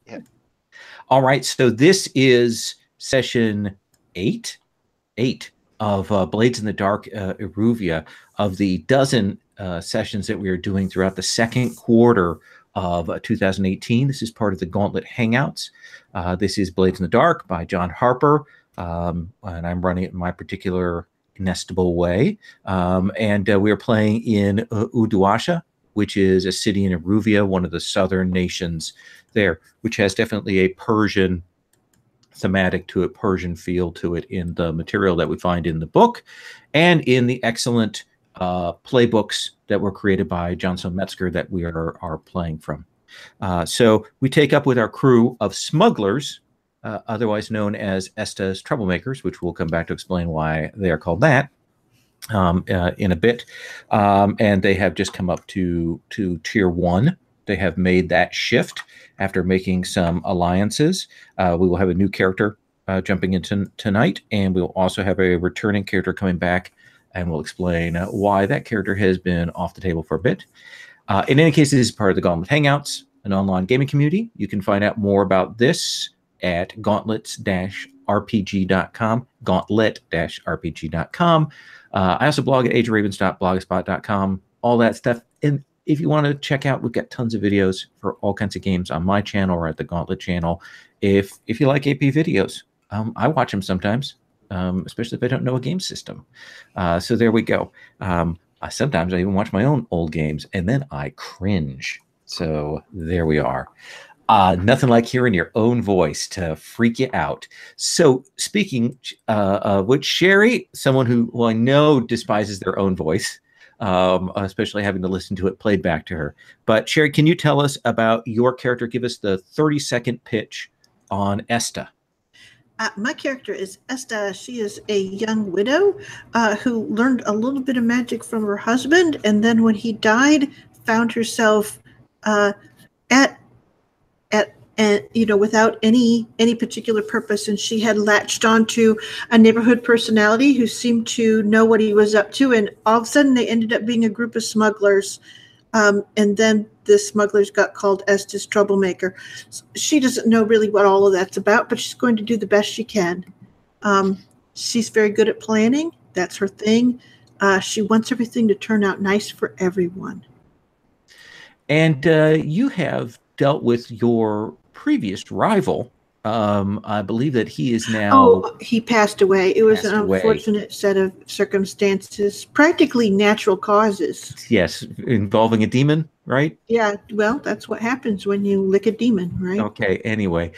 Yeah. All right, so this is session eight of Blades in the Dark Iruvia, of the dozen sessions that we are doing throughout the second quarter of 2018. This is part of the Gauntlet Hangouts. This is Blades in the Dark by John Harper, and I'm running it in my particular nestable way. And we are playing in Uduasha, which is a city in Iruvia, one of the southern nations there, which has definitely a Persian thematic to it, Persian feel to it in the material that we find in the book and in the excellent playbooks that were created by Johnson Metzger that we are playing from. So we take up with our crew of smugglers, otherwise known as Esta's Troublemakers, which we'll come back to explain why they are called that in a bit. And they have just come up to tier 1. They have made that shift after making some alliances. We will have a new character jumping into tonight, and we'll also have a returning character coming back, and we'll explain why that character has been off the table for a bit. In any case, this is part of the Gauntlet Hangouts, an online gaming community. You can find out more about this at gauntlets-rpg.com, gauntlet-rpg.com. I also blog at ageofravens.blogspot.com, all that stuff. And if you want to check out, we've got tons of videos for all kinds of games on my channel or at the Gauntlet channel. If you like AP videos, I watch them sometimes, especially if I don't know a game system. So there we go. Sometimes I even watch my own old games, and then I cringe. So there we are. Nothing like hearing your own voice to freak you out. So speaking of which, Sherry, someone who I know despises their own voice, especially having to listen to it played back to her. But Sherry, can you tell us about your character? Give us the 30-second pitch on Esta. My character is Esta. She is a young widow who learned a little bit of magic from her husband, and then when he died, found herself without any particular purpose, and she had latched onto a neighborhood personality who seemed to know what he was up to, and all of a sudden they ended up being a group of smugglers, and then the smugglers got called Esta's Troublemaker. She doesn't know really what all of that's about, but she's going to do the best she can. She's very good at planning. That's her thing. She wants everything to turn out nice for everyone. And you have dealt with your previous rival. I believe that he is now... Oh, he passed away. It was an unfortunate set of circumstances, practically natural causes. Yes, involving a demon, right? Yeah, well, that's what happens when you lick a demon, right? Okay, anyway.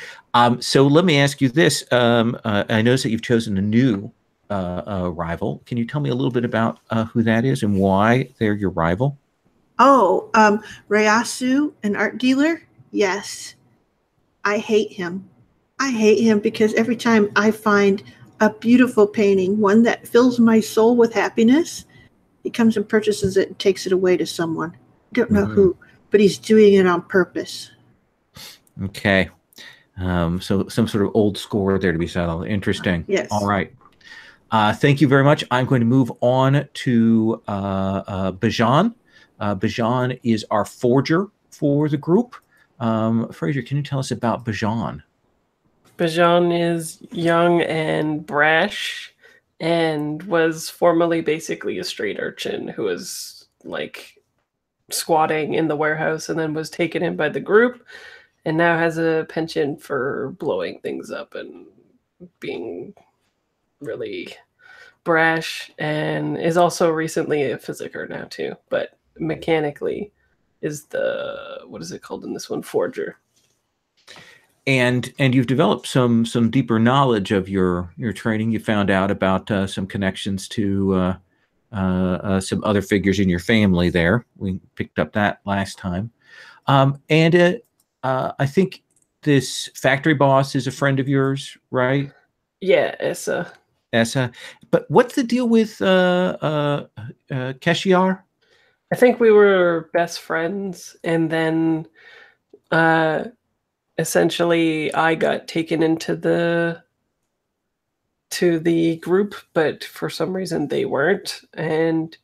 So let me ask you this. I notice that you've chosen a new rival. Can you tell me a little bit about who that is and why they're your rival? Oh, Rayasu, an art dealer? Yes. I hate him. I hate him because every time I find a beautiful painting, one that fills my soul with happiness, he comes and purchases it and takes it away to someone. I don't know who, but he's doing it on purpose. Okay. So some sort of old score there to be settled. Interesting. Yes. All right. Thank you very much. I'm going to move on to Bajan. Bajan is our forger for the group. Fraser, can you tell us about Bajan? Bajan is young and brash and was formerly basically a street urchin who was like squatting in the warehouse and then was taken in by the group and now has a penchant for blowing things up and being really brash, and is also recently a physiker now too, but mechanically is the, what is it called in this one, forger. And you've developed some deeper knowledge of your training. You found out about some connections to some other figures in your family there. We picked up that last time. And I think this factory boss is a friend of yours, right? Yeah, Essa. But what's the deal with Keshiar? I think we were best friends, and then essentially I got taken into the group, but for some reason they weren't, and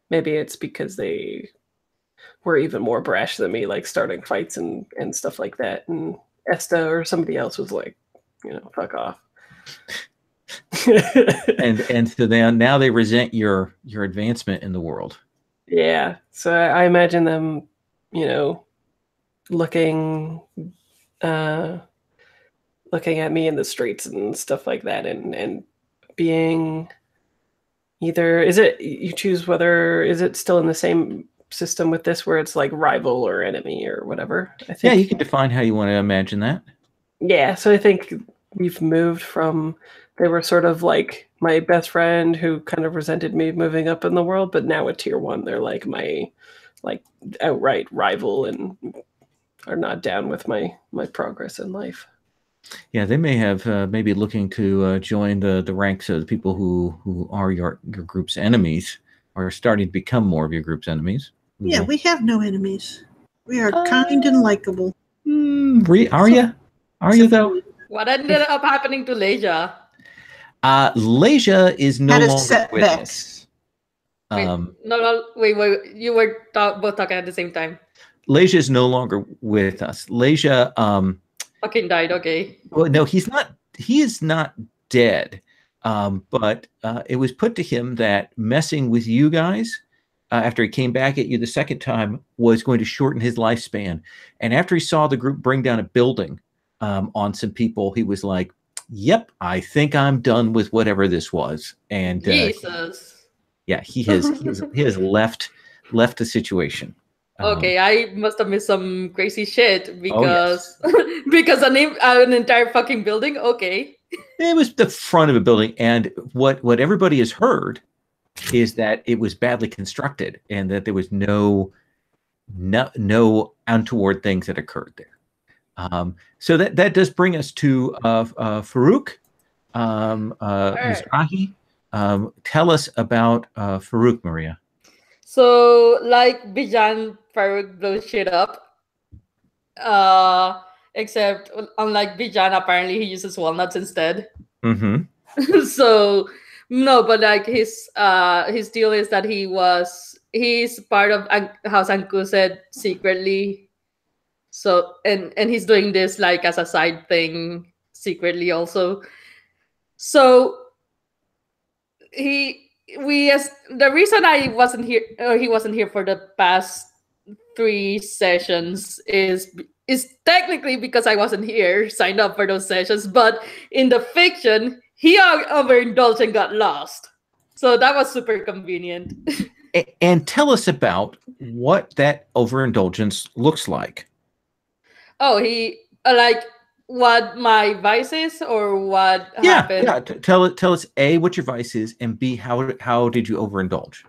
maybe it's because they were even more brash than me, like starting fights and stuff like that. And Esta or somebody else was like, fuck off. and so now they resent your advancement in the world. Yeah. So I imagine them, looking at me in the streets and stuff like that, and being either, you choose whether, is it still in the same system with this where it's like rival or enemy or whatever? I think. Yeah, you can define how you want to imagine that. Yeah, so I think we've moved from, they were sort of like my best friend who kind of resented me moving up in the world, but now at tier 1 they're like my outright rival and are not down with my progress in life. Yeah, they may have maybe looking to join the ranks of the people who are your group's enemies, or are starting to become more of your group's enemies. Yeah, we have no enemies. We are kind and likable. Are you? Are you though? What ended up happening to Leja? Leja is no longer with us. Wait, you were both talking at the same time. Leja is no longer with us. Leja fucking died. Okay. Well, no, he's not. He is not dead. But it was put to him that messing with you guys after he came back at you the second time was going to shorten his lifespan. And after he saw the group bring down a building on some people, he was like, "Yep, I think I'm done with whatever this was." And Jesus. Yeah, he has left the situation. Okay, I must have missed some crazy shit because because an entire fucking building. Okay, it was the front of a building, and what everybody has heard is that it was badly constructed and that there was no untoward things that occurred there. So that does bring us to Farouk, Mizrahi. Tell us about Farouk, Maria. So, like Bijan, Farouk blows shit up. Except, unlike Bijan, apparently he uses walnuts instead. Mm-hmm. So, no, but like his deal is that he's part of House Ankuset secretly. So, and he's doing this like as a side thing secretly also. So, the reason I wasn't here, he wasn't here for the past 3 sessions is technically because I wasn't here, signed up for those sessions. But in the fiction, he overindulged and got lost. So that was super convenient. And tell us about what that overindulgence looks like. Oh, he what my vice is, or what happened? Yeah. Tell us A, what your vice is, and B, how did you overindulge?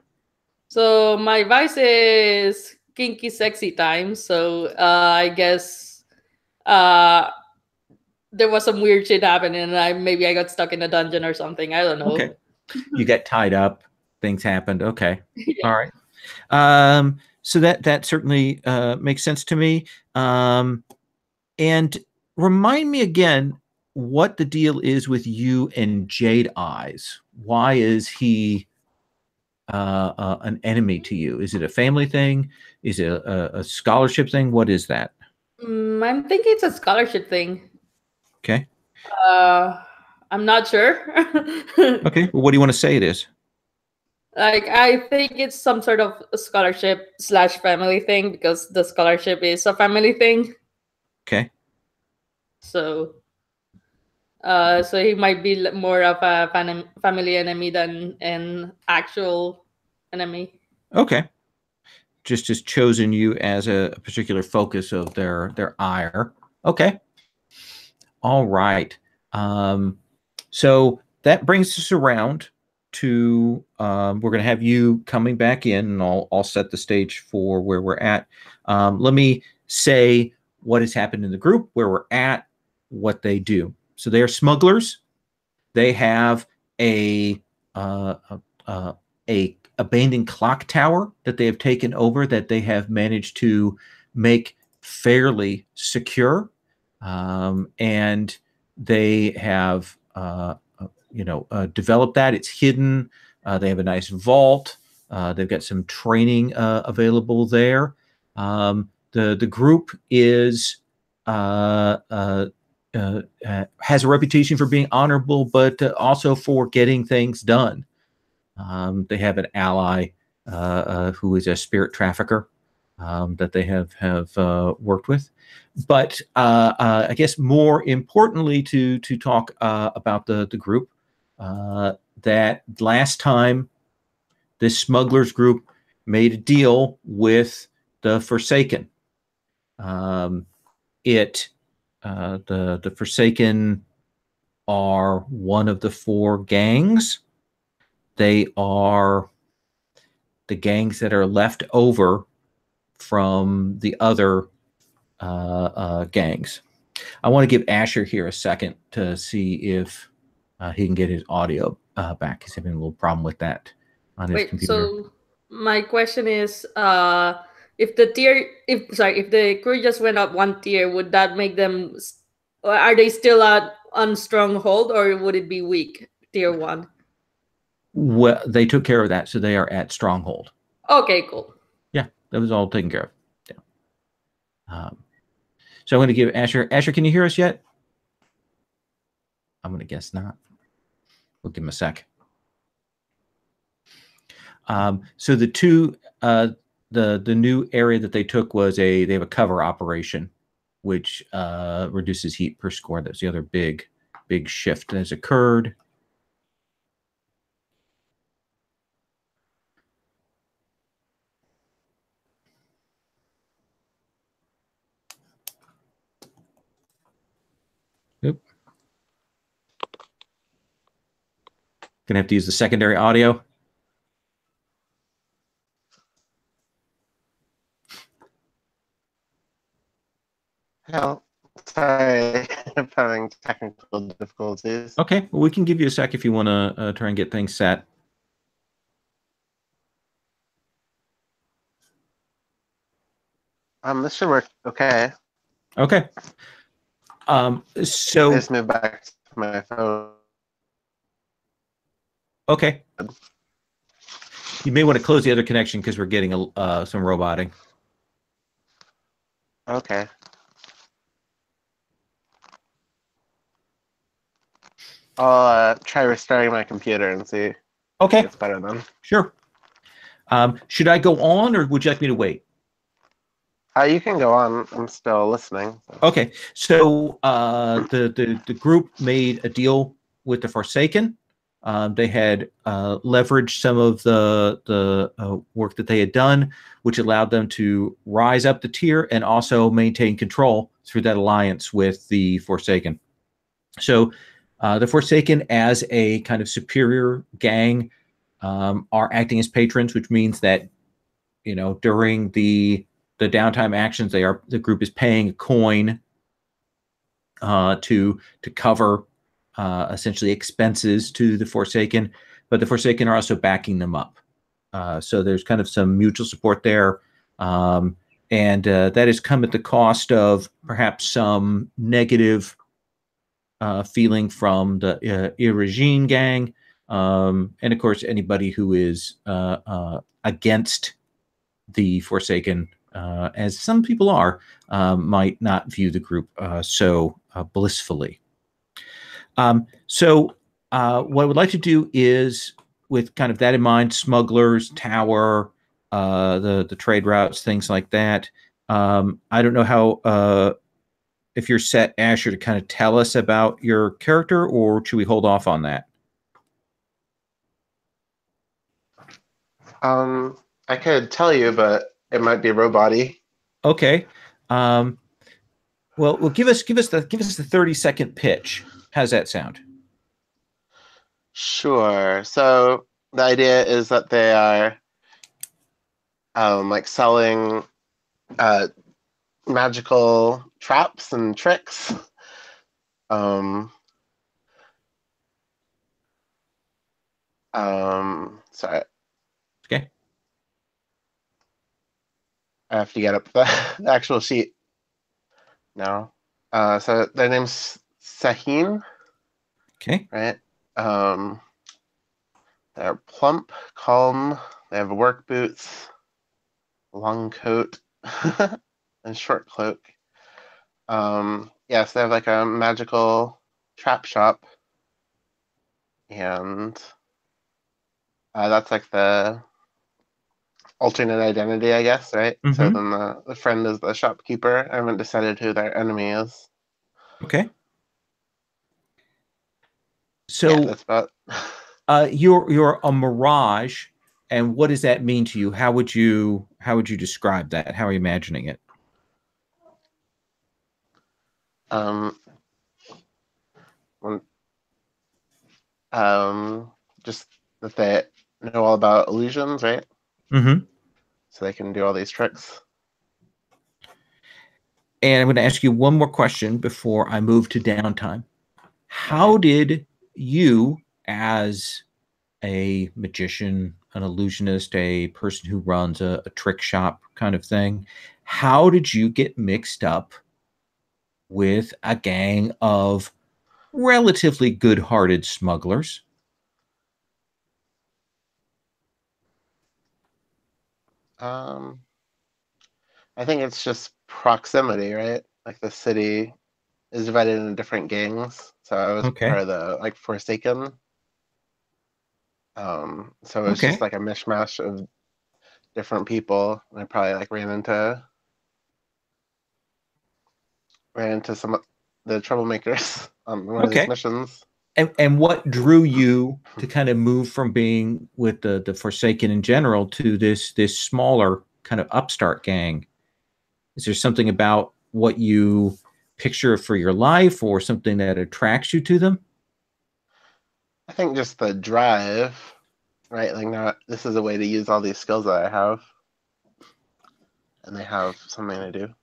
So my vice is kinky sexy time. So I guess there was some weird shit happening, and maybe I got stuck in a dungeon or something. I don't know. Okay. You got tied up. Things happened. Okay. Yeah. All right. So that certainly makes sense to me. And remind me again what the deal is with you and Jade Eyes. Why is he an enemy to you? Is it a family thing? Is it a scholarship thing? What is that? I'm thinking it's a scholarship thing. Okay. I'm not sure. Okay. Well, what do you want to say it is? Like, I think it's some sort of scholarship/family thing, because the scholarship is a family thing. Okay. So he might be more of a family enemy than an actual enemy. Okay. Just chosen you as a particular focus of their ire. Okay. All right. So that brings us around to we're going to have you coming back in, and I'll set the stage for where we're at. Let me say what has happened in the group, where we're at, what they do. So they are smugglers. They have a abandoned clock tower that they have taken over, that they have managed to make fairly secure, and they have developed that. It's hidden. They have a nice vault. They've got some training available there. The group is has a reputation for being honorable, but also for getting things done. They have an ally who is a spirit trafficker that they have worked with. But I guess more importantly, to talk about the group, that last time this smugglers group made a deal with the Forsaken. The Forsaken are one of the 4 gangs. They are the gangs that are left over from the other gangs. I want to give Asher here a second to see if he can get his audio back. He's having a little problem with that on his computer. So my question is, if the crew just went up 1 tier, would that make them? Are they still on stronghold, or would it be weak tier 1? Well, they took care of that, so they are at stronghold. Okay, cool. Yeah, that was all taken care of. Yeah. So I'm going to give Asher. Asher, can you hear us yet? I'm going to guess not. We'll give him a sec. So the two, the new area that they took was they have a cover operation, which reduces heat per score. That's the other big shift that has occurred. Oop. Gonna have to use the secondary audio. Hell, sorry, I'm having technical difficulties. Okay, well, we can give you a sec if you want to try and get things set. This should work okay. Okay. So I just moved back to my phone. Okay. You may want to close the other connection because we're getting some roboting. Okay. I'll try restarting my computer and see Okay. if it's better then. Sure. Should I go on, or would you like me to wait? You can go on. I'm still listening. So. Okay. So the group made a deal with the Forsaken. They had leveraged some of the work that they had done, which allowed them to rise up the tier and also maintain control through that alliance with the Forsaken. So the Forsaken, as a kind of superior gang, are acting as patrons, which means that, you know, during the downtime actions, the group is paying a coin to cover essentially expenses to the Forsaken, but the Forsaken are also backing them up. So there's kind of some mutual support there. And that has come at the cost of perhaps some negative feeling from the Iruvia gang. And of course, anybody who is against the Forsaken, as some people are, might not view the group so blissfully. So what I would like to do is, with kind of that in mind, smugglers, tower, the trade routes, things like that. I don't know how, if you're set, Asher, to kind of tell us about your character, or should we hold off on that? I could tell you, but it might be robot-y. Okay. Well, give us the 30-second pitch. How's that sound? Sure. So the idea is that they are like selling magical traps and tricks. Sorry. Okay. I have to get up the actual sheet now. So their name's Sahin. Okay. Right. They're plump, calm. They have work boots, long coat, and short cloak. Yes, they have like a magical trap shop, and that's like the alternate identity, I guess, right? So then the friend is the shopkeeper. I haven't decided who their enemy is. Okay. Yeah, So that's about. you're a mirage, and what does that mean to you? How would you describe that? How are you imagining it? When, just that they know all about illusions, right? Mm-hmm. So they can do all these tricks. And I'm going to ask you one more question before I move to downtime. How did you, as a magician, an illusionist, a person who runs a trick shop kind of thing, how did you get mixed up with a gang of relatively good-hearted smugglers? I think it's just proximity, right? Like the city is divided into different gangs. So I was Okay. part of the like Forsaken. So it was Okay. just like a mishmash of different people. And I probably like ran into some of the troublemakers on one of these Okay. missions. And what drew you to kind of move from being with the Forsaken in general to this smaller kind of upstart gang? Is there something about what you picture for your life or something that attracts you to them? I think just the drive, right? Like, not this is a way to use all these skills that I have, and they have something to do.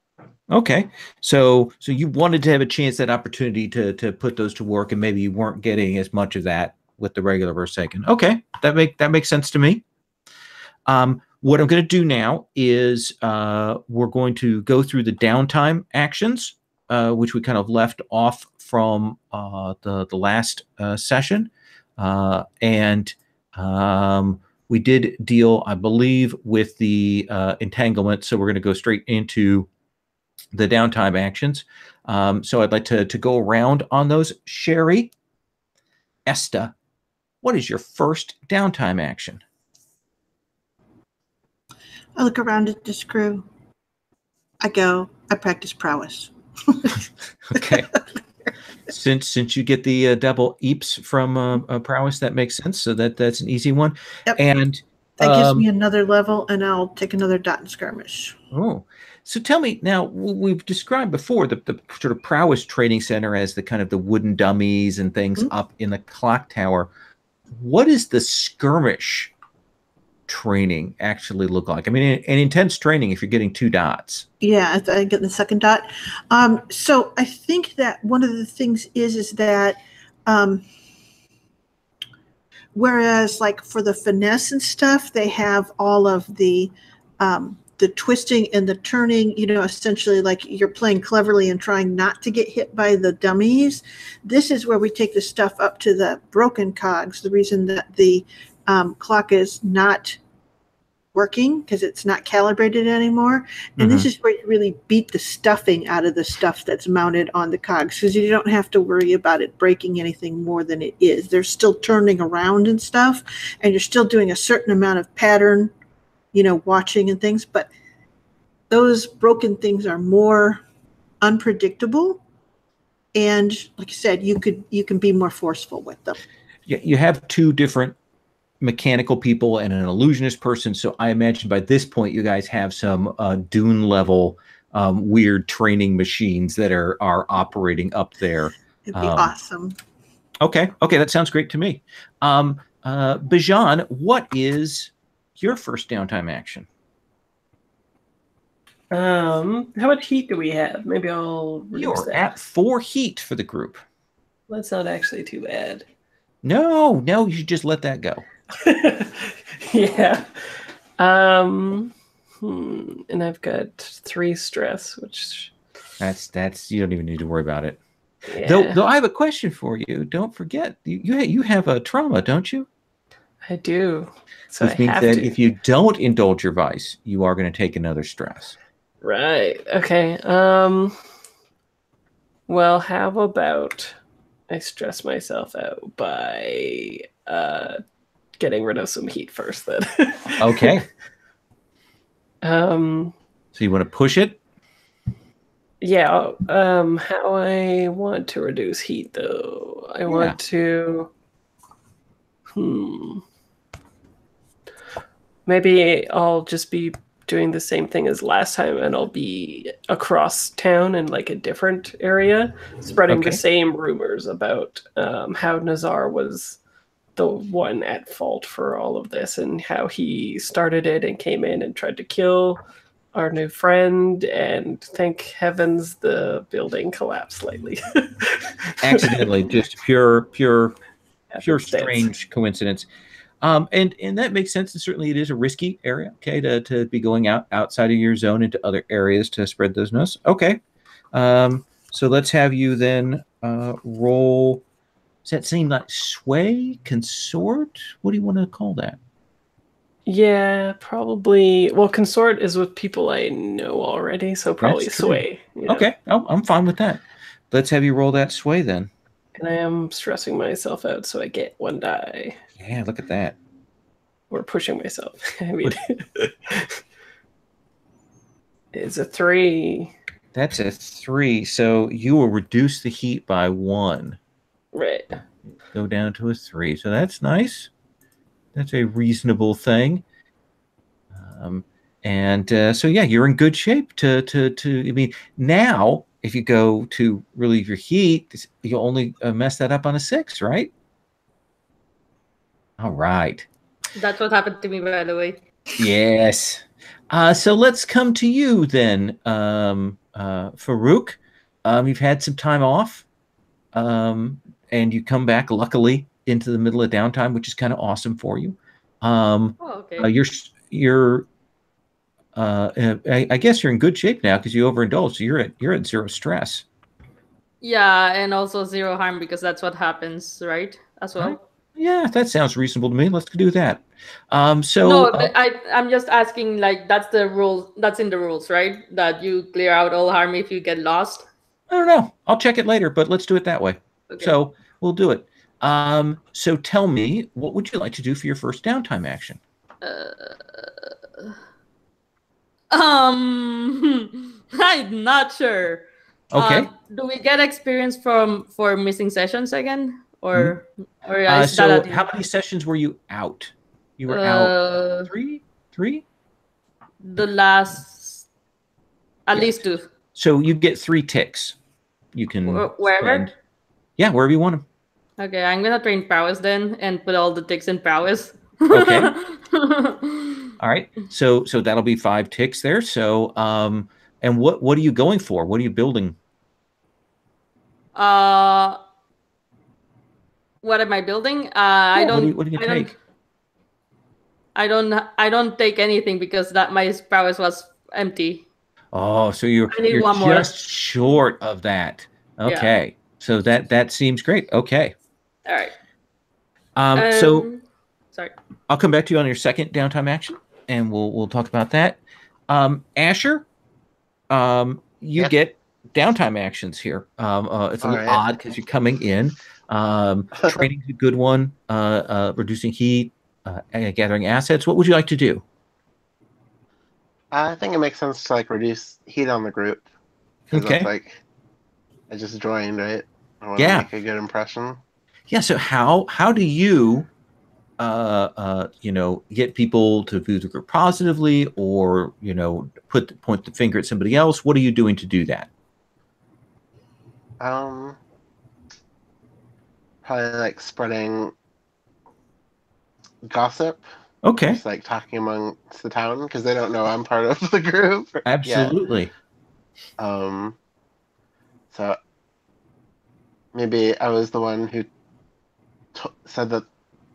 Okay, so you wanted to have a chance, that opportunity to put those to work, and maybe you weren't getting as much of that with the regular Forsaken. Okay, that makes sense to me. What I'm going to do now is we're going to go through the downtime actions, which we kind of left off from the last session, and we did deal, I believe, with the entanglement. So we're going to go straight into the downtime actions. So I'd like to go around on those. Sherry, Esta, what is your first downtime action? I look around at this crew. I practice prowess. Okay. Since you get the double eeps from prowess, that makes sense. So that's an easy one. Yep. And that gives me another level, and I'll take another dot in skirmish. Oh, so tell me now. We've described before the sort of prowess training center as the kind of the wooden dummies and things up in the clock tower. What does the skirmish training actually look like? I mean, an intense training if you're getting 2 dots. Yeah, I get the second dot. So I think that one of the things is that whereas like for the finesse and stuff, they have all of the twisting and the turning, essentially like you're playing cleverly and trying not to get hit by the dummies. This is where we take the stuff up to the broken cogs. The reason that the clock is not working because it's not calibrated anymore. And this is where you really beat the stuffing out of the stuff that's mounted on the cogs, because you don't have to worry about it breaking anything more than it is. They're still turning around and stuff, and you're still doing a certain amount of pattern, watching and things, but those broken things are more unpredictable. And like I said, you can be more forceful with them. Yeah, you have 2 different mechanical people and an illusionist person. So I imagine by this point, you guys have some Dune level weird training machines that are operating up there. It'd be awesome. Okay, that sounds great to me. Bijan, what is your first downtime action? How much heat do we have? Maybe I'll reduce You're that. at 4 heat for the group. That's not actually too bad. No, you should just let that go. Yeah. And I've got 3 stress, which that's you don't even need to worry about it. Yeah. Though I have a question for you. Don't forget, you have a trauma, don't you? I do. So Which means that if you don't indulge your vice, you are going to take another stress. Right. Okay. Well, how about I stress myself out by getting rid of some heat first then. Okay. Um So you want to push it? yeah, how I want to reduce heat though. I want to maybe I'll just be doing the same thing as last time, and I'll be across town in like a different area, spreading the same rumors about how Nazar was the one at fault for all of this and how he started it and came in and tried to kill our new friend, and thank heavens the building collapsed slightly. Accidentally, just pure strange coincidence. And that makes sense. And certainly it is a risky area, okay, to be going outside of your zone into other areas to spread those news. Okay. So let's have you then roll. Does that seem like sway, consort? What do you want to call that? Yeah, probably. Well, consort is with people I know already, so probably sway. Okay. Oh, I'm fine with that. Let's have you roll that sway then. And I am stressing myself out, so I get 1 die. Yeah, look at that. Or pushing myself. I mean, it's a 3. That's a 3. So you will reduce the heat by 1. Right. Go down to a 3. So that's nice. That's a reasonable thing. So yeah, you're in good shape to I mean, now if you go to relieve your heat, you'll only mess that up on a 6, right? All right. That's what happened to me, by the way. Yes. So let's come to you then, Farouk. You've had some time off, and you come back luckily into the middle of downtime, which is kind of awesome for you. Okay. I guess you're in good shape now because you overindulged. So you're at 0 stress. Yeah, and also 0 harm because that's what happens, right? As well. Right. Yeah, that sounds reasonable to me. Let's do that. No, but I'm just asking, like, that's the rule. That's in the rules, right? That you clear out all harm if you get lost. I don't know. I'll check it later, but let's do it that way. Okay. So we'll do it. So tell me, what would you like to do for your first downtime action? I'm not sure. Okay. Do we get experience for missing sessions again, or so how many sessions were you out? You were out 3. The last, at least 2. So you get 3 ticks. You can wherever. Spend. Yeah, wherever you want them. Okay, I'm gonna train prowess then and put all the ticks in prowess. Okay. All right. So that'll be 5 ticks there. So and what are you going for? What are you building? What am I building? I don't. What do you take? I don't take anything because that my prowess was empty. Oh, so you're just more. Short of that. Okay. Yeah. So that seems great. Okay. All right. So sorry. I'll come back to you on your second downtime action, and we'll talk about that. Asher, you get downtime actions here. It's a little odd because you're coming in. Training's a good one. Reducing heat, gathering assets. What would you like to do? I think it makes sense to reduce heat on the group. Okay. That's I just joined, right? I want to make a good impression. Yeah. So how do you get people to view the group positively, or point the finger at somebody else? What are you doing to do that? Probably spreading gossip. Okay. Just talking amongst the town because they don't know I'm part of the group. Absolutely. Yet. So maybe I was the one who said that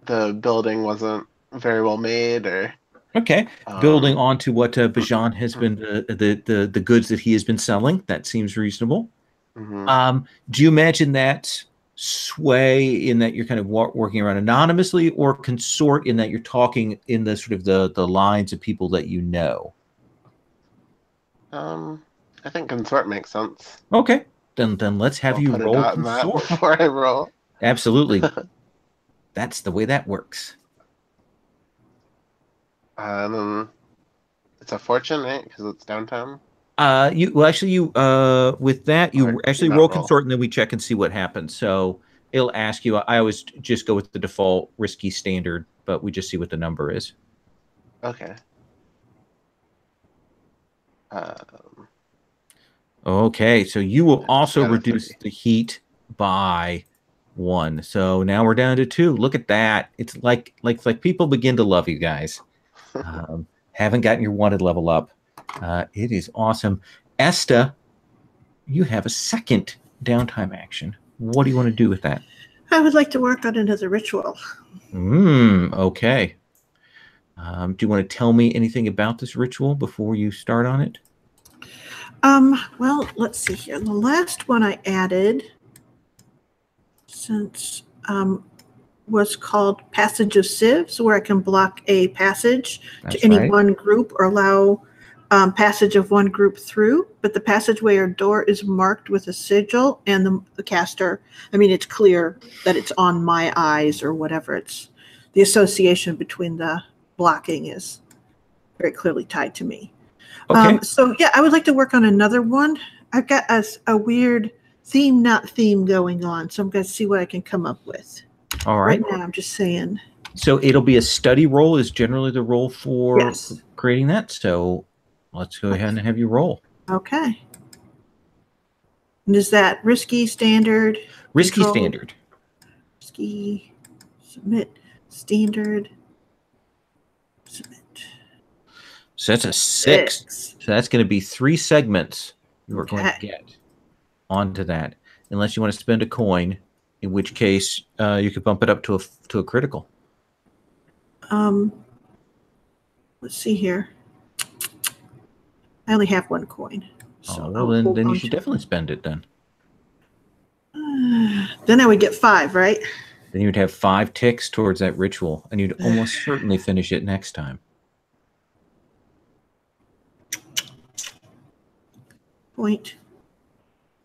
the building wasn't very well made, or okay, building onto what Bajan has been the goods that he has been selling. That seems reasonable. Mm-hmm. Do you imagine that sway in that you're kind of working around anonymously, or consort in that you're talking in the sort of the lines of people that you know? I think consort makes sense. Okay. Then let's have I'll you put a roll dot in that consort. before I roll. Absolutely. That's the way that works. It's a fortune, right? Because it's downtown. You with that Or you do actually not roll roll. consort and then we check and see what happens. So it'll ask you. I always just go with the default risky standard, but we just see what the number is. Okay. Okay, so you will also Out of reduce 30. the heat by 1. So now we're down to 2. Look at that. It's like people begin to love you guys. Haven't gotten your wanted level up. It is awesome. Esta, you have a second downtime action. What do you want to do with that? I would like to work on another ritual. Okay. Do you want to tell me anything about this ritual before you start on it? Well, let's see here. The last one I added was called Passage of Sieves, where I can block a passage to any one group or allow passage of one group through. But the passageway or door is marked with a sigil, and the caster, it's clear that it's on my eyes or whatever. It's the association between the blocking is very clearly tied to me. Okay. So yeah, I would like to work on another one. I've got a weird theme, not theme going on. So I'm going to see what I can come up with. All right. Right now, I'm just saying. So it'll be a study roll is generally the roll for Yes. creating that. So let's go ahead and have you roll. Okay. And is that risky, standard? Risky, control? standard. Risky, submit, standard, submit. So that's a 6. So that's going to be 3 segments you are going to get onto that, unless you want to spend a coin, in which case you could bump it up to a critical. Let's see here. I only have 1 coin. So well, then you should definitely spend it then. Then I would get 5, right? Then you would have 5 ticks towards that ritual, and you'd almost certainly finish it next time. Point.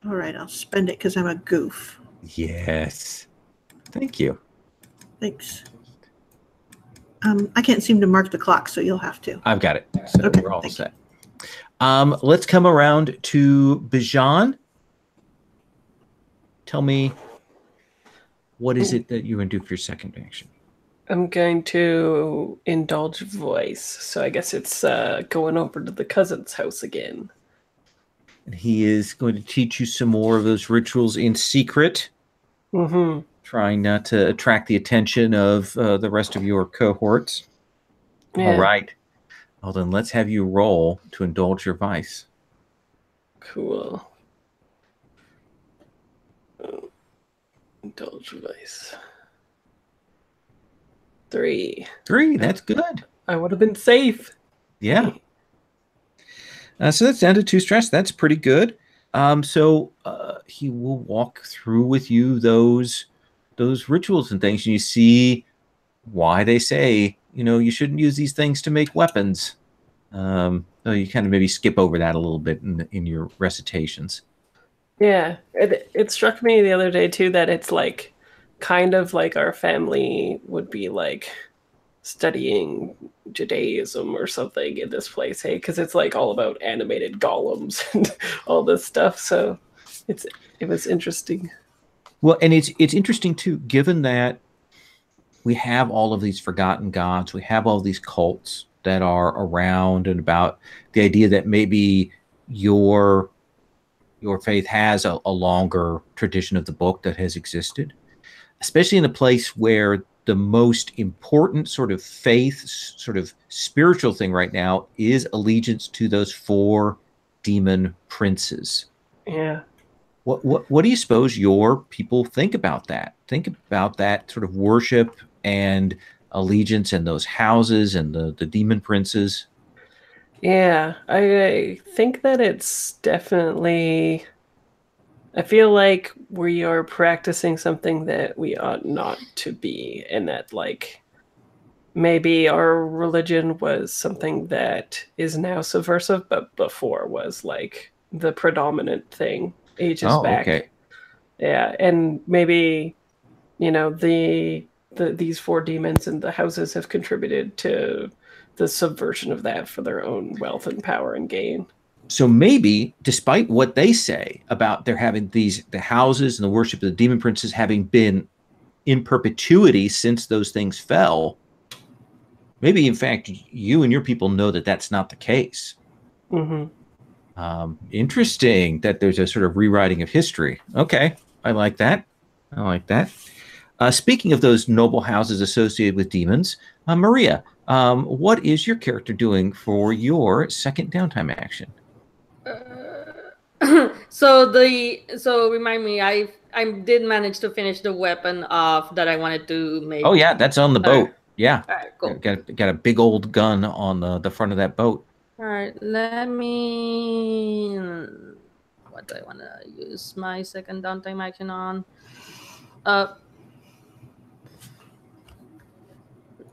All right, I'll spend it because I'm a goof. Yes. Thank you. Thanks. I can't seem to mark the clock, so you'll have to. I've got it. So okay, we're all set. Let's come around to Bijan. Tell me, what is it that you're going to do for your second action? I'm going to indulge voice. So I guess it's going over to the cousin's house again. And he is going to teach you some more of those rituals in secret. Mm-hmm. Trying not to attract the attention of the rest of your cohorts. Yeah. All right. Well, then let's have you roll to indulge your vice. Cool. Indulge vice. 3. 3, that's good. I would have been safe. Yeah. So that's down to 2 stress. That's pretty good. So he will walk through with you those rituals and things, and you see why they say, you shouldn't use these things to make weapons. So you kind of maybe skip over that a little bit in your recitations. Yeah, it struck me the other day too that it's like kind of like our family would be like studying Judaism or something in this place, hey, because it's like all about animated golems and all this stuff. So it was interesting. Well, and it's interesting too, given that we have all of these forgotten gods, we have all these cults that are around, and about the idea that maybe your faith has a longer tradition of the book that has existed, especially in a place where the most important sort of faith, sort of spiritual thing right now is allegiance to those 4 demon princes. Yeah. What do you suppose your people think about that? Think about that sort of worship and allegiance and those houses and the demon princes. Yeah, I think that it's definitely, I feel like we are practicing something that we ought not to be, and that like maybe our religion was something that is now subversive, but before was like the predominant thing ages Oh, back. okay. Yeah, and maybe these four demons and the houses have contributed to the subversion of that for their own wealth and power and gain. So maybe, despite what they say about there having the houses and the worship of the demon princes having been in perpetuity since those things fell, maybe in fact you and your people know that that's not the case. Mm-hmm. Interesting that there's a sort of rewriting of history. Okay, I like that. I like that. Speaking of those noble houses associated with demons, Maria, what is your character doing for your second downtime action? So remind me, I did manage to finish the weapon of that I wanted to make. Oh yeah, that's on the boat. Yeah, All right, cool. Got a big old gun on the front of that boat. All right, let me. What do I want to use my second downtime action on?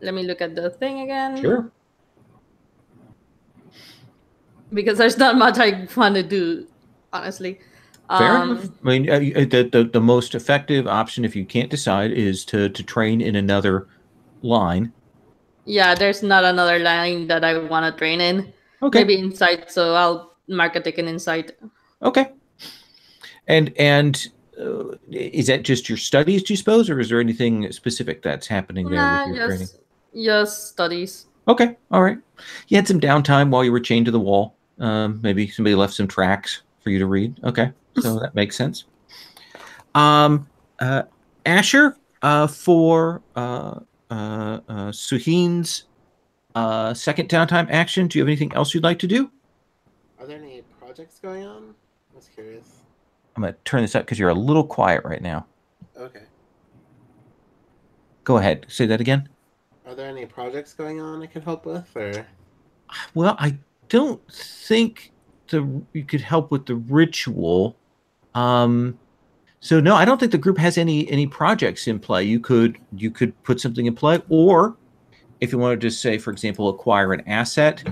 Let me look at the thing again. Sure. Because there's not much I want to do, honestly. Fair enough. I mean, the most effective option, if you can't decide, is to train in another line. Yeah, there's not another line that I want to train in. Okay. Maybe insight, so I'll mark a tick in insight. Okay. And is that just your studies, do you suppose, or is there anything specific that's happening there with your training? Just studies. Okay. All right. You had some downtime while you were chained to the wall. Maybe somebody left some tracks for you to read. Okay. So that makes sense. Asher, for Suhin's second downtime action, do you have anything else you'd like to do? Are there any projects going on? I was curious. I'm going to turn this up because you're a little quiet right now. Okay. Go ahead. Say that again. Are there any projects going on I could help with, or? Well, I don't think you could help with the ritual. So no, I don't think the group has any projects in play. You could put something in play, or if you wanted to say, for example, acquire an asset,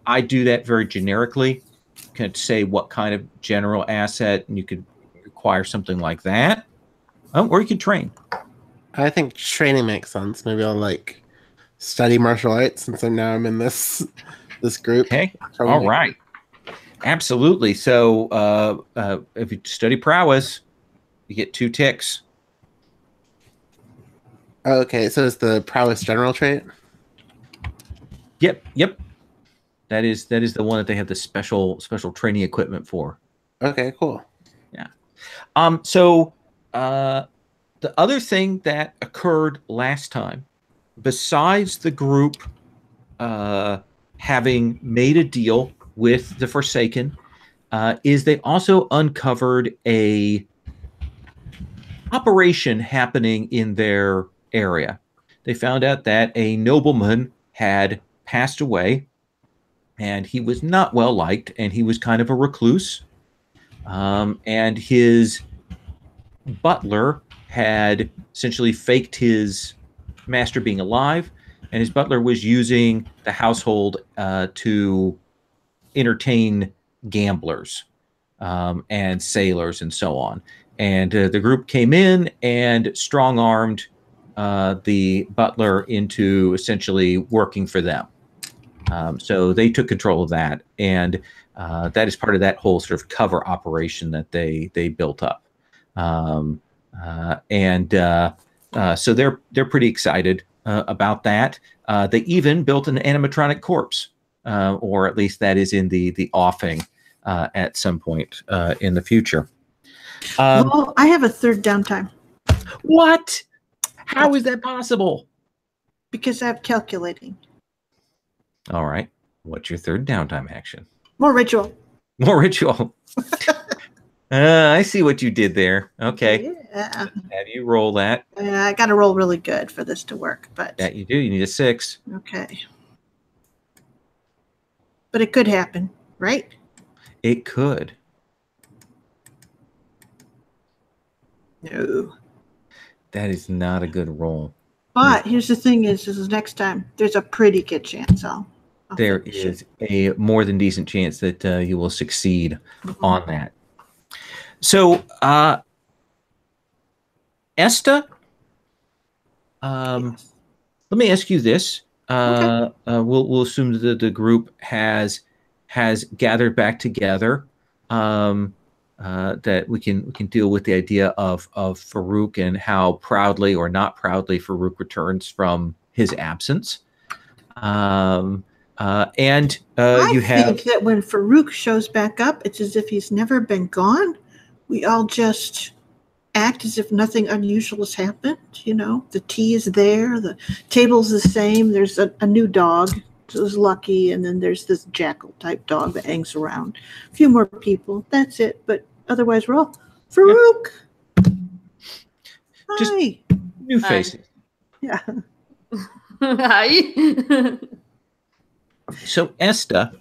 I do that very generically. You could say what kind of general asset, and you could acquire something like that. Or you could train. I think training makes sense. Maybe I'll study martial arts since I'm in this group. Okay. All right. Absolutely. So if you study prowess, you get 2 ticks. Okay, so it's the prowess general trait? Yep. That is the one that they have the special training equipment for. Okay, cool. Yeah. So the other thing that occurred last time, besides the group having made a deal with the Forsaken, is they also uncovered a operation happening in their area. They found out that a nobleman had passed away, and he was not well liked, and he was kind of a recluse. And his butler had essentially faked his master being alive, and his butler was using the household to entertain gamblers and sailors and so on. And the group came in and strong-armed the butler into essentially working for them. So they took control of that, and that is part of that whole sort of cover operation that they built up. So they're pretty excited about that. They even built an animatronic corpse, or at least that is in the offing at some point in the future. Well, I have a third downtime. What? How is that possible? Because I'm calculating. All right. What's your third downtime action? More ritual. More ritual. I see what you did there. Okay. Yeah. Have you roll that? I got to roll really good for this to work, but That you do. You need a 6. okay. But it could happen, right? It could. No. That is not a good roll. But here's the thing: is next time there's a pretty good chance I'll There finish it. is a more than decent chance that you will succeed on that. So, Esta, Yes. let me ask you this. Okay. We'll assume that the group has gathered back together. That we can deal with the idea of Farouk and how proudly or not proudly Farouk returns from his absence. And you have. I think that when Farouk shows back up, it's as if he's never been gone. We all just act as if nothing unusual has happened. You know, the tea is there, the table's the same. There's a new dog, so it's Lucky, and then there's this jackal type dog that hangs around. A few more people. That's it. But otherwise, we're all Farouk. Just Hi. new faces. Yeah. Hi. So, Esta,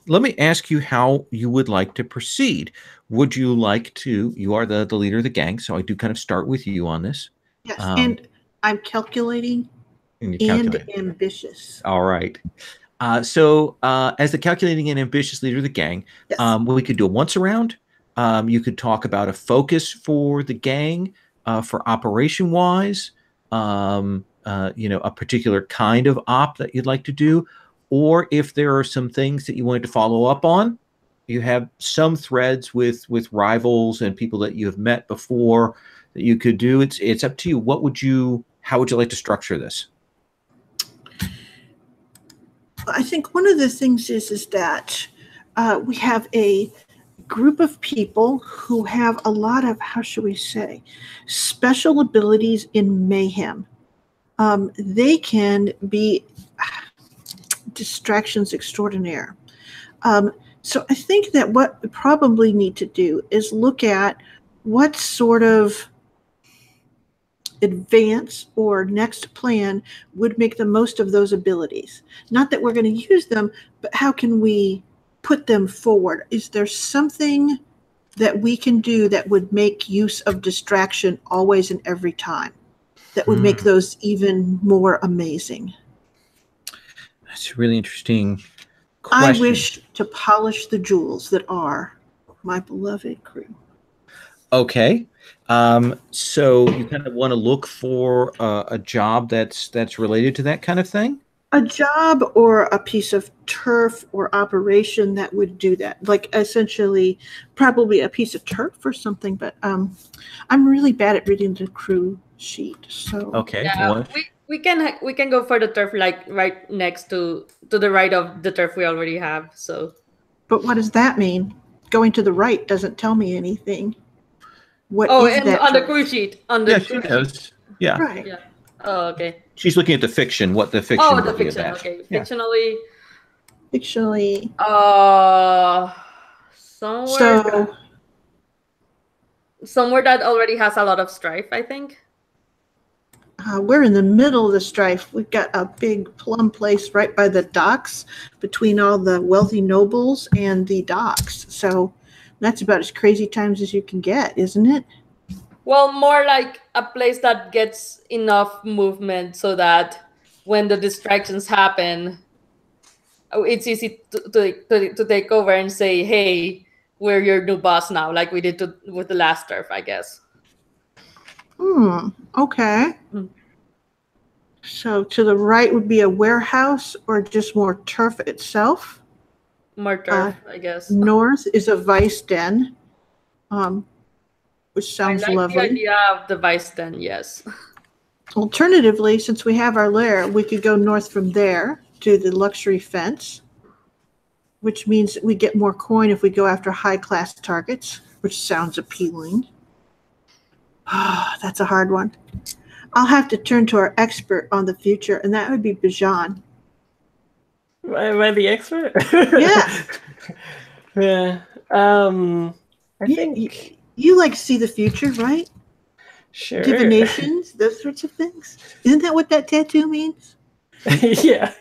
let me ask you how you would like to proceed. Would you like to? You are the leader of the gang, so I do kind of start with you on this. Yes, and I'm calculating And and ambitious. All right. So, as the calculating and ambitious leader of the gang, Yes. we could do a once around. You could talk about a focus for the gang, for operation wise. A particular kind of op that you'd like to do, or if there are some things that you wanted to follow up on. You have some threads with rivals and people that you have met before that you could do. It's up to you. How would you like to structure this? I think one of the things is that we have a group of people who have a lot of, how should we say, special abilities in mayhem. They can be distractions extraordinaire. So I think that what we probably need to do is look at what sort of advance or next plan would make the most of those abilities. Not that we're going to use them, but how can we put them forward? Is there something that we can do that would make use of distraction always and every time? That would make those even more amazing. That's a really interesting question. I wish to polish the jewels that are my beloved crew. Okay. So you kind of want to look for a job that's related to that kind of thing? A job or a piece of turf or operation that would do that. Like essentially probably a piece of turf or something, but I'm really bad at reading the crew sheet. So okay. Yeah, we can go for the turf like right next to the right of the turf we already have. So, but what does that mean? Going to the right doesn't tell me anything. What is and that on the turf? crew sheet, on the she knows. Yeah. Right. Yeah. Oh, okay. She's looking at the fiction. What the fiction? Oh, the would be fiction. about. Okay, Yeah. fictionally. Fictionally. Somewhere that already has a lot of strife, I think. We're in the middle of the strife. We've got a big plum place right by the docks between all the wealthy nobles and the docks. So that's about as crazy times as you can get, isn't it? Well, more like a place that gets enough movement so that when the distractions happen, it's easy to take over and say, hey, we're your new boss now, like we did with the last turf, I guess. Okay. So to the right would be a warehouse or just more turf itself? More turf, I guess. North is a vice den, which sounds I like lovely. the idea of the vice den, yes. Alternatively, since we have our lair, we could go north from there to the luxury fence, which means we get more coin if we go after high-class targets, which sounds appealing. That's a hard one. I'll have to turn to our expert on the future, and that would be Bijan. Am I the expert? Yeah. Yeah. I think you like to see the future, right? Sure. Divinations, those sorts of things. Isn't that what that tattoo means? Yeah.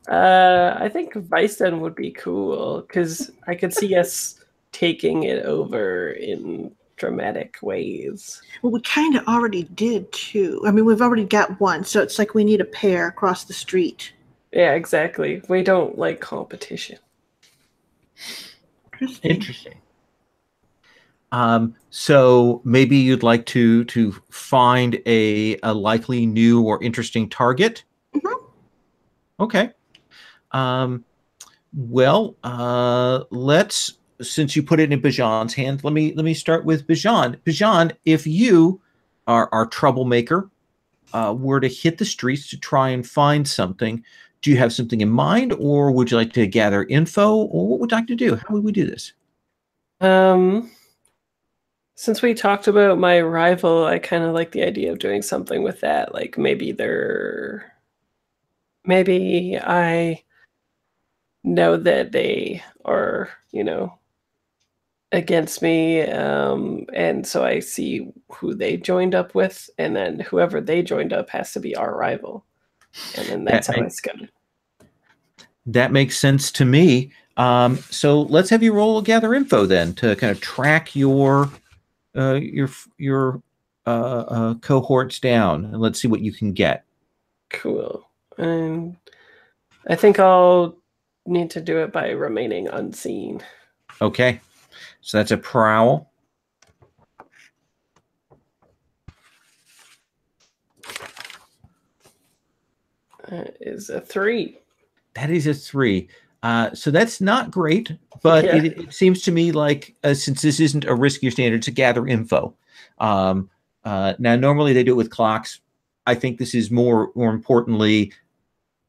I think Viceden would be cool because I could see us taking it over in dramatic ways. Well, we kind of already did too. I mean, we've already got one, so it's like we need a pair across the street. Yeah, exactly. We don't like competition. Interesting. So maybe you'd like to find a likely new or interesting target. Mm-hmm. Okay. Well, let's, since you put it in Bajan's hands, let me start with Bajan. Bajan, if you are our troublemaker, were to hit the streets to try and find something, do you have something in mind, or would you like to gather info, or what would you like to do? How would we do this? Since we talked about my rival, I kind of like the idea of doing something with that. Like maybe I know that they are, against me, and so I see who they joined up with, and then whoever they joined up has to be our rival, and then that's how I scud it. That makes sense to me. So let's have you roll gather info then to kind of track your cohorts down, and let's see what you can get. Cool. And I think I'll need to do it by remaining unseen. Okay. So that's a prowl. That is a 3. That is a 3. So that's not great, but Yeah. it seems to me like, since this isn't a riskier standard, to gather info. Now, normally they do it with clocks. I think this is more importantly,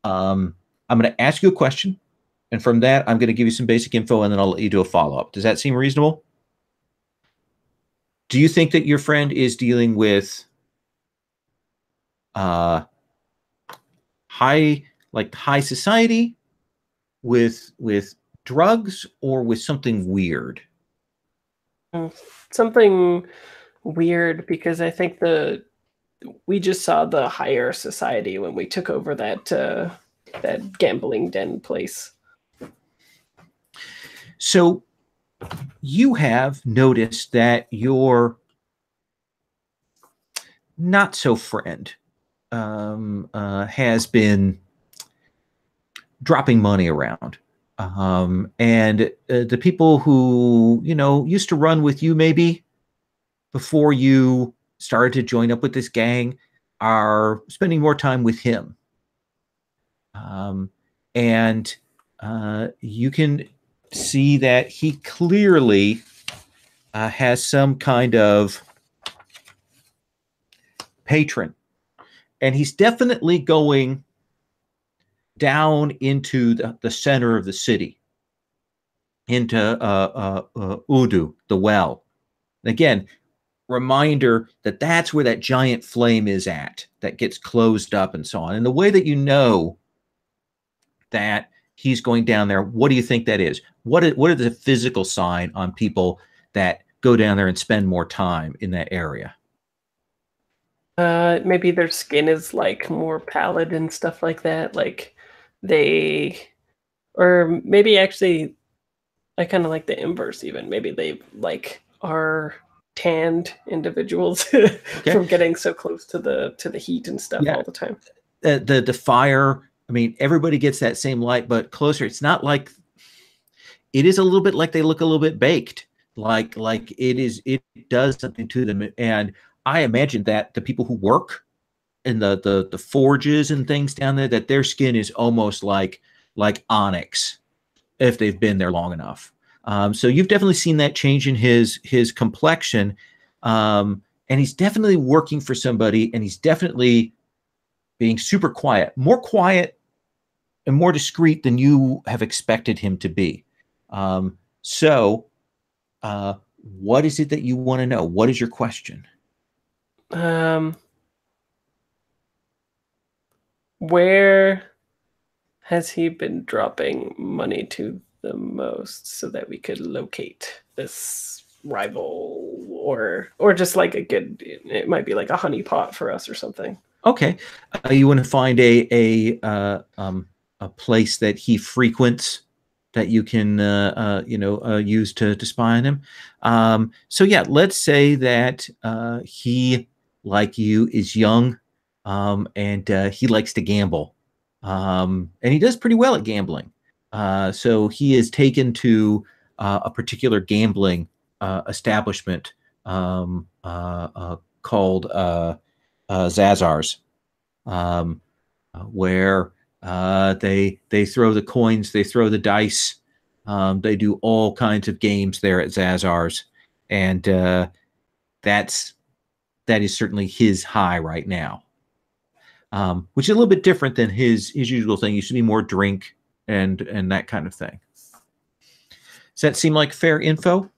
I'm going to ask you a question, and from that, I'm going to give you some basic info, and then I'll let you do a follow-up. Does that seem reasonable? Do you think that your friend is dealing with high society, with drugs, or with something weird? Something weird, because I think we just saw the higher society when we took over that gambling den place. So you have noticed that your not so friend has been dropping money around. And the people who, used to run with you maybe before you started to join up with this gang are spending more time with him. And you can see that he clearly has some kind of patron. And he's definitely going down into the center of the city, into Udu, the well. And again, reminder that that's where that giant flame is at, that gets closed up and so on. And the way that you know that he's going down there, what do you think that is? What are the physical sign on people that go down there and spend more time in that area? Maybe their skin is like more pallid and stuff like that. Like or maybe actually, I kind of like the inverse even. Maybe they like are tanned individuals from getting so close to the heat and stuff all the time. The fire, I mean, everybody gets that same light, but closer. It's not like, it is a little bit like they look a little bit baked. Like it does something to them. And I imagine that the people who work in the forges and things down there, that their skin is almost like onyx if they've been there long enough. So you've definitely seen that change in his complexion. And he's definitely working for somebody, and he's definitely being super quiet, more quiet and more discreet than you have expected him to be. So what is it that you want to know? What is your question? Where has he been dropping money to the most so that we could locate this rival, or just like it might be like a honeypot for us or something. Okay. You want to find a place that he frequents that you can use to spy on him. So yeah, let's say that he, like you, is young, and he likes to gamble, and he does pretty well at gambling. So he is taken to a particular gambling establishment called Zazar's, where they throw the coins, they throw the dice, they do all kinds of games there at Zazar's, and that is certainly his high right now, which is a little bit different than his usual thing. He used to be more drink and that kind of thing. Does that seem like fair info?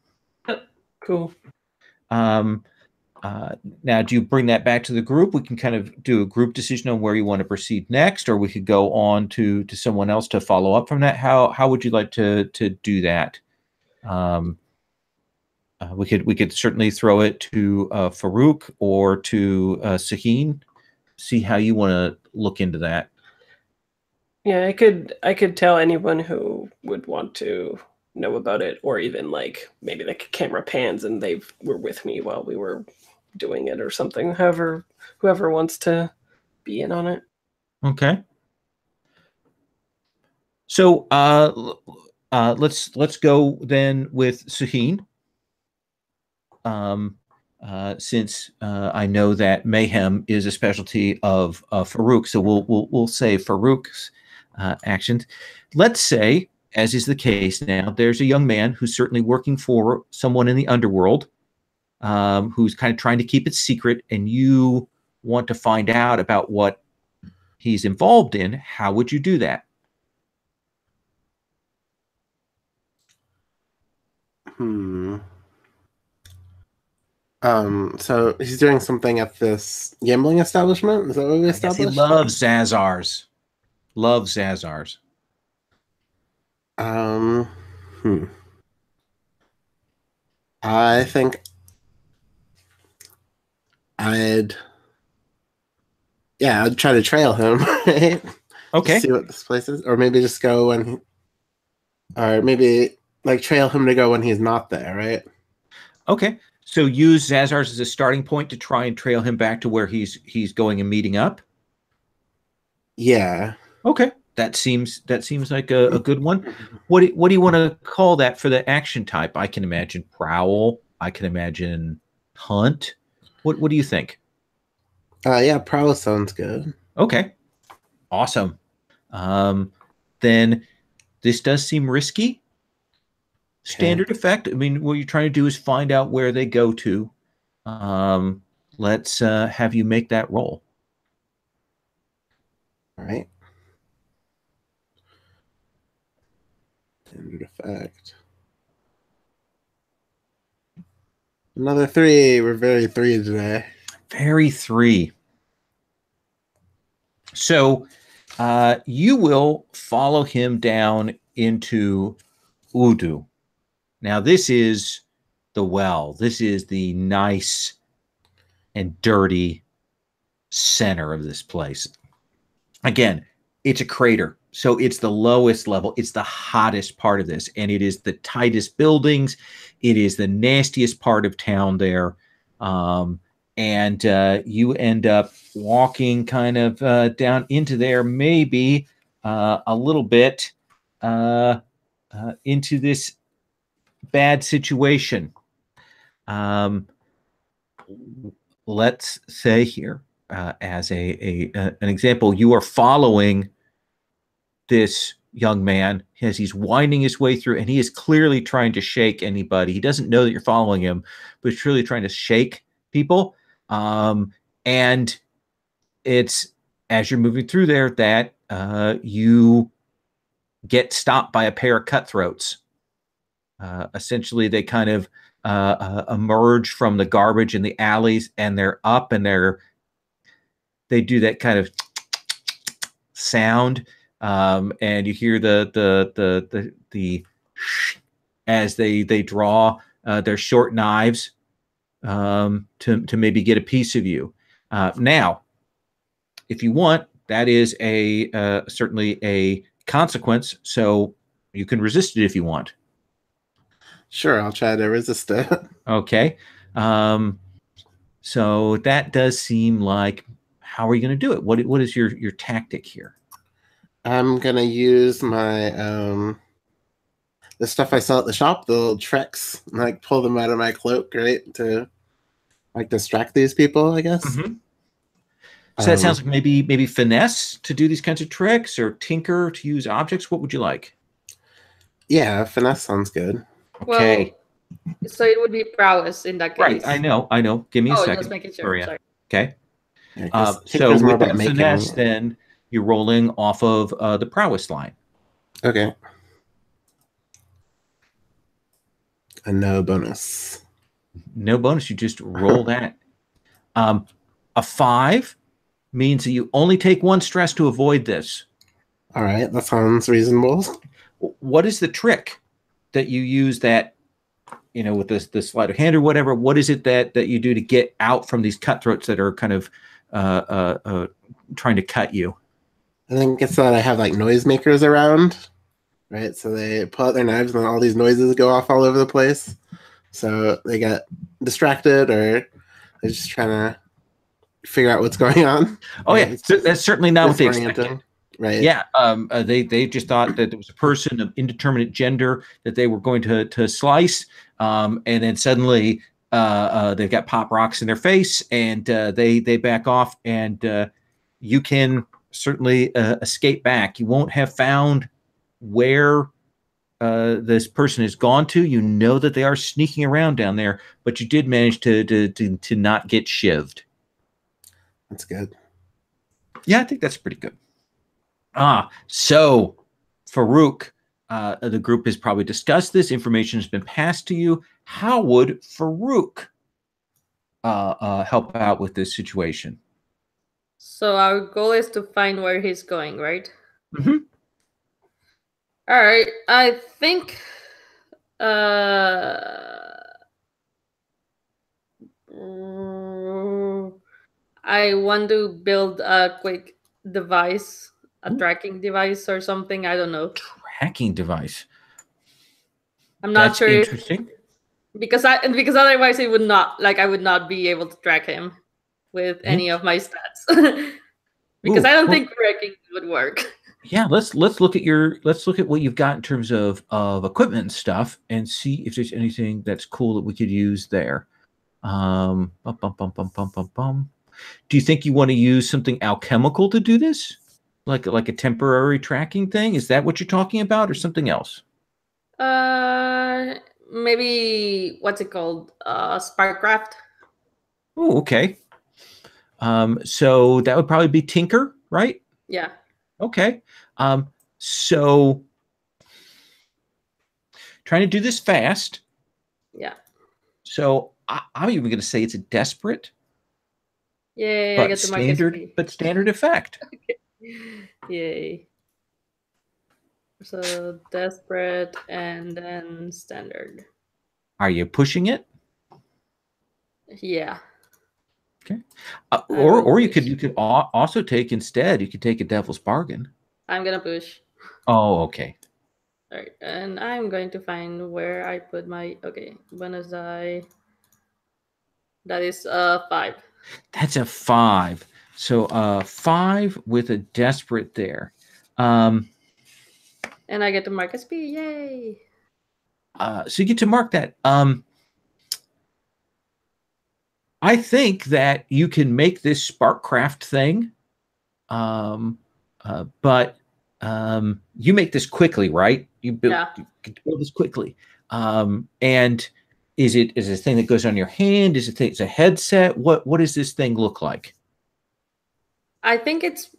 Yep. Cool. Now, do you bring that back to the group? We can kind of do a group decision on where you want to proceed next, or we could go on to someone else to follow up from that. How would you like to do that? We could certainly throw it to Farouk or to Sahin. See how you want to look into that. Yeah, I could tell anyone who would want to know about it, or even like maybe the camera pans and they were with me while we were doing it or something. However, whoever wants to be in on it. Okay. So let's go then with Sahin. Since I know that mayhem is a specialty of Farouk, so we'll say Farouk's actions. Let's say, as is the case now, there's a young man who's certainly working for someone in the underworld, who's kind of trying to keep it secret, and you want to find out about what he's involved in. How would you do that? So he's doing something at this gambling establishment? Is that what we established? He loves Zazar's. Loves Zazar's. I think I'd try to trail him, right? Okay. Just see what this place is. Or maybe just go when or maybe like trail him to go when he's not there, right? Okay. So use Zazar's as a starting point to try and trail him back to where he's going and meeting up. Yeah. Okay. That seems like a good one. What do you want to call that for the action type? I can imagine prowl. I can imagine hunt. What do you think? Yeah, prowl sounds good. Okay. Awesome. Then this does seem risky. Standard effect. I mean, what you're trying to do is find out where they go to. Let's have you make that roll. All right. Standard effect. Another 3. We're very 3 today. Very 3. So you will follow him down into Udu. Now, this is the well. This is the nice and dirty center of this place. Again, it's a crater. So it's the lowest level. It's the hottest part of this. And it is the tightest buildings. It is the nastiest part of town there. And you end up walking kind of down into there, maybe a little bit into this bad situation. Let's say here, as an example, you are following this young man as he's winding his way through, and he is clearly trying to shake anybody. He doesn't know that you're following him, but he's really trying to shake people. And it's as you're moving through there that you get stopped by a pair of cutthroats. Essentially, they kind of emerge from the garbage in the alleys, and they're up, and they do that kind of sound, and you hear the as they draw their short knives to maybe get a piece of you. Now, if you want, that is certainly a consequence. So You can resist it if you want. Sure, I'll try to resist it. Okay. So that does seem like, how are you going to do it? What is your tactic here? I'm gonna use my the stuff I sell at the shop, the little tricks, like pull them out of my cloak, right? To like distract these people, I guess. Mm-hmm. So that sounds like maybe finesse to do these kinds of tricks, or tinker to use objects. What would you like? Yeah, finesse sounds good. Okay. Well, so it would be prowess in that case. Right. I know. Give me a second. Just making sure. Sorry. Okay. Yeah, So with that finesse, then you're rolling off of the prowess line. Okay. And no bonus. No bonus. You just roll that. A 5 means that you only take 1 stress to avoid this. All right, that sounds reasonable. What is the trick that you use that, with the sleight of hand or whatever? What is it that you do to get out from these cutthroats that are kind of trying to cut you? I think it's that I have like noisemakers around, right? So they pull out their knives and then all these noises go off all over the place. So they get distracted or they're just trying to figure out what's going on. Oh yeah, so that's certainly not what they expected. Right. Yeah. They just thought that there was a person of indeterminate gender that they were going to slice, and then suddenly they've got pop rocks in their face, and they back off, and you can certainly escape back. You won't have found where this person has gone to. You know that they are sneaking around down there, but you did manage to not get shivved. That's good. Yeah, I think that's pretty good. So Farouk, the group has probably discussed this. Information has been passed to you. How would Farouk help out with this situation? So our goal is to find where he's going, right? Mm-hmm. All right. I think I want to build a quick device, a tracking device or something. I don't know. Tracking device. I'm not sure. Interesting. Because otherwise it would not, I would not be able to track him with any of my stats. Because I don't think tracking would work. Yeah, let's look at what you've got in terms of equipment and stuff, and see if there's anything that's cool that we could use there. Do you think you want to use something alchemical to do this, like a temporary tracking thing? Is that what you're talking about, or something else? Maybe what's it called? Sparkcraft. Oh, okay. So that would probably be tinker, right? Yeah. Okay. So trying to do this fast. Yeah. So I'm even going to say it's a desperate. Yay! But I get the standard effect. Yay! So desperate and then standard. Are you pushing it? Yeah. Okay. Or you could also take instead. You could take a devil's bargain. I'm gonna push. Oh, okay. All right, and I'm going to find where I put my bonus die. That is 5. That's a 5. So 5 with a desperate there. And I get to mark SP. Yay! So you get to mark that. I think that you can make this Sparkcraft thing, but you make this quickly, right? You can build this quickly. And is it a thing that goes on your hand? It's a headset? What does this thing look like? I think it's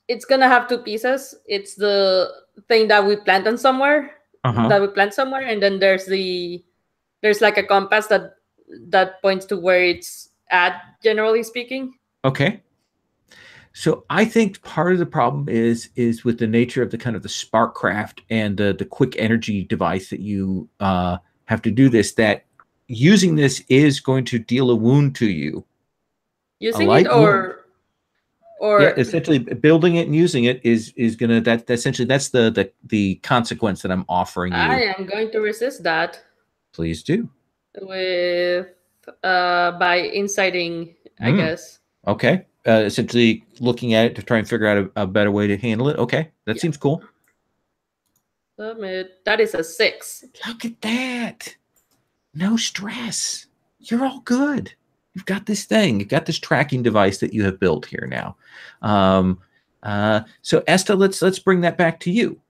it's gonna have 2 pieces. It's the thing that we plant on somewhere. That we plant somewhere, and then there's like a compass that points to where it's at, generally speaking. Okay. So I think part of the problem is with the nature of the kind of the Sparkcraft and the quick energy device that you have to do this, that using this is going to deal a wound to you. Using it or Or Yeah, essentially building it and using it is gonna essentially that's the consequence that I'm offering you. I am going to resist that Please do. with by inciting, I Mm. guess. Okay. Essentially looking at it to try and figure out a better way to handle it. Okay, that Yeah. seems cool. Submit. That is a 6. Look at that. No stress. You're all good. You've got this thing. You've got this tracking device that you have built here now. So Esta, let's bring that back to you.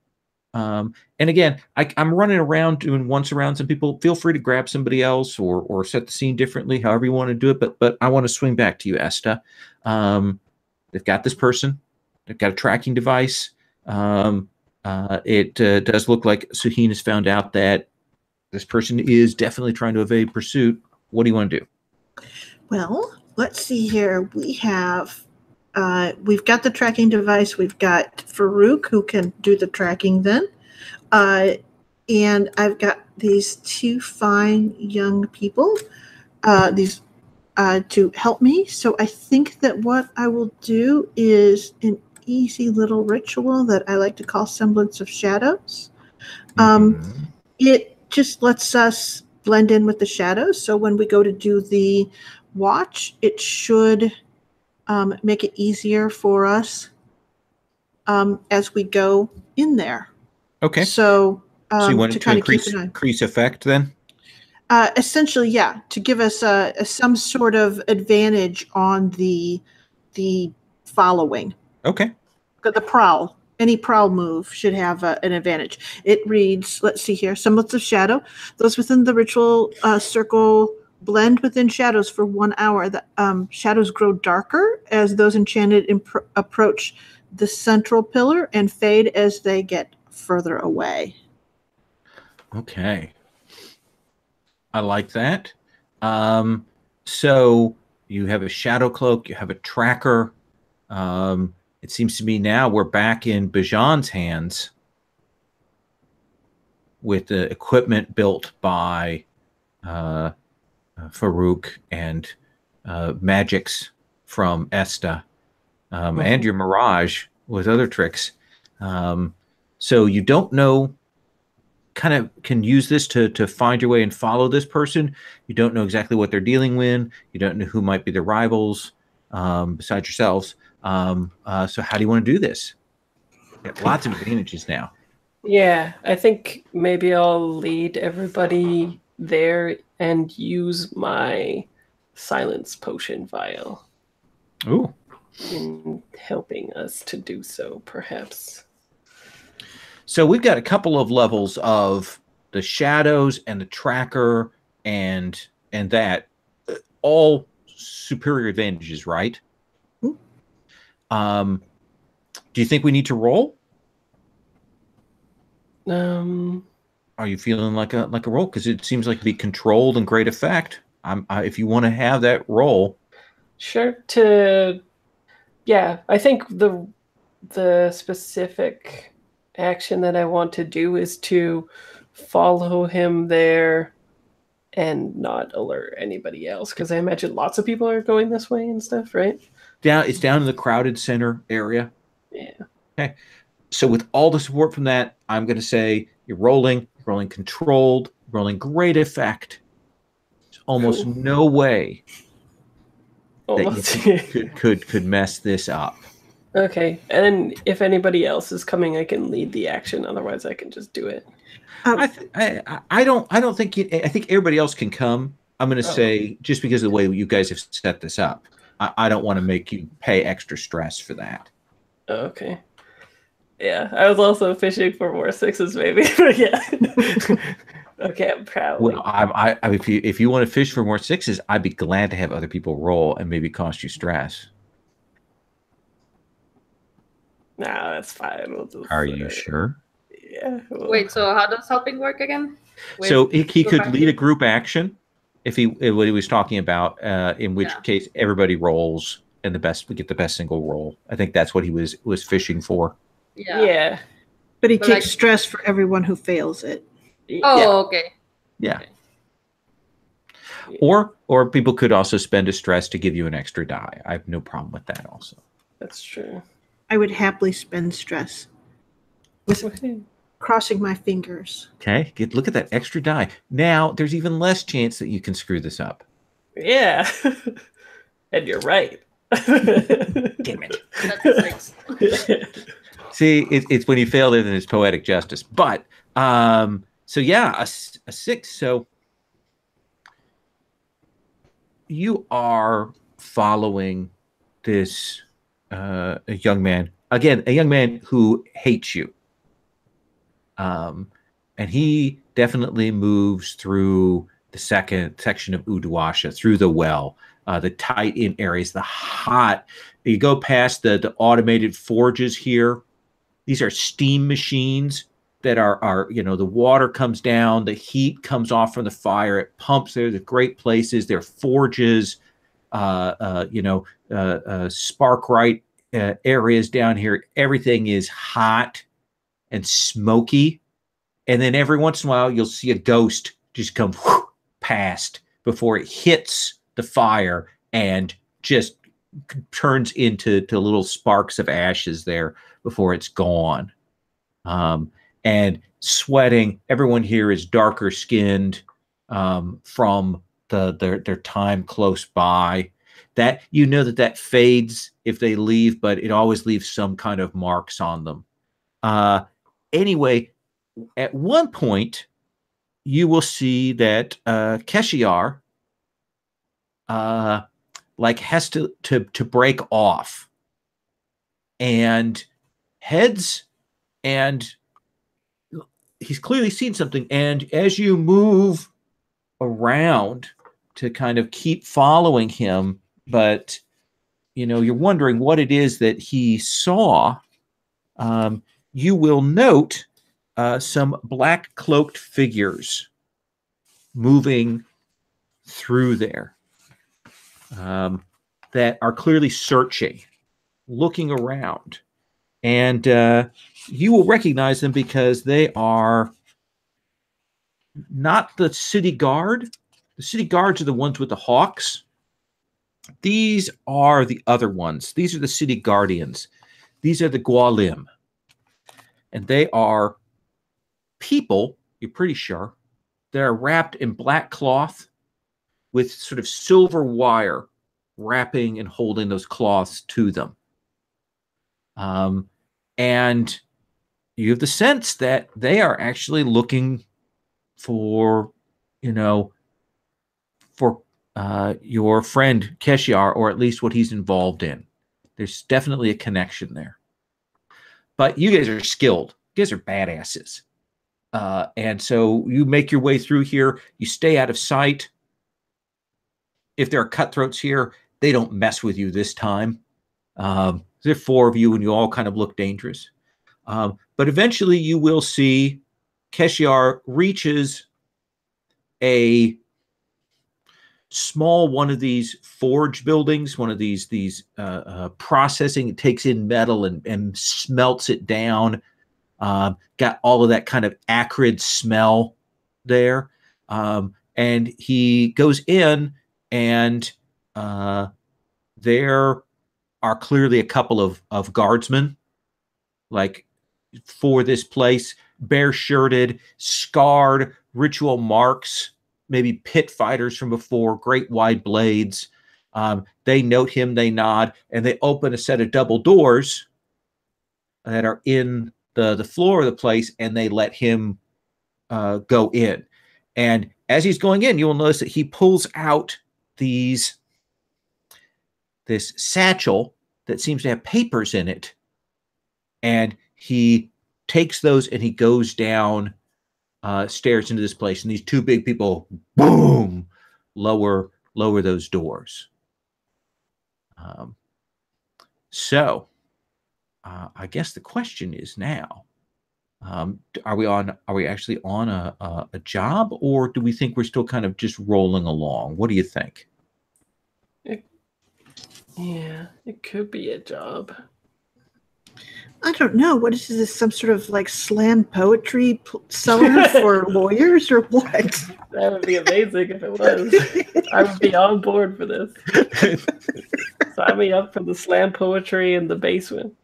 And again, I'm running around doing once around some people. Feel free to grab somebody else or set the scene differently, however you want to do it. But I want to swing back to you, Esta. They've got this person. They've got a tracking device. It does look like Suhin has found out that this person is definitely trying to evade pursuit. What do you want to do? Well, let's see here. We've got the tracking device. We've got Farouk who can do the tracking then. And I've got these two fine young people to help me. So I think that what I will do is an easy little ritual that I like to call Semblance of Shadows. It just lets us blend in with the shadows. So when we go to do the watch, it should make it easier for us as we go in there. Okay. So you want to to kind of keep increase effect then? Essentially, yeah, to give us some sort of advantage on the following. Okay. The prowl. Any prowl move should have an advantage. It reads, let's see here, Semblance of Shadow. Those within the ritual circle blend within shadows for 1 hour. The shadows grow darker as those enchanted approach the central pillar and fade as they get further away. Okay. I like that. So you have a shadow cloak, you have a tracker. It seems to me now we're back in Bajan's hands with the equipment built by Farouk and magics from Esta and your Mirage with other tricks. So you don't know, kind of can use this to find your way and follow this person. You don't know exactly what they're dealing with. You don't know who might be their rivals besides yourselves. So how do you want to do this? You have lots of advantages now. Yeah, I think maybe I'll lead everybody there and use my silence potion vial. Ooh. In helping us to do so, perhaps. So we've got a couple of levels of the shadows and the tracker and that all superior advantages, right? Do you think we need to roll? Are you feeling like a roll? Because it seems like to be controlled and great effect. If you want to have that roll, sure. I think the specific action that I want to do is to follow him there and not alert anybody else, because I imagine lots of people are going this way and stuff, right? It's down in the crowded center area. Yeah. Okay. So with all the support from that, I'm going to say you're rolling controlled, rolling great effect. There's almost no way that you could mess this up. Okay, and if anybody else is coming, I can lead the action. Otherwise, I can just do it. I don't think I think everybody else can come. I'm going to say just because of the way you guys have set this up, I don't want to make you pay extra stress for that. Okay. Yeah, I was also fishing for more 6s, maybe. But yeah. Okay, I'm proud. Well, if you want to fish for more 6s, I'd be glad to have other people roll and maybe cost you stress. Nah, that's fine. Are you sure? Yeah. Wait, so how does helping work again? So he could lead a group action if what he was talking about, in which case everybody rolls and we get the best single roll. I think that's what he was fishing for. Yeah. But he takes stress for everyone who fails it. Okay. Yeah. Or people could also spend a stress to give you an extra die. I have no problem with that also. That's true. I would happily spend stress with Okay. crossing my fingers. Okay, look at that extra die. Now there's even less chance that you can screw this up. Yeah. And you're right. Damn it. That's 6. See, it's when you fail there, then it's poetic justice. But so yeah, a 6. So you are following this a young man, again, a young man who hates you. And he definitely moves through the second section of Uduasha, through the well, the tight-in areas, the hot. You go past the automated forges here. These are steam machines that are the water comes down, the heat comes off from the fire, it pumps there. They're great places. They're forges, spark-right areas down here. Everything is hot and smoky. And then every once in a while, you'll see a ghost just come past before it hits the fire and just turns into little sparks of ashes there before it's gone. And sweating. Everyone here is darker skinned from their time close by. That that fades if they leave, but it always leaves some kind of marks on them. Anyway, at one point, you will see that Keshiar has to break off and heads, and he's clearly seen something. And as you move around to kind of keep following him, but you're wondering what it is that he saw, you will note some black cloaked figures moving through there that are clearly searching, looking around. And you will recognize them because they are not the city guard. The city guards are the ones with the hawks. These are the other ones. These are the city guardians. These are the Gwalim. And they are people, you're pretty sure, that are wrapped in black cloth with sort of silver wire wrapping and holding those cloths to them. And you have the sense that they are actually looking for, your friend Keshiar, or at least what he's involved in. There's definitely a connection there. But you guys are skilled. You guys are badasses. And so you make your way through here. You stay out of sight. If there are cutthroats here, they don't mess with you this time. There are 4 of you, and you all kind of look dangerous. But eventually you will see Keshiar reaches a small one of these forge buildings, one of these processing. It takes in metal and smelts it down. Got all of that kind of acrid smell there. And he goes in, and there are clearly a couple of guardsmen, like, for this place, bare-shirted, scarred, ritual marks, maybe pit fighters from before, great wide blades. They note him, they nod, and they open a set of double doors that are in the floor of the place, and they let him go in. And as he's going in, you will notice that he pulls out this satchel that seems to have papers in it, and he takes those and he goes down stairs into this place, and these 2 big people, boom, lower those doors. So I guess the question is now, are we actually on a job, or do we think we're still kind of just rolling along? What do you think? It could be a job. I don't know. What is this? Some sort of like slam poetry cellar for lawyers, or what? That would be amazing if it was. I would be on board for this. Sign me up for the slam poetry in the basement.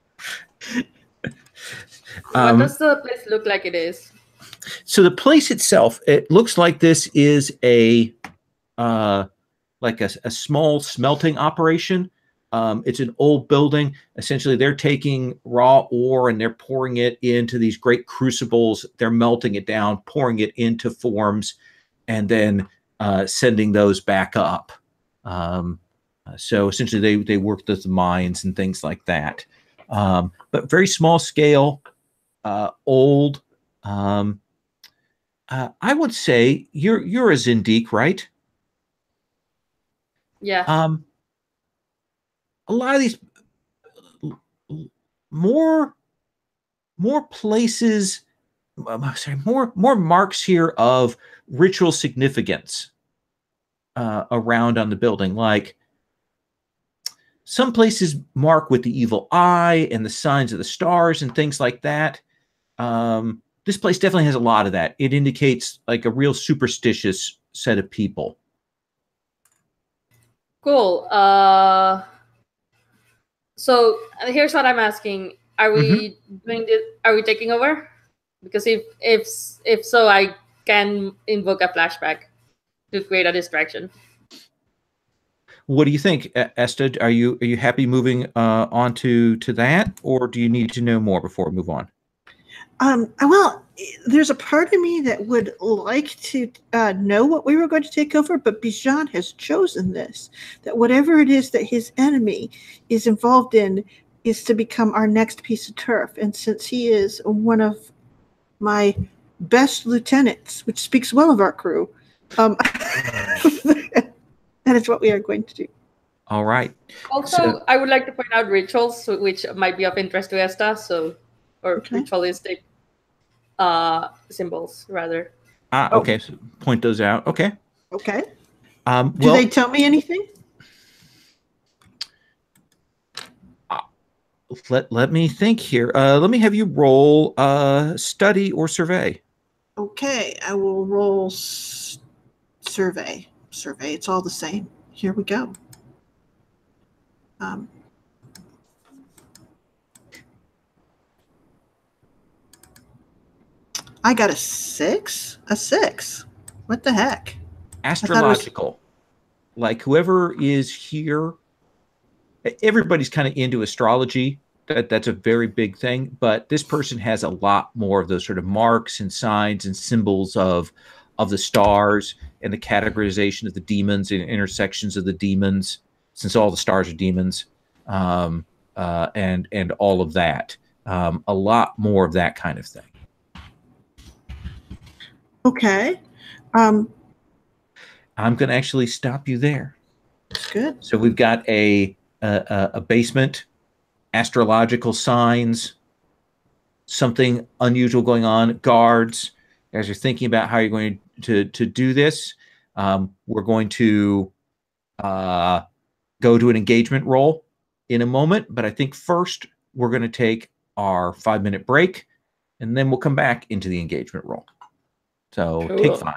What does the place look like it is? So the place itself, it looks like this is a small smelting operation. It's an old building. Essentially, they're taking raw ore and they're pouring it into these great crucibles. They're melting it down, pouring it into forms, and then sending those back up. So essentially, they work with the mines and things like that. But very small scale, old. I would say you're a Zindiq, right? Yeah. A lot of these more places, sorry, more marks here of ritual significance around on the building. Like some places mark with the evil eye and the signs of the stars and things like that. This place definitely has a lot of that. It indicates like a real superstitious set of people. Cool. So here's what I'm asking: Are we doing this? Are we taking over? Because if so, I can invoke a flashback to create a distraction. What do you think, Esta? Are you happy moving on to that, or do you need to know more before we move on? Well, there's a part of me that would like to know what we were going to take over, but Bijan has chosen this, that whatever it is that his enemy is involved in is to become our next piece of turf. And since he is one of my best lieutenants, which speaks well of our crew, that is what we are going to do. All right. Also, I would like to point out rituals which might be of interest to Esta, or ritualistic symbols rather. Okay. So point those out. Okay. Okay. Well, do they tell me anything? Let me think here. Let me have you roll study or survey. Okay, I will roll survey. Survey, it's all the same. Here we go. I got a 6. A 6. What the heck? Astrological. Like whoever is here, everybody's kind of into astrology. That's a very big thing. But this person has a lot more of those sort of marks and signs and symbols of the stars and the categorization of the demons and intersections of the demons, since all the stars are demons, and all of that. A lot more of that kind of thing. Okay. I'm going to actually stop you there. That's good. So we've got a basement, astrological signs, something unusual going on, guards. As you're thinking about how you're going to do this, we're going to go to an engagement roll in a moment. But I think first we're going to take our 5-minute break, and then we'll come back into the engagement roll. So take 5.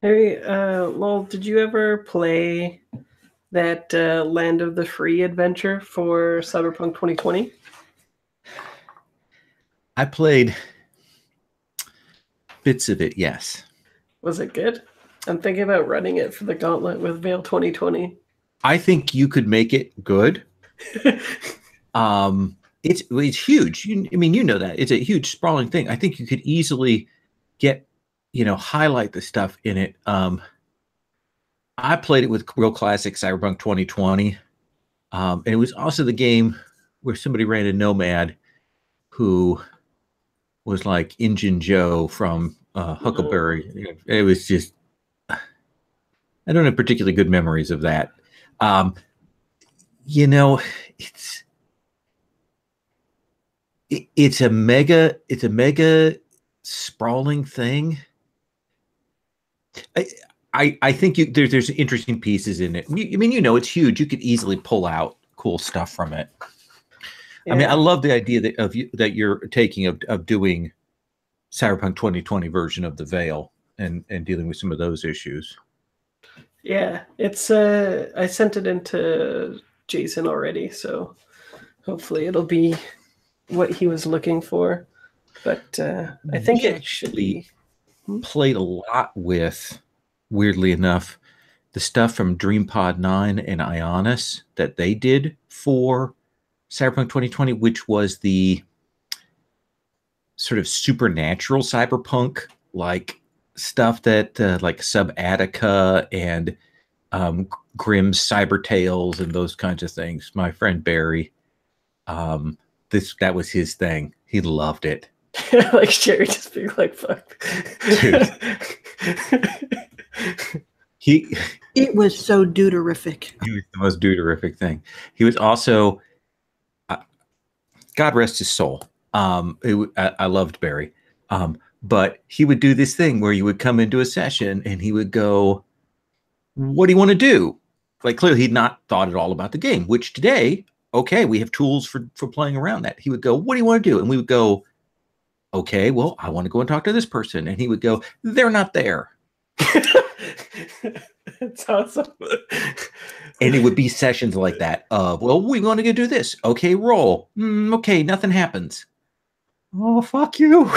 Hey, Lol, did you ever play that Land of the Free adventure for Cyberpunk 2020? I played bits of it, yes. Was it good? I'm thinking about running it for the Gauntlet with Veil 2020. I think you could make it good. It's huge. I mean, you know that. It's a huge sprawling thing. I think you could easily get, highlight the stuff in it. I played it with real classic Cyberpunk 2020. And it was also the game where somebody ran a Nomad who was like Injun Joe from Huckleberry. It was just, I don't have particularly good memories of that. It's a mega sprawling thing. I think there's interesting pieces in it. I mean, it's huge. You could easily pull out cool stuff from it. Yeah. I mean, I love the idea that you're taking of doing Cyberpunk 2020 version of the Veil and dealing with some of those issues. Yeah, it's I sent it into Jason already, so hopefully it'll be what he was looking for. But I think it should be played a lot with, weirdly enough, the stuff from DreamPod 9 and Ionis that they did for Cyberpunk 2020, which was the sort of supernatural cyberpunk like stuff that like Subautica and Grimm's Cyber Tales and those kinds of things. My friend Barry, that was his thing. He loved it. Like Sherry just being like, fuck. It was so duderific. He was the most duderific thing. He was also, God rest his soul. I loved Barry. But he would do this thing where you would come into a session and he would go, what do you want to do? Like, clearly he'd not thought at all about the game, which today, okay, we have tools for playing around that. He would go, what do you want to do? And we would go, okay, well, I want to go and talk to this person. And he would go, they're not there. That's awesome. And it would be sessions like that of, well, we want to go do this. Okay, roll. Okay, nothing happens. Oh, fuck you.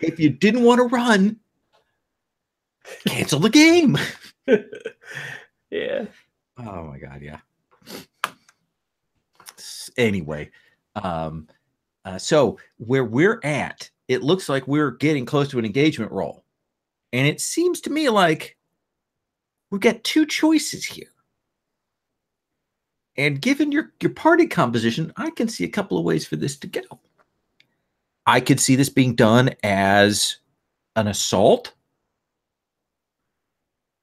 If you didn't want to run, cancel the game. Yeah. Oh my God, yeah. Anyway, so where we're at, it looks like we're getting close to an engagement roll. And it seems to me like we've got two choices here. And given your party composition, I can see a couple of ways for this to go. I could see this being done as an assault.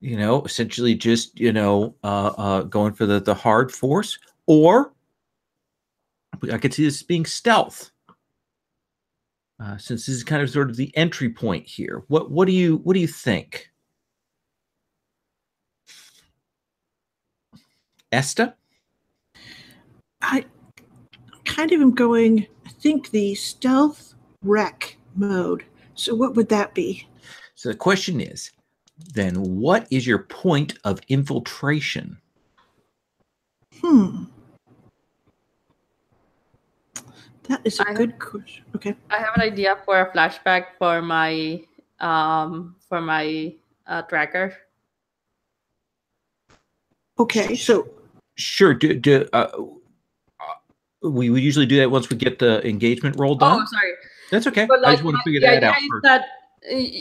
Essentially just, going for the hard force. Or I could see this being stealth. Since this is kind of sort of the entry point here. What do you think? Esta? I kind of am going, I think the stealth wreck mode. So what would that be? So the question is, then what is your point of infiltration? That is a good question. Okay. I have an idea for a flashback for my tracker. Okay, so sure. We would usually do that once we get the engagement roll done. Oh, sorry. That's okay. I just want to figure that out first. That,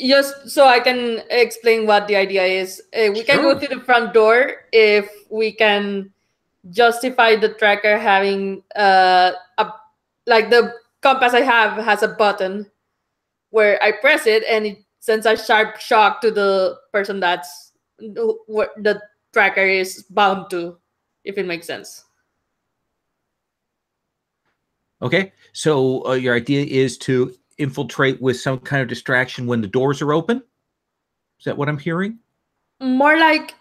just so I can explain what the idea is. We can go through the front door if we can justify the tracker having like the compass I have has a button where I press it and it sends a sharp shock to the person that's what the tracker is bound to, if it makes sense. Okay, so your idea is to infiltrate with some kind of distraction when the doors are open? Is that what I'm hearing? More like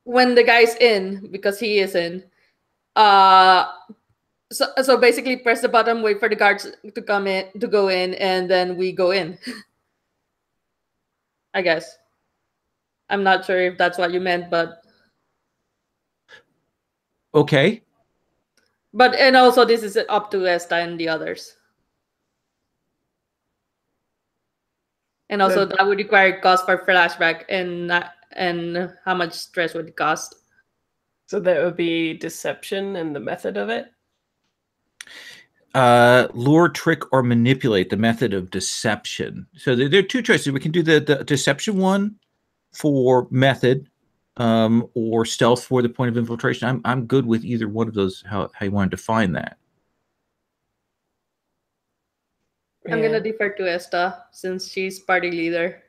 when the guy's in, because he is in. So basically press the button, wait for the guards to come in, to go in, and then we go in. I guess. I'm not sure if that's what you meant, but Okay. and also this is up to Esta and the others. And also that would require cost for flashback and how much stress would it cost? So that would be deception and the method of it. Lure, trick, or manipulate, the method of deception. So there are two choices. We can do the deception one for method, or stealth for the point of infiltration. I'm good with either one of those. How you want to define that? I'm gonna defer to Esta since she's party leader.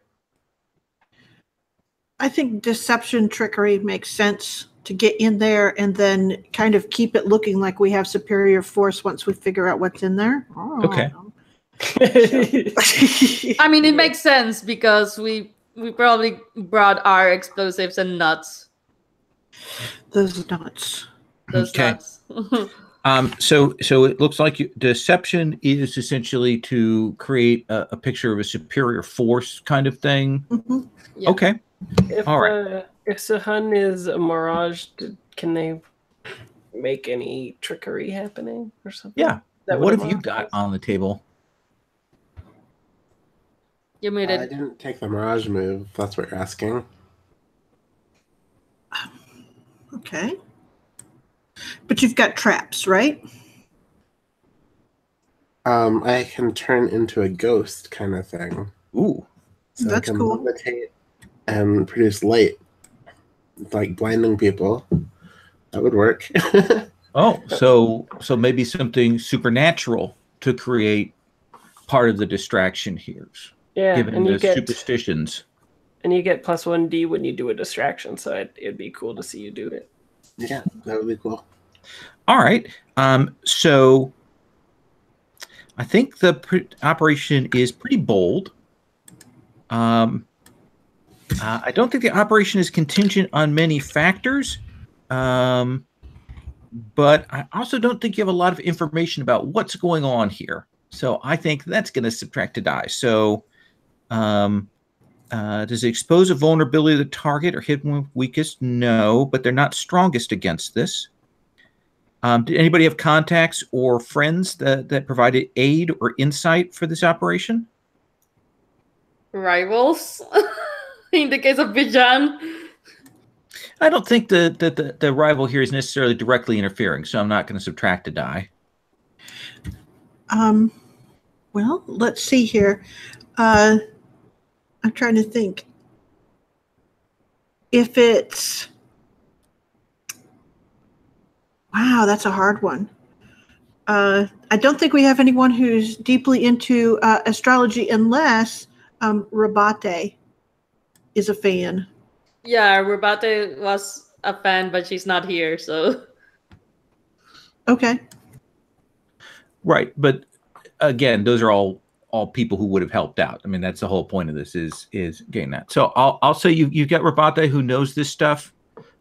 I think deception trickery makes sense to get in there and then kind of keep it looking like we have superior force once we figure out what's in there. Oh, Okay. I mean, it makes sense because we probably brought our explosives and nuts. Those nuts. Those Okay. nuts. So it looks like deception is essentially to create a picture of a superior force kind of thing. Mm-hmm. Yeah. Okay. All right. If Sahun is a mirage, can they make any trickery happening or something? Yeah. What have you got on the table? You're I muted. didn't take the mirage move. If that's what you're asking. Okay. But you've got traps, right? I can turn into a ghost kind of thing. Ooh. So That's I can cool. levitate and produce light, like blinding people. That would work. Oh, so maybe something supernatural to create part of the distraction here. Yeah, Given and the you get superstitions. and you get +1D when you do a distraction. So it'd be cool to see you do it. Yeah, that would be cool. All right. So I think the operation is pretty bold. I don't think the operation is contingent on many factors. But I also don't think you have a lot of information about what's going on here. So I think that's going to subtract a die. So does it expose a vulnerability to the target or hit one weakest? No, but they're not strongest against this. Did anybody have contacts or friends that provided aid or insight for this operation? Rivals? In the case of Bijan? I don't think the rival here is necessarily directly interfering, so I'm not going to subtract a die. Well, let's see here. I'm trying to think. If it's... Wow, that's a hard one. I don't think we have anyone who's deeply into astrology unless Rabate is a fan. Yeah, Rabate was a fan, but she's not here, so... Okay. Right, but again, those are all people who would have helped out. I mean, that's the whole point of this is getting that. So I'll say you've got Rabate who knows this stuff,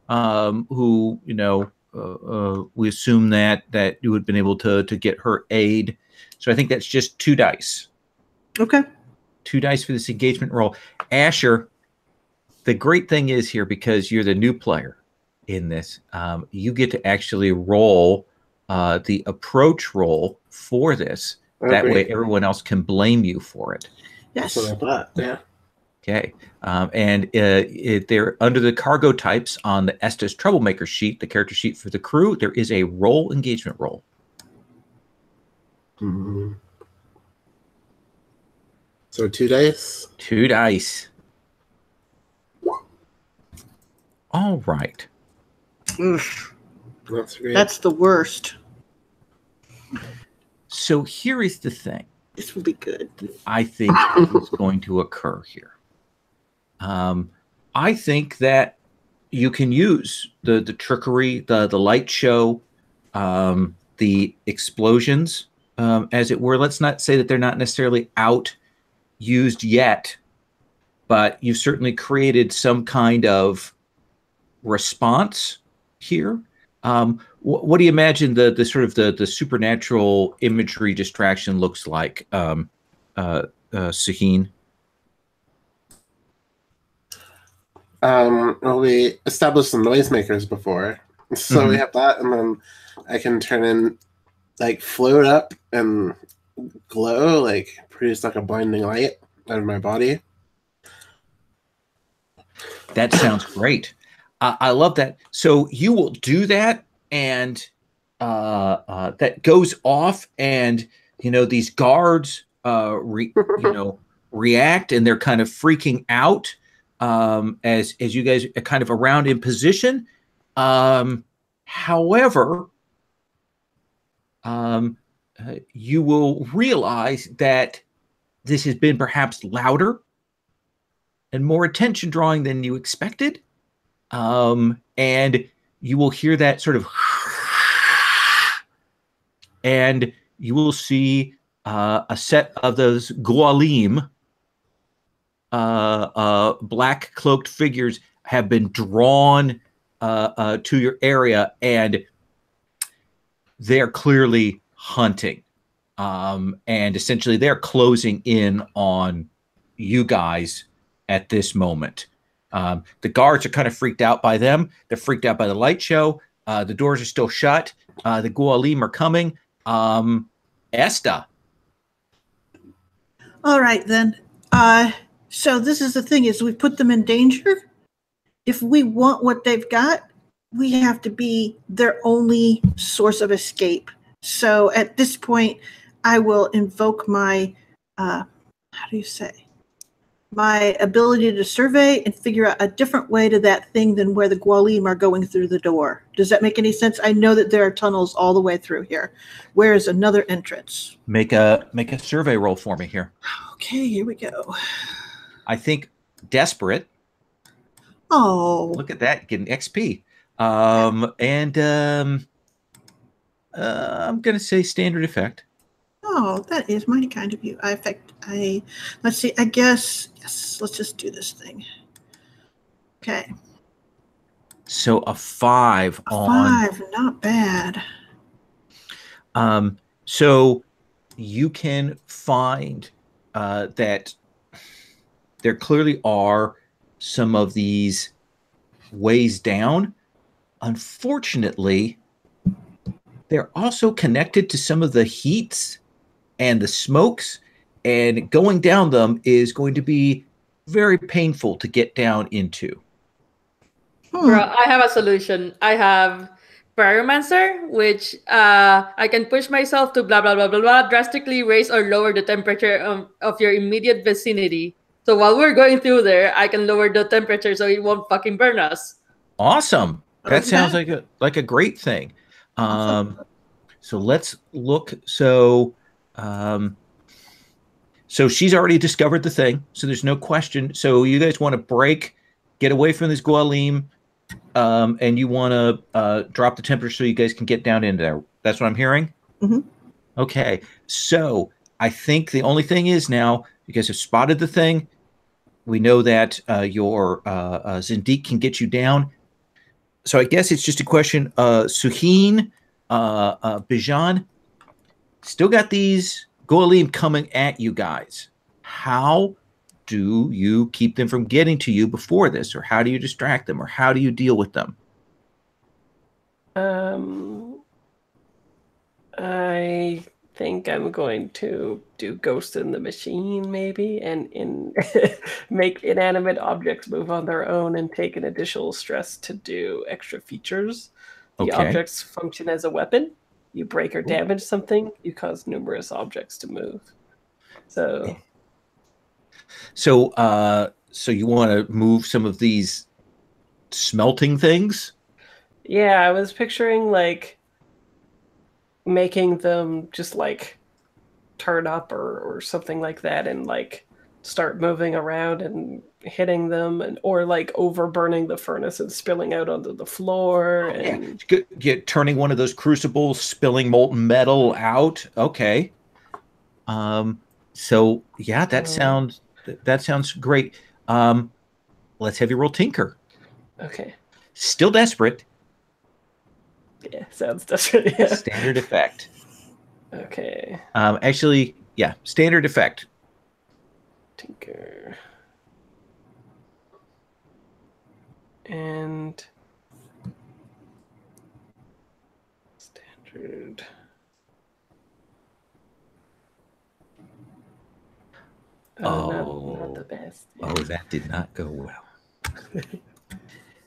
who we assume that you would have been able to get her aid. So I think that's just 2 dice. Okay. 2 dice for this engagement roll. Asher, the great thing is here, because you're the new player in this, you get to actually roll the approach roll for this. That way everyone else can blame you for it. Yes. That's what I thought. Yeah. Okay. And they're under the cargo types on the Estes Troublemaker sheet, the character sheet for the crew. There is a roll engagement roll. Mm-hmm. So 2 dice? 2 dice. All right. Oof. That's great. That's the worst. So here is the thing. This will be good. I think is going to occur here. I think that you can use the trickery, the light show, the explosions, as it were. Let's not say that they're not necessarily out used yet, but you've certainly created some kind of response here. What do you imagine the sort of the supernatural imagery distraction looks like, Saheen? Well, we established some noisemakers before, so we Mhm. have that, and then I can turn in, like, float up and glow, like produce like a blinding light out of my body. That sounds great. I love that. So you will do that, and that goes off, and these guards, react, and they're kind of freaking out as you guys are kind of around in position. However, you will realize that this has been perhaps louder and more attention drawing than you expected. And you will hear that sort of, and you will see a set of those Gualim, black cloaked figures, have been drawn to your area, and they're clearly hunting. And essentially, they're closing in on you guys at this moment. The guards are kind of freaked out by them. They're freaked out by the light show. The doors are still shut. The Gualim are coming. Esta. All right, then. So this is the thing, is we put them in danger. If we want what they've got, we have to be their only source of escape. So at this point, I will invoke my, how do you say? My ability to survey and figure out a different way to that thing than where the Gualim are going through the door. Does that make any sense? I know that there are tunnels all the way through here. Where is another entrance? Make a survey roll for me here. Okay, here we go. I think desperate. Oh. Look at that, getting XP. I'm gonna say standard effect. Oh, that is mighty kind of you. Let's see, I guess, yes, let's just do this thing. Okay. So a 5 on 5, not bad. So you can find that there clearly are some of these ways down. Unfortunately, they're also connected to some of the heats and the smokes, and going down them is going to be very painful to get down into. Bro, I have a solution. I have Pyromancer, which I can push myself to blah, blah, blah, blah, blah, drastically raise or lower the temperature of your immediate vicinity. So while we're going through there, I can lower the temperature so it won't fucking burn us. Awesome. That Okay. sounds like a great thing. Awesome. So let's look. So she's already discovered the thing, so there's no question. So you guys want to break, get away from this Gualim, and you want to drop the temperature so you guys can get down into there. That's what I'm hearing? Mm-hmm. Okay. So I think the only thing is now you guys have spotted the thing. We know that your Zindiq can get you down. So I guess it's just a question. Suheen, Bijan, still got these Goalim coming at you guys. How do you keep them from getting to you before this? Or how do you distract them? Or how do you deal with them? I think I'm going to do Ghost in the Machine, maybe, and make inanimate objects move on their own and take an additional stress to do extra features. The Okay. objects function as a weapon. You break or damage something, you cause numerous objects to move. So you want to move some of these smelting things? yeah, I was picturing like making them just like turn up or something like that and like start moving around and hitting them, and or like over burning the furnace and spilling out onto the floor. And Get turning one of those crucibles, spilling molten metal out. Okay. So yeah, that sounds great. Let's have you roll Tinker. Okay. Still desperate. Yeah, sounds desperate. Yeah. Standard effect. Okay. Actually, yeah, standard effect. Tinker. And standard. Not the best. Oh, that did not go well.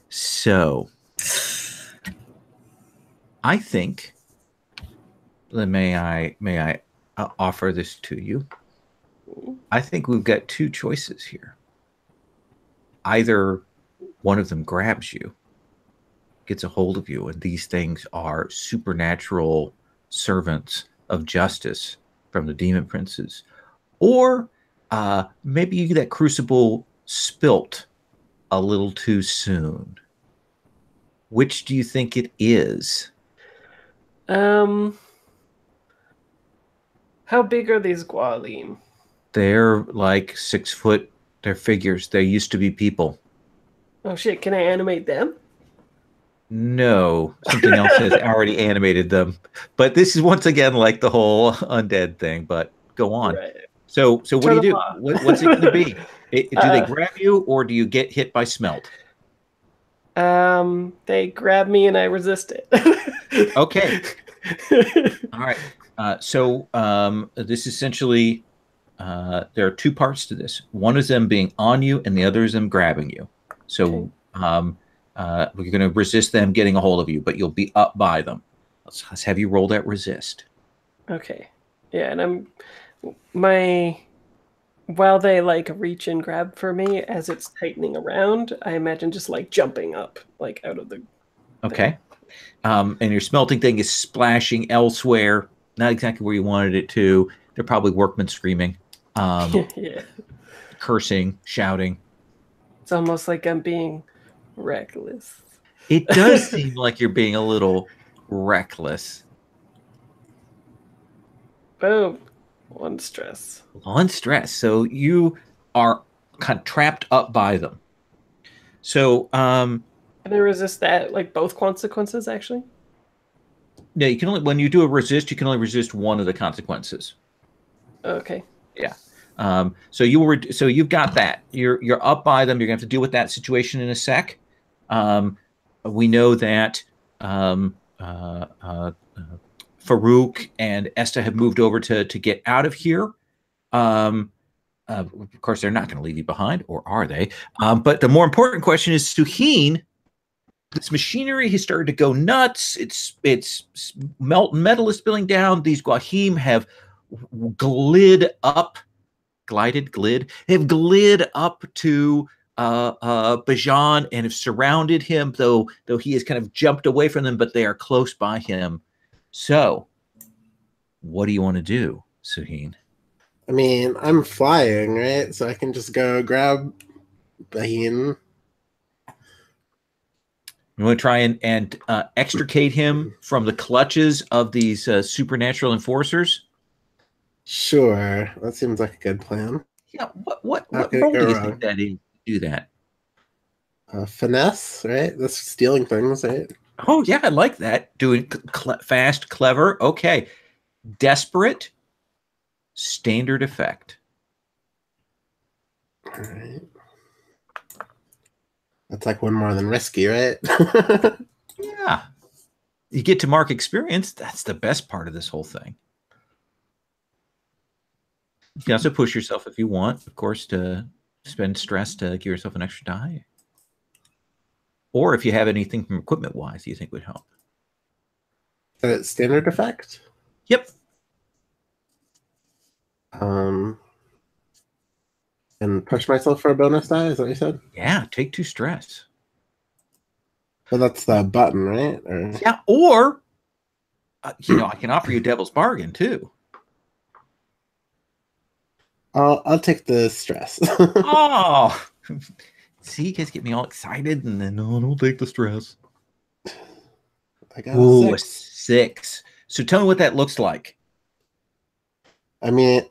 So, I think, may I offer this to you? I think we've got two choices here. Either one of them grabs you, gets a hold of you, and these things are supernatural servants of justice from the demon princes, or maybe that crucible spilt a little too soon. Which do you think it is? How big are these Gualim? They're like 6 foot. They're figures. They used to be people. Oh shit! Can I animate them? No, something else has already animated them. But this is once again like the whole undead thing. But go on. Right. So what do you do? What's it going to be? Do they grab you, or do you get hit by smelt? They grab me and I resist it. Okay. All right. So this essentially, there are two parts to this. One is them being on you, and the other is them grabbing you. So we're going to resist them getting a hold of you, but you'll be up by them. Let's have you roll that resist. Okay. Yeah, and while they like reach and grab for me as it's tightening around, I imagine just like jumping up, like out of the. Okay. And your smelting thing is splashing elsewhere, not exactly where you wanted it to. They're probably workmen screaming, Yeah. cursing, shouting. It's almost like I'm being reckless. It does seem like you're being a little reckless. Boom. One stress. On stress. So you are kind of trapped up by them. So can I resist that? Like both consequences, actually? No, you can only when you do a resist, you can only resist one of the consequences. Okay. Yeah. So you've got that. You're up by them. You're gonna have to deal with that situation in a sec. We know that Farouk and Esta have moved over to get out of here. Of course, they're not going to leave you behind, or are they? But the more important question is, Suheen, this machinery has started to go nuts. It's metal is spilling down. These Guahim have glid up to Bajan and have surrounded him, though he has kind of jumped away from them, but they are close by him. So, what do you want to do, Suheen? I mean, I'm flying, right? So I can just go grab Baheen. You want to try and extricate him from the clutches of these supernatural enforcers? Sure, that seems like a good plan. Yeah. What role do you think that is to do that? Finesse, right? That's stealing things, right? Oh yeah, I like that. Doing fast, clever. Okay, desperate. Standard effect. All right. That's like one more than risky, right? Yeah. You get to mark experience. That's the best part of this whole thing. You can also push yourself if you want, of course, to spend stress to give yourself an extra die. Or if you have anything from equipment-wise you think would help. Standard effect? Yep. And push myself for a bonus die, is that what you said? Yeah, take 2 stress. Well, that's the button, right? Or... Yeah, or, I can offer you a devil's bargain, too. I'll take the stress. Oh! See, you guys get me all excited, and then, no, don't take the stress. I got a 6. So tell me what that looks like. I mean,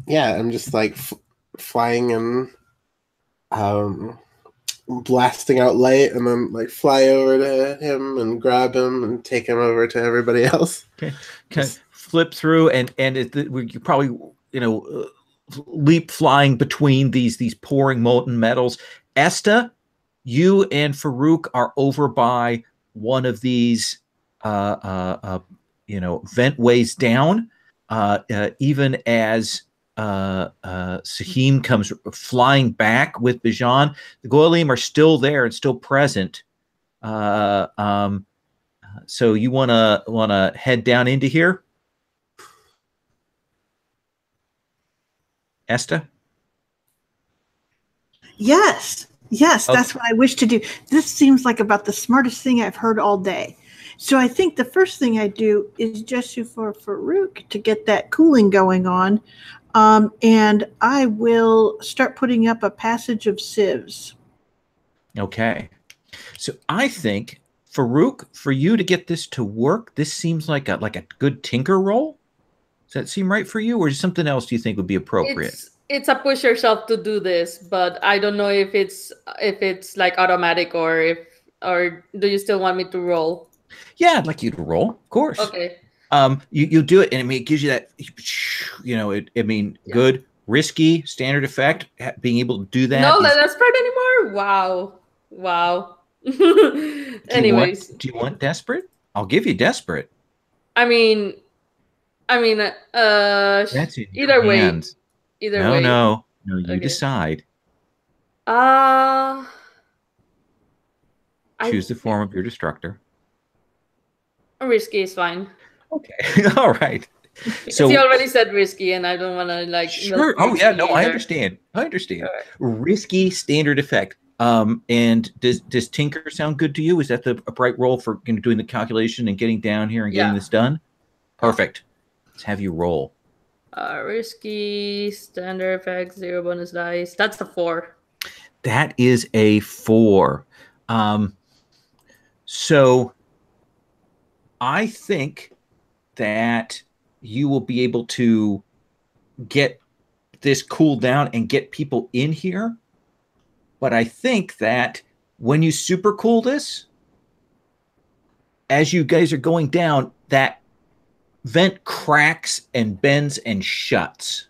yeah, I'm just like flying and blasting out light, and then like fly over to him and grab him and take him over to everybody else. Okay, kind of flip through, and you probably leap flying between these pouring molten metals. Esta, you and Farouk are over by one of these, vent ways down. Even as Sahim comes flying back with Bijan, the Goyim are still there and still present. So you wanna head down into here, Esta? Yes, Okay. that's what I wish to do. This seems like about the smartest thing I've heard all day. So I think the first thing I do is gesture for Farouk to get that cooling going on. And I will start putting up a passage of sieves. Okay. So I think, Farouk, for you to get this to work, this seems like a good tinker roll. Does that seem right for you, or is something else you think would be appropriate? It's a push yourself to do this, but I don't know if it's like automatic or do you still want me to roll? Yeah, I'd like you to roll, of course. Okay. You do it, and I mean, it gives you that, good, risky, standard effect. Being able to do that. No, that's desperate anymore. Wow. Anyways, do you want desperate? I'll give you desperate. I mean, That's in your either way. hands. Either way. No. You Okay. decide. Choose the form of your destructor. Risky is fine. Okay. All right. So he already said risky, and I don't want to Sure. Oh yeah. No, I understand. Right. Risky standard effect. And does tinker sound good to you? Is that the right roll for doing the calculation and getting down here and getting this done? Perfect. Let's have you roll. Risky standard effect, 0 bonus dice. That's a 4. That is a 4. So I think that you will be able to get this cooled down and get people in here. But I think that when you super cool this, as you guys are going down, that vent cracks and bends and shuts.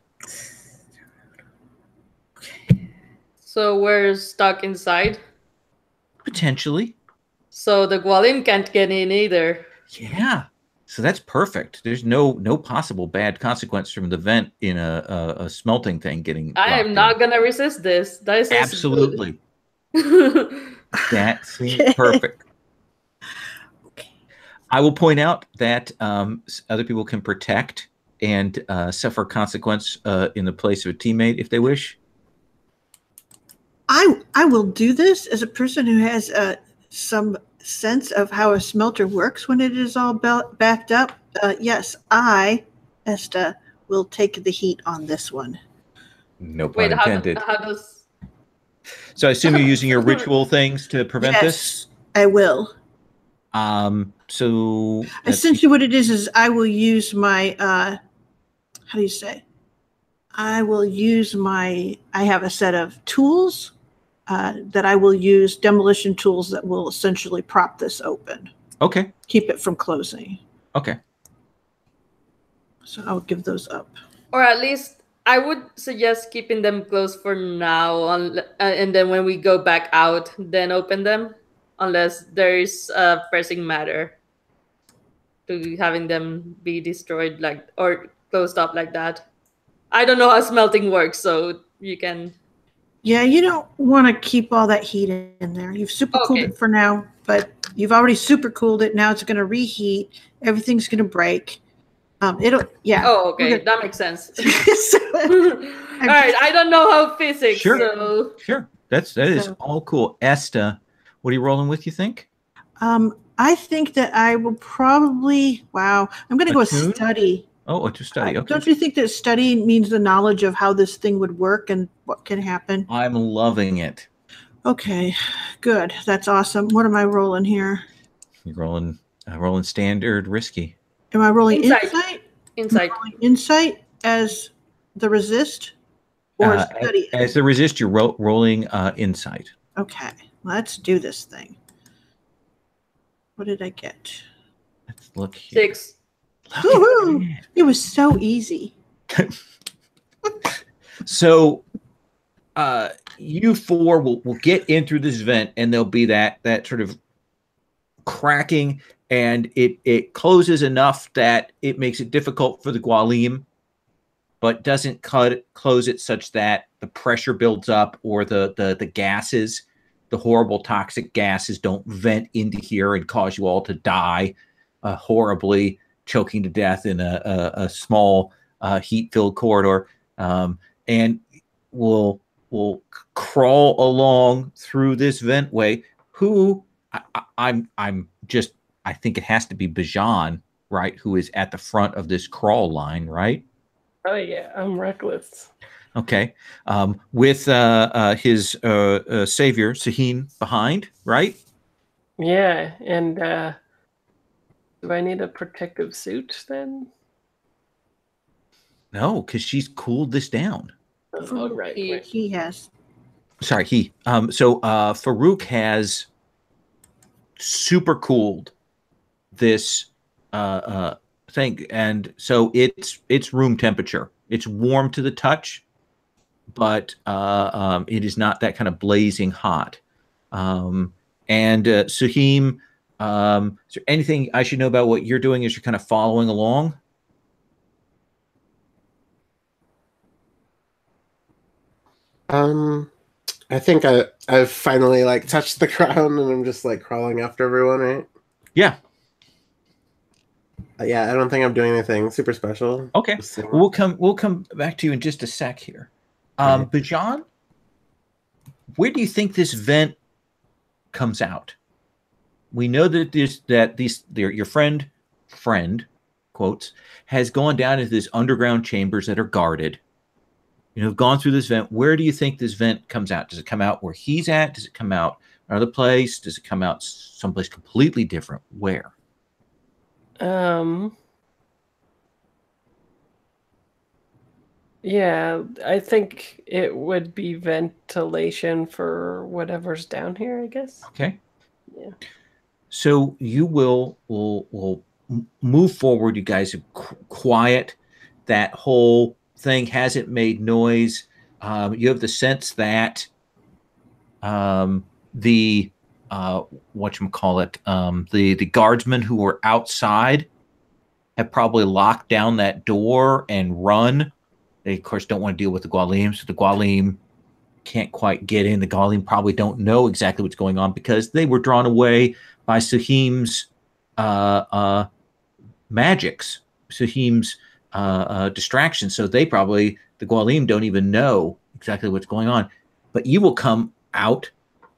So we're stuck inside? Potentially. So the Gwalim can't get in either. Yeah. So that's perfect. There's no possible bad consequence from the vent in a smelting thing getting. I am not gonna resist this. That is absolutely. That seems perfect. Okay. I will point out that other people can protect and suffer consequence in the place of a teammate if they wish. I will do this as a person who has some sense of how a smelter works when it is all backed up. Yes, I, Esta, will take the heat on this one. No pun intended. How does... So I assume you're using your ritual things to prevent this? Yes, I will. So essentially what it is I will use my how do you say? I have a set of tools that I will use, demolition tools that will essentially prop this open. Okay. Keep it from closing. Okay. So I'll give those up. Or at least I would suggest keeping them closed for now, and then when we go back out, then open them, unless there is a pressing matter to having them be destroyed or closed up like that. I don't know how smelting works, so you can... Yeah, you don't want to keep all that heat in there. You've super cooled it for now, but you've already super cooled it. Now it's going to reheat. Everything's going to break. Yeah. Oh, okay. That makes sense. So, all right. I don't know how physics. Sure. So... Sure. That is all cool. Esta, what are you rolling with, you think? I think that I will probably, I'm going to go with study. Oh, to study. Okay. Don't you think that study means the knowledge of how this thing would work and what can happen? I'm loving it. Okay, good. That's awesome. What am I rolling here? You're rolling standard risky. Am I rolling insight? Insight. Am I rolling insight as the resist or study? As the resist, you're rolling insight. Okay, let's do this thing. What did I get? Let's look here. 6. Woohoo! It was so easy. So you four will get in through this vent, and there'll be that sort of cracking, and it closes enough that it makes it difficult for the Gualim, but doesn't close it such that the pressure builds up or the gases, the horrible toxic gases, don't vent into here and cause you all to die horribly, choking to death in a small heat-filled corridor, and will crawl along through this ventway. Who I think it has to be Bajan, right? Who is at the front of this crawl line, right? Oh yeah, I'm reckless. Okay, with his savior Sahin behind, right? Yeah, and do I need a protective suit then? No, because she's cooled this down. Oh, right. He has. Sorry, he. So Farouk has super cooled this thing, and so it's room temperature. It's warm to the touch, but it is not that kind of blazing hot. And Suheim, is there anything I should know about what you're doing as you're kind of following along? I think I've finally like touched the ground and I'm just like crawling after everyone, right? Yeah. Yeah, I don't think I'm doing anything super special. Okay. We'll come back to you in just a sec here. Right. Bajan, where do you think this vent comes out? We know that your friend quotes has gone down into these underground chambers that are guarded. Gone through this vent. Where do you think this vent comes out? Does it come out where he's at? Does it come out another place? Does it come out someplace completely different? Where? Yeah, I think it would be ventilation for whatever's down here, I guess. Okay. Yeah. So you will move forward. You guys are quiet. That whole thing hasn't made noise. You have the sense that the the guardsmen who were outside have probably locked down that door and run. They of course don't want to deal with the Gualim, so the Gualim can't quite get in. The Gualim probably don't know exactly what's going on because they were drawn away by Suheim's magics, Suheim's distraction. So the Gualim don't even know exactly what's going on. But you will come out,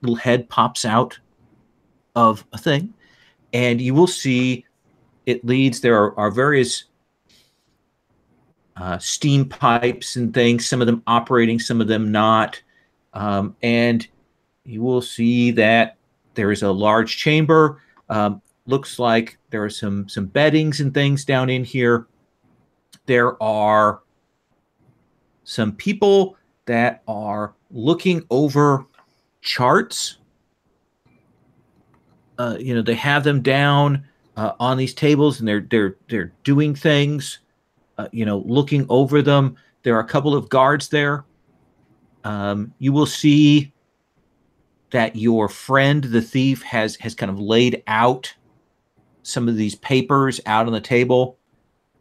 little head pops out of a thing, and you will see it leads. There are various steam pipes and things, some of them operating, some of them not. And you will see that there is a large chamber. Looks like there are some beddings and things down in here. There are some people that are looking over charts. They have them down on these tables, and they're doing things. Looking over them. There are a couple of guards there. You will see that your friend, the thief, has kind of laid out some of these papers out on the table.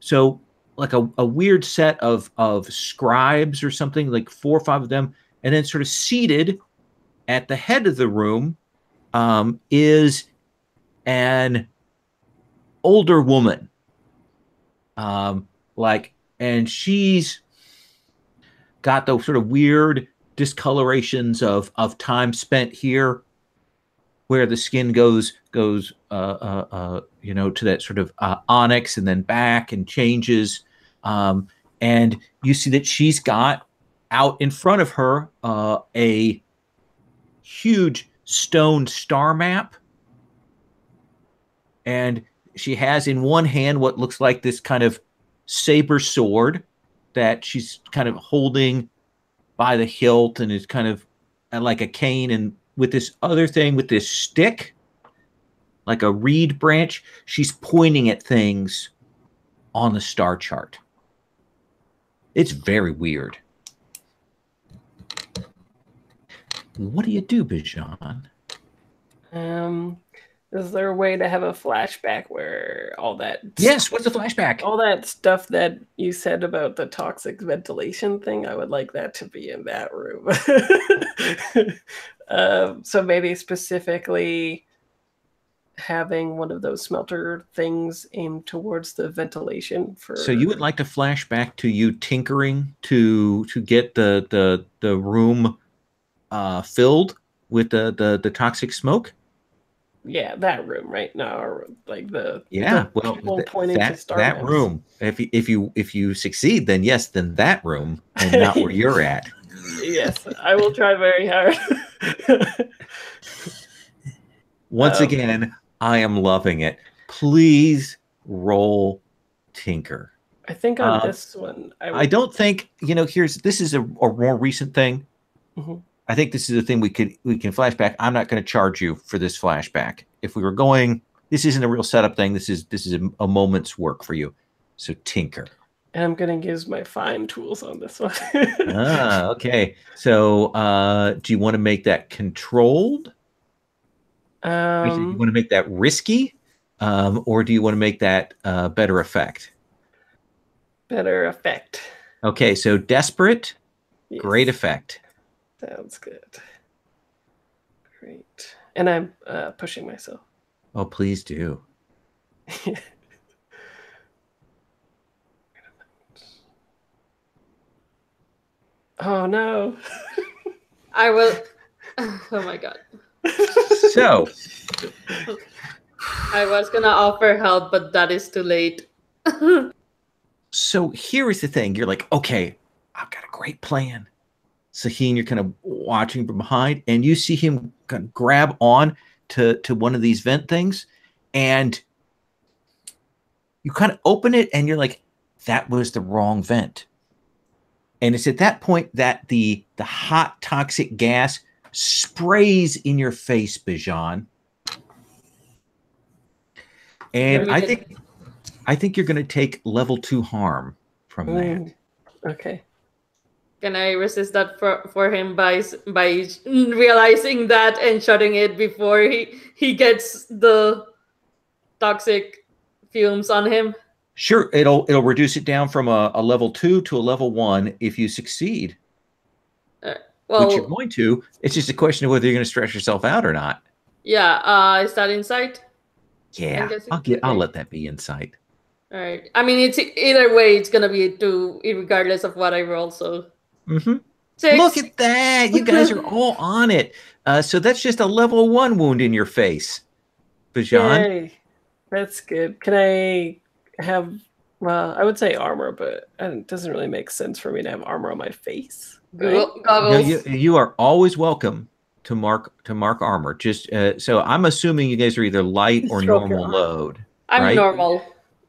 So like a weird set of scribes or something, like 4 or 5 of them, and then sort of seated at the head of the room is an older woman. And she's got those sort of weird discolorations of time spent here, where the skin goes to that sort of onyx and then back and changes. And you see that she's got out in front of her a huge stone star map. And she has in one hand what looks like this kind of saber sword that she's kind of holding by the hilt, and is kind of like a cane, and with this other thing, with this stick, like a reed branch, she's pointing at things on the star chart. It's very weird. What do you do, Bijan? Is there a way to have a flashback where all that? Yes. What's the flashback? All that stuff that you said about the toxic ventilation thing, I would like that to be in that room. So maybe specifically having one of those smelter things aimed towards the ventilation for. So you would like to flash back to you tinkering to get the room filled with the toxic smoke? Yeah, that room right now, or like the well, pointing to star that maps. room. If you succeed, then yes, then that room, and not where you're at. Yes, I will try very hard. Once again, I am loving it. Please roll Tinker. I think on this one, I don't think this is a more recent thing. Mm-hmm. I think this is a thing we can flashback. I'm not going to charge you for this flashback. If we were going, this isn't a real setup thing. This is a moment's work for you. So Tinker. And I'm going to use my fine tools on this one. Okay. So do you want to make that controlled? Do you want to make that risky? Or do you want to make that better effect? Better effect. Okay. So desperate, yes. Great effect. Sounds good. Great. And I'm pushing myself. Oh, please do. Oh, no. I will. Oh, my God. So. I was going to offer help, but that is too late. So here is the thing. You're like, okay, I've got a great plan. Saheen, you're kind of watching from behind, and you see him kind of grab on to one of these vent things, and you kind of open it, and you're like, that was the wrong vent. And it's at that point that the hot toxic gas sprays in your face, Bijan. And I think you're going to take level 2 harm from that. Okay. Can I resist that for him by realizing that and shutting it before he gets the toxic fumes on him? Sure, it'll reduce it down from a level 2 to a level 1 if you succeed. Well, which you're going to. It's just a question of whether you're going to stress yourself out or not. Yeah. Is that insight? Yeah, I'll let that be insight. All right. I mean, it's either way. It's gonna be 2, regardless of what I roll. So. Mm-hmm. 6. Look at that! You guys are all on it. So that's just a level 1 wound in your face, Bijan. Yay. That's good. Can I have? Well, I would say armor, but it doesn't really make sense for me to have armor on my face. Right? Goggles. No, you are always welcome to mark armor. Just so I'm assuming you guys are either light or normal load. I'm right? normal.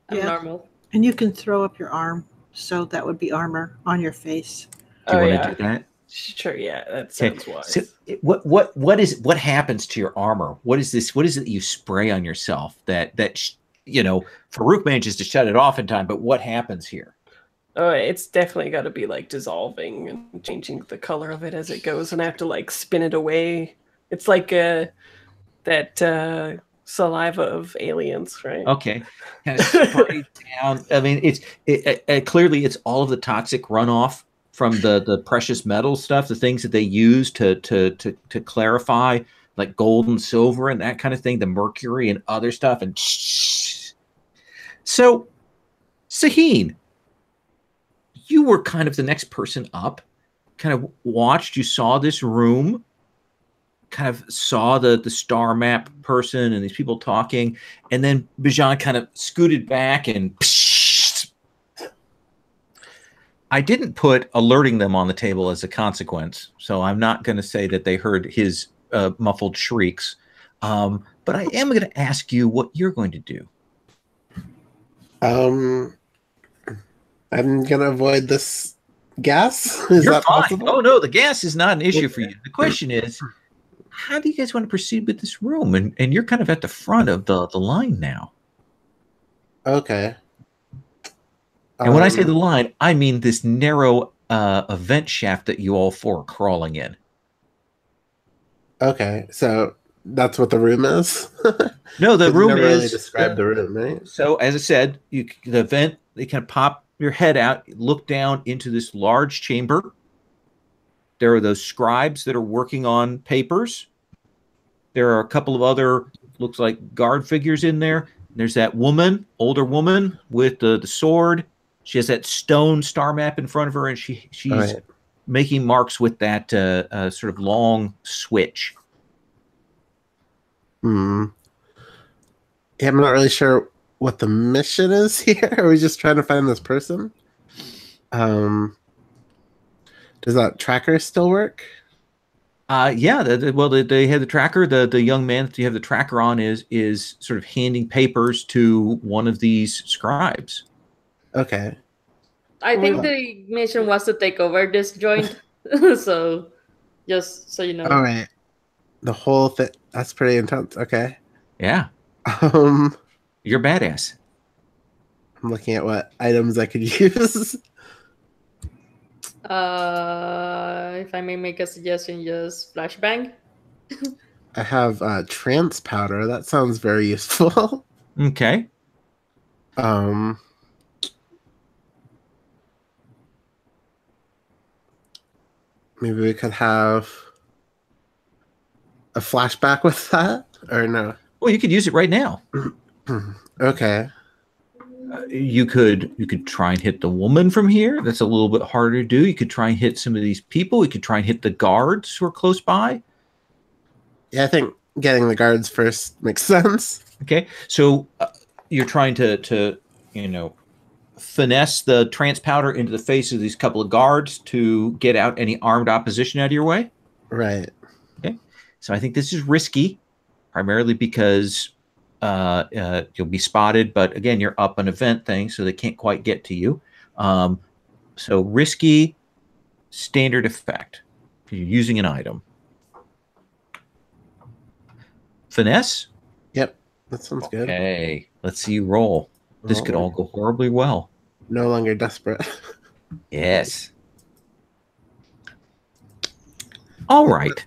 I'm normal. And you can throw up your arm, so that would be armor on your face. Do you want to do that? Sure. Yeah, that sounds wise. So what happens to your armor? What is this? What is it that you spray on yourself that Farouk manages to shut it off in time? But what happens here? Oh, it's definitely got to be like dissolving and changing the color of it as it goes, and I have to like spin it away. It's like that saliva of aliens, right? Okay, kind of spray down. I mean, it's clearly it's all of the toxic runoff from the precious metal stuff, the things that they use to clarify, like gold and silver and that kind of thing, the mercury and other stuff, and so Saheen. You were kind of the next person up, kind of watched, you saw this room, kind of saw the star map person and these people talking, and then Bijan kind of scooted back and I didn't put alerting them on the table as a consequence, so I'm not going to say that they heard his muffled shrieks, but I am going to ask you what you're going to do. I'm gonna avoid this gas. Is that possible? Oh no, the gas is not an issue for you. The question is, how do you guys want to proceed with this room? And you're kind of at the front of the line now. Okay. And when I say the line, I mean this narrow vent shaft that you all four are crawling in. Okay, so that's what the room is. No, the You room never really is described the room, right? so. As I said, the vent. They kind of pop your head out, look down into this large chamber. There are those scribes that are working on papers. There are a couple of other, looks like guard figures in there. There's that woman, older woman with the sword. She has that stone star map in front of her, and she's Right. making marks with that sort of long switch. Hmm. Yeah, I'm not really sure what the mission is here. Are we just trying to find this person? Um, does that tracker still work? Yeah. They have the tracker. The young man that you have the tracker on is sort of handing papers to one of these scribes. Okay. I think Well, the mission was to take over this joint. So, just so you know. All right. The whole thing. That's pretty intense. Okay. Yeah, Um, you're badass. I'm looking at what items I could use. If I may make a suggestion, just flashbang. I have trance powder. That sounds very useful. Okay. um, maybe we could have a flashback with that, or no? Well, you could use it right now. Okay. You could try and hit the woman from here. That's a little bit harder to do. You could try and hit some of these people. You could try and hit the guards who are close by. Yeah, I think getting the guards first makes sense. Okay, so you're trying to finesse the trance powder into the face of these couple of guards to get out any armed opposition out of your way. Right. Okay, so I think this is risky, primarily because you'll be spotted. But again, you're up an event thing, so they can't quite get to you. So risky, standard effect. You're using an item. Finesse. Yep. That sounds good. Okay, let's see you roll. This could all go horribly well. No longer desperate. Yes. All right.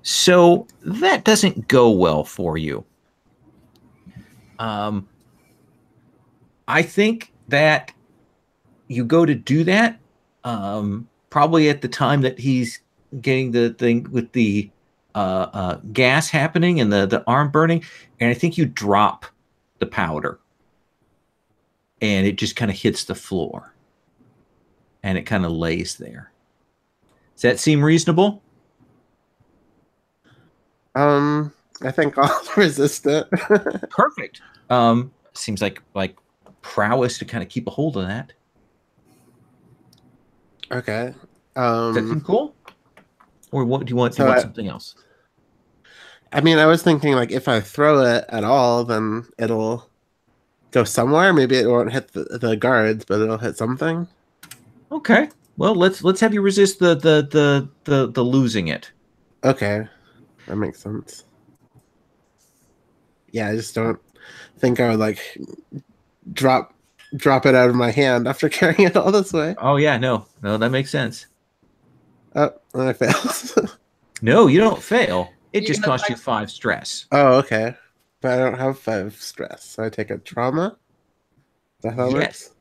So that doesn't go well for you. I think that you go to do that probably at the time that he's getting the thing with the gas happening and the arm burning, and I think you drop the powder and it just kind of hits the floor and it kind of lays there. Does that seem reasonable? I think I'll resist it. Perfect. Seems like prowess to kind of keep a hold of that. Okay. Does that seem cool? Or what do you want? Do you want something else? I mean, I was thinking like if I throw it at all, then it'll go somewhere. Maybe it won't hit the guards, but it'll hit something. Okay. Well, let's have you resist the losing it. Okay, that makes sense. Yeah, I just don't think I would like drop it out of my hand after carrying it all this way. Oh yeah, no, that makes sense. Oh, and I failed. No, you don't fail. It You just have costs you 5 stress. Oh, okay. But I don't have 5 stress, so I take a trauma. Is that how it works?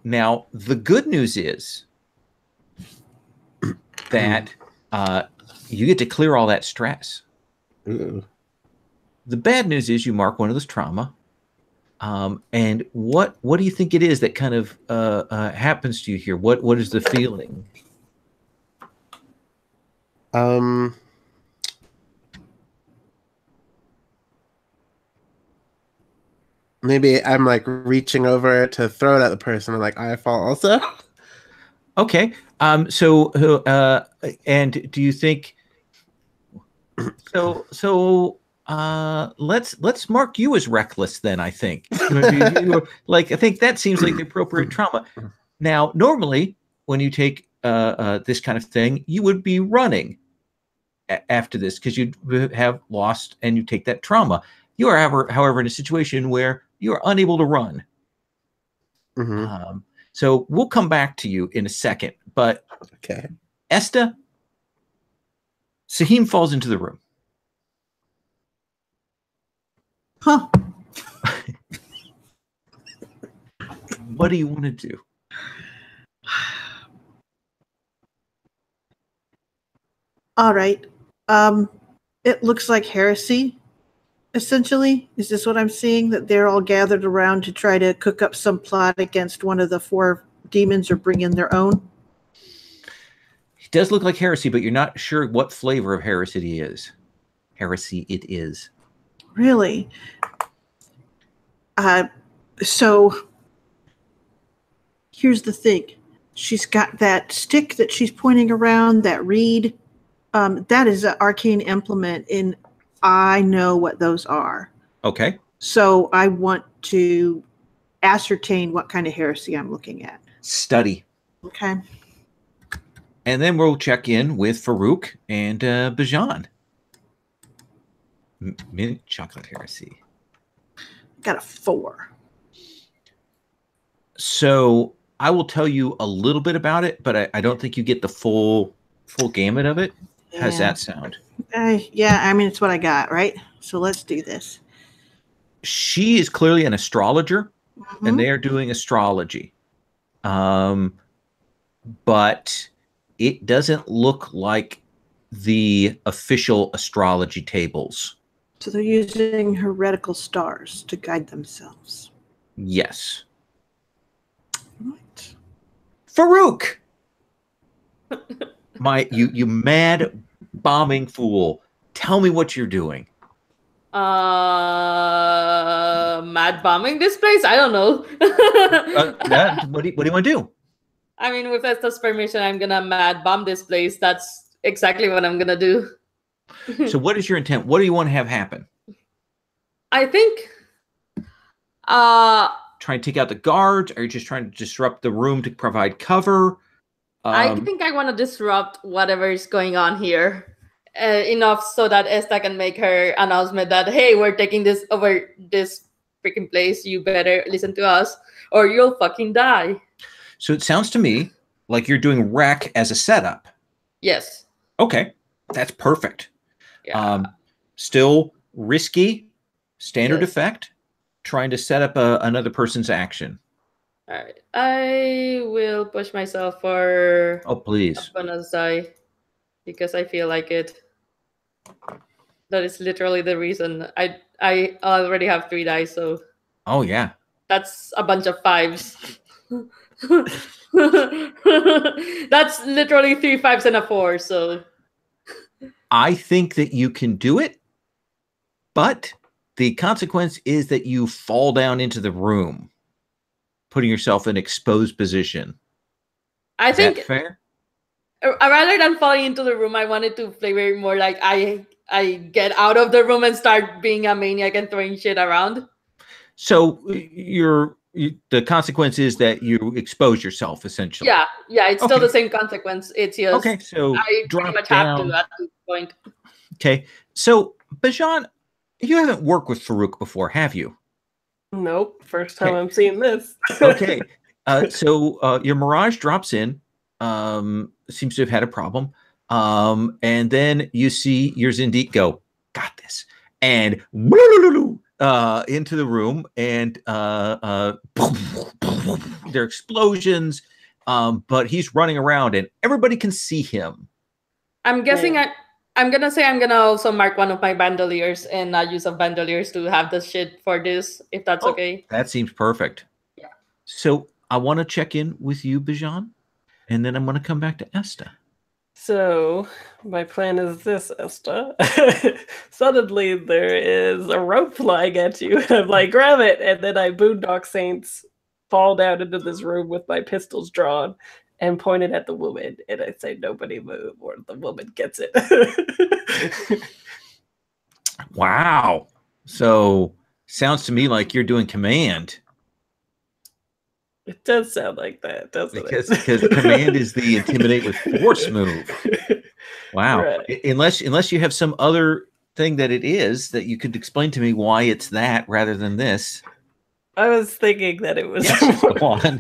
Now, the good news is that you get to clear all that stress. Ooh. The bad news is you mark one of those trauma. And what do you think it is that kind of happens to you here? What is the feeling? Maybe I'm like reaching over to throw it at the person, and like I fall also. Okay. And do you think so let's mark you as reckless then, I think. Like I think that seems like the appropriate trauma. Now, normally when you take this kind of thing, you would be running after this because you'd have lost and you take that trauma. You are, however, in a situation where you are unable to run. Mm-hmm. So we'll come back to you in a second. But Okay. Esta, Sahim falls into the room. Huh. What do you want to do? All right. It looks like heresy, essentially. Is this what I'm seeing? That they're all gathered around to try to cook up some plot against one of the 4 demons or bring in their own? It does look like heresy, but you're not sure what flavor of heresy it is. Heresy it is. Really? So here's the thing. She's got that stick that she's pointing around, that reed. That is an arcane implement, and I know what those are. Okay. So I want to ascertain what kind of heresy I'm looking at. Study. Okay. And then we'll check in with Farouk and Bajan. Mint chocolate heresy. Got a 4. So I will tell you a little bit about it, but I don't think you get the full gamut of it. How's that sound? Yeah, I mean, it's what I got, right? So let's do this. She is clearly an astrologer, Mhm. and they are doing astrology. But it doesn't look like the official astrology tables. So they're using heretical stars to guide themselves. Yes. Right. Farouk! You mad bombing fool. Tell me what you're doing. Mad bombing this place? I don't know. What do you want to do? I mean, with Estes' permission, I'm gonna mad bomb this place. That's exactly what I'm gonna do. So what is your intent? What do you want to have happen? I think Try and take out the guards? Are you just trying to disrupt the room to provide cover? I think I want to disrupt whatever is going on here enough so that Esta can make her announcement that, hey, we're taking this over this freaking place. You better listen to us or you'll fucking die. So it sounds to me like you're doing wreck as a setup. Yes. Okay, that's perfect. Yeah. Still risky, standard Yes. effect, trying to set up another person's action. All right. I will push myself for Oh, please. a bonus die because I feel like it. That is literally the reason. I already have 3 dice, so Oh, yeah. that's a bunch of 5s. That's literally 3 5s and a 4, so I think that you can do it, but the consequence is that you fall down into the room, putting yourself in exposed position. I Is think that fair? rather than falling into the room, I wanted to flavor it more like I get out of the room and start being a maniac and throwing shit around. So the consequence is that you expose yourself, essentially. Yeah, it's still Okay. the same consequence. It's just Okay, so I pretty drop much down. have to at this point. Okay, so Bajan, you haven't worked with Farouk before, have you? Nope. First time Okay. I'm seeing this. Okay, so your Mirage drops in, seems to have had a problem, and then you see your Zindiq go, got this, and into the room, and there are explosions, but he's running around, and everybody can see him. I'm guessing Yeah. I'm gonna say I'm gonna also mark one of my bandoliers and use of bandoliers to have the shit for this, if that's Oh. okay. That seems perfect. Yeah. So I want to check in with you, Bajan, and then I'm going to come back to Esta. So my plan is this, Esta. Suddenly there is a rope flying at you. I'm like, grab it, and then I Boondock Saints fall down into this room with my pistols drawn and pointed at the woman, and I say, nobody move, or the woman gets it. Wow. So sounds to me like you're doing command. It does sound like that, doesn't Because it? command is the intimidate with force move. Wow. Right. Unless you have some other thing that it is that you could explain to me why it's that rather than this. I was thinking that it was Yes, go on.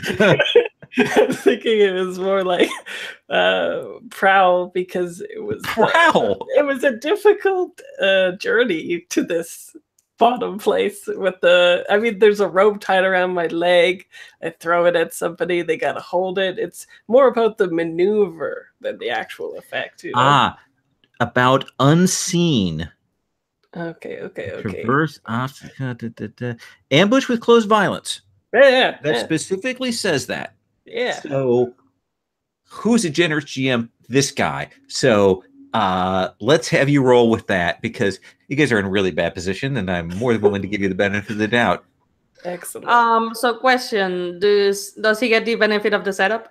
I'm thinking it was more like prowl because it was Prowl. it was a difficult journey to this bottom place with I mean, there's a rope tied around my leg. I throw it at somebody, they gotta hold it. It's more about the maneuver than the actual effect. You know? About unseen. Okay. Traverse obstacle. Ambush with close violence. Yeah. That specifically says that. Yeah. So, who's a generous GM? This guy. So, let's have you roll with that because you guys are in a really bad position, and I'm more than willing to give you the benefit of the doubt. Excellent. So question: does he get the benefit of the setup?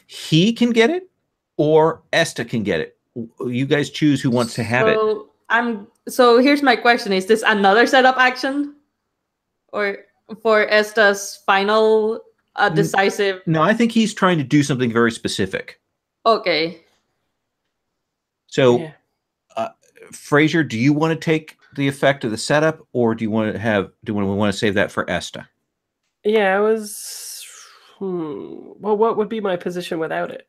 He can get it, or Esta can get it. You guys choose who wants to have it. So here's my question: is this another setup action, or for Esta's final decisive? No, I think he's trying to do something very specific. Okay. So, Fraser, do you want to take the effect of the setup, or do you want to we want to save that for Esta? Yeah, I was. Well, what would be my position without it?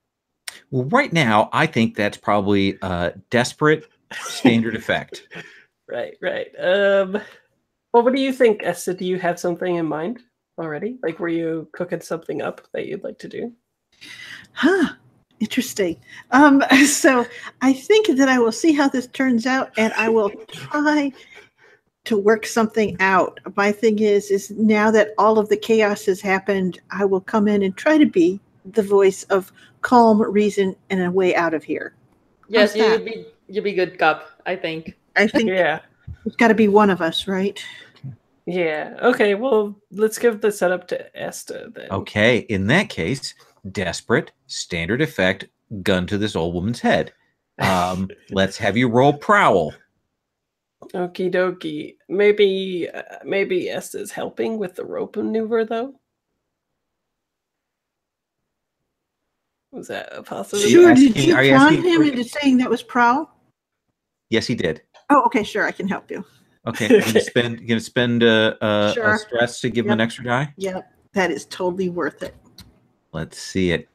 Well, right now, I think that's probably a desperate standard effect. Right. Well, what do you think, Esta? Do you have something in mind already? Like, were you cooking something up that you'd like to do? Interesting. So I think that I will see how this turns out, and I will try to work something out. My thing is now that all of the chaos has happened, I will come in and try to be the voice of calm reason and a way out of here. Yes, you'd be good, Cup. I think. Yeah. It's got to be one of us, right? Yeah. Okay. Well, let's give the setup to Esta then. Okay. In that case, desperate standard effect, gun to this old woman's head. Let's have you roll prowl. Okie dokie. Maybe Esta's helping with the rope maneuver though. Was that a possibility? Sure. Did you con him into saying that was prowl? Yes, he did. Oh, okay. Sure, I can help you. Okay, you're gonna spend a stress to give him an extra die. Yep, that is totally worth it. Let's see it.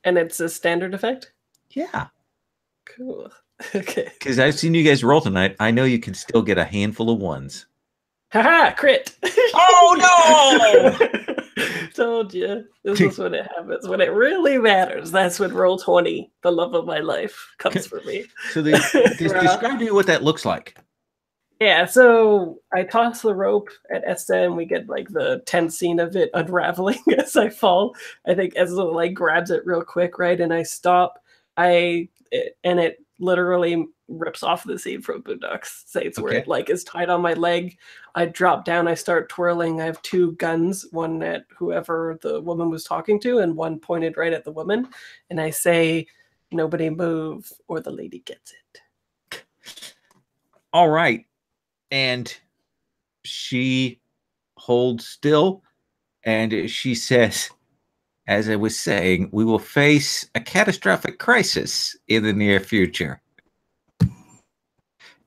And it's a standard effect? Yeah. Cool. Okay. Because I've seen you guys roll tonight. I know you can still get a handful of ones. Haha, crit! Oh no! Told you. This is when it happens. When it really matters, that's when roll 20, the love of my life, comes for me. So describe to me what that looks like. Yeah, so I toss the rope at Esta and we get like the tense scene of it unraveling as I fall. I think Esta like grabs it real quick, right? And I stop. And it literally rips off the scene from Boondocks Saints where it like is tied on my leg. I drop down, I start twirling. I have two guns, one at whoever the woman was talking to and one pointed right at the woman. And I say, nobody move or the lady gets it. All right. And she holds still and she says, as I was saying, we will face a catastrophic crisis in the near future.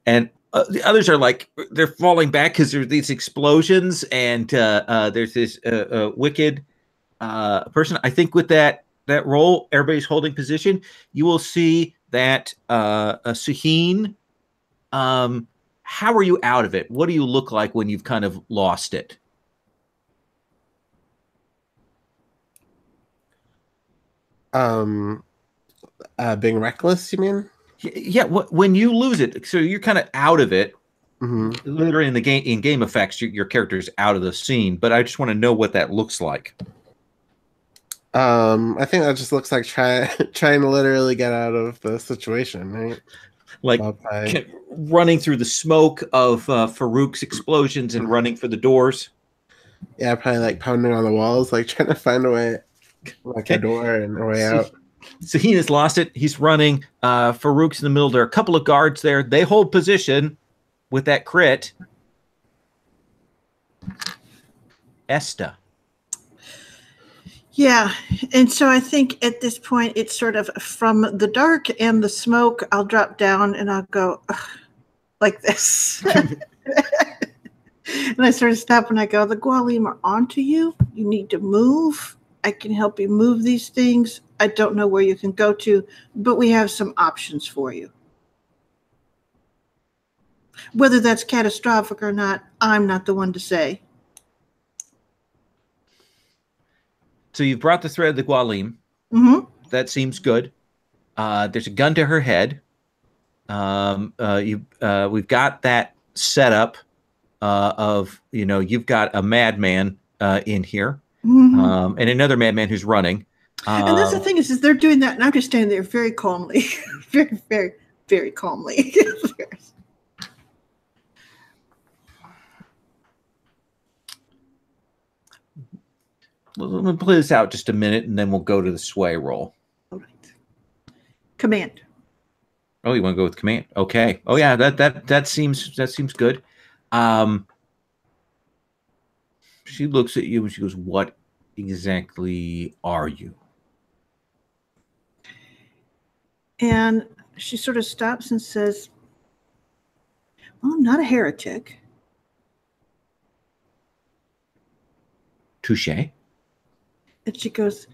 And the others are like, they're falling back because there's these explosions and there's this wicked person. I think with that roll, everybody's holding position. You will see that Suheen, how are you out of it? What do you look like when you've kind of lost it? Being reckless, you mean? Yeah, when you lose it, so you're kind of out of it. Mm-hmm. Literally in game effects, your character's out of the scene. But I just want to know what that looks like. I think that just looks like trying to literally get out of the situation, right? Like running through the smoke of Farouk's explosions and running for the doors. Yeah, probably like pounding on the walls, like trying to find a way, like a door and a way out. So he has lost it. He's running. Farouk's in the middle. There are a couple of guards there. They hold position with that crit. Esta. Yeah, and so I think at this point it's sort of from the dark and the smoke, I'll drop down and I'll go like this. And I sort of stop and I go, the Gwalim are onto you. You need to move. I can help you move these things. I don't know where you can go to, but we have some options for you. Whether that's catastrophic or not, I'm not the one to say. So you've brought the thread of the Gualim. Mm-hmm. That seems good. There's a gun to her head. We've got that setup of, you've got a madman in here, Mm-hmm. and another madman who's running. And that's the thing is they're doing that, and I'm just standing there very calmly, very, very, very calmly. Let me play this out just a minute, and then we'll go to the sway roll. All right. Command. Oh, you want to go with command? Okay. Oh yeah, that seems good. She looks at you and she goes, "What exactly are you?" And she sort of stops and says, "Well, I'm not a heretic." Touche. And she goes,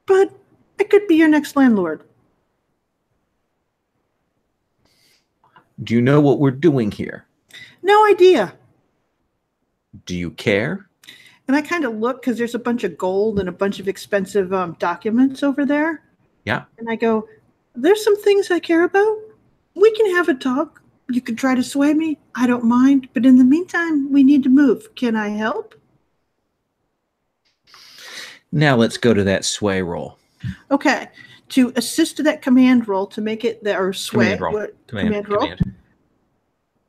"But I could be your next landlord." Do you know what we're doing here? No idea. Do you care? And I kind of look because there's a bunch of gold and a bunch of expensive documents over there. Yeah. And I go, "There's some things I care about. We can have a talk. You could try to sway me. I don't mind. But in the meantime, we need to move. Can I help?" Now let's go to that sway roll. Okay. To assist that command roll to make it or sway. Command roll. Command.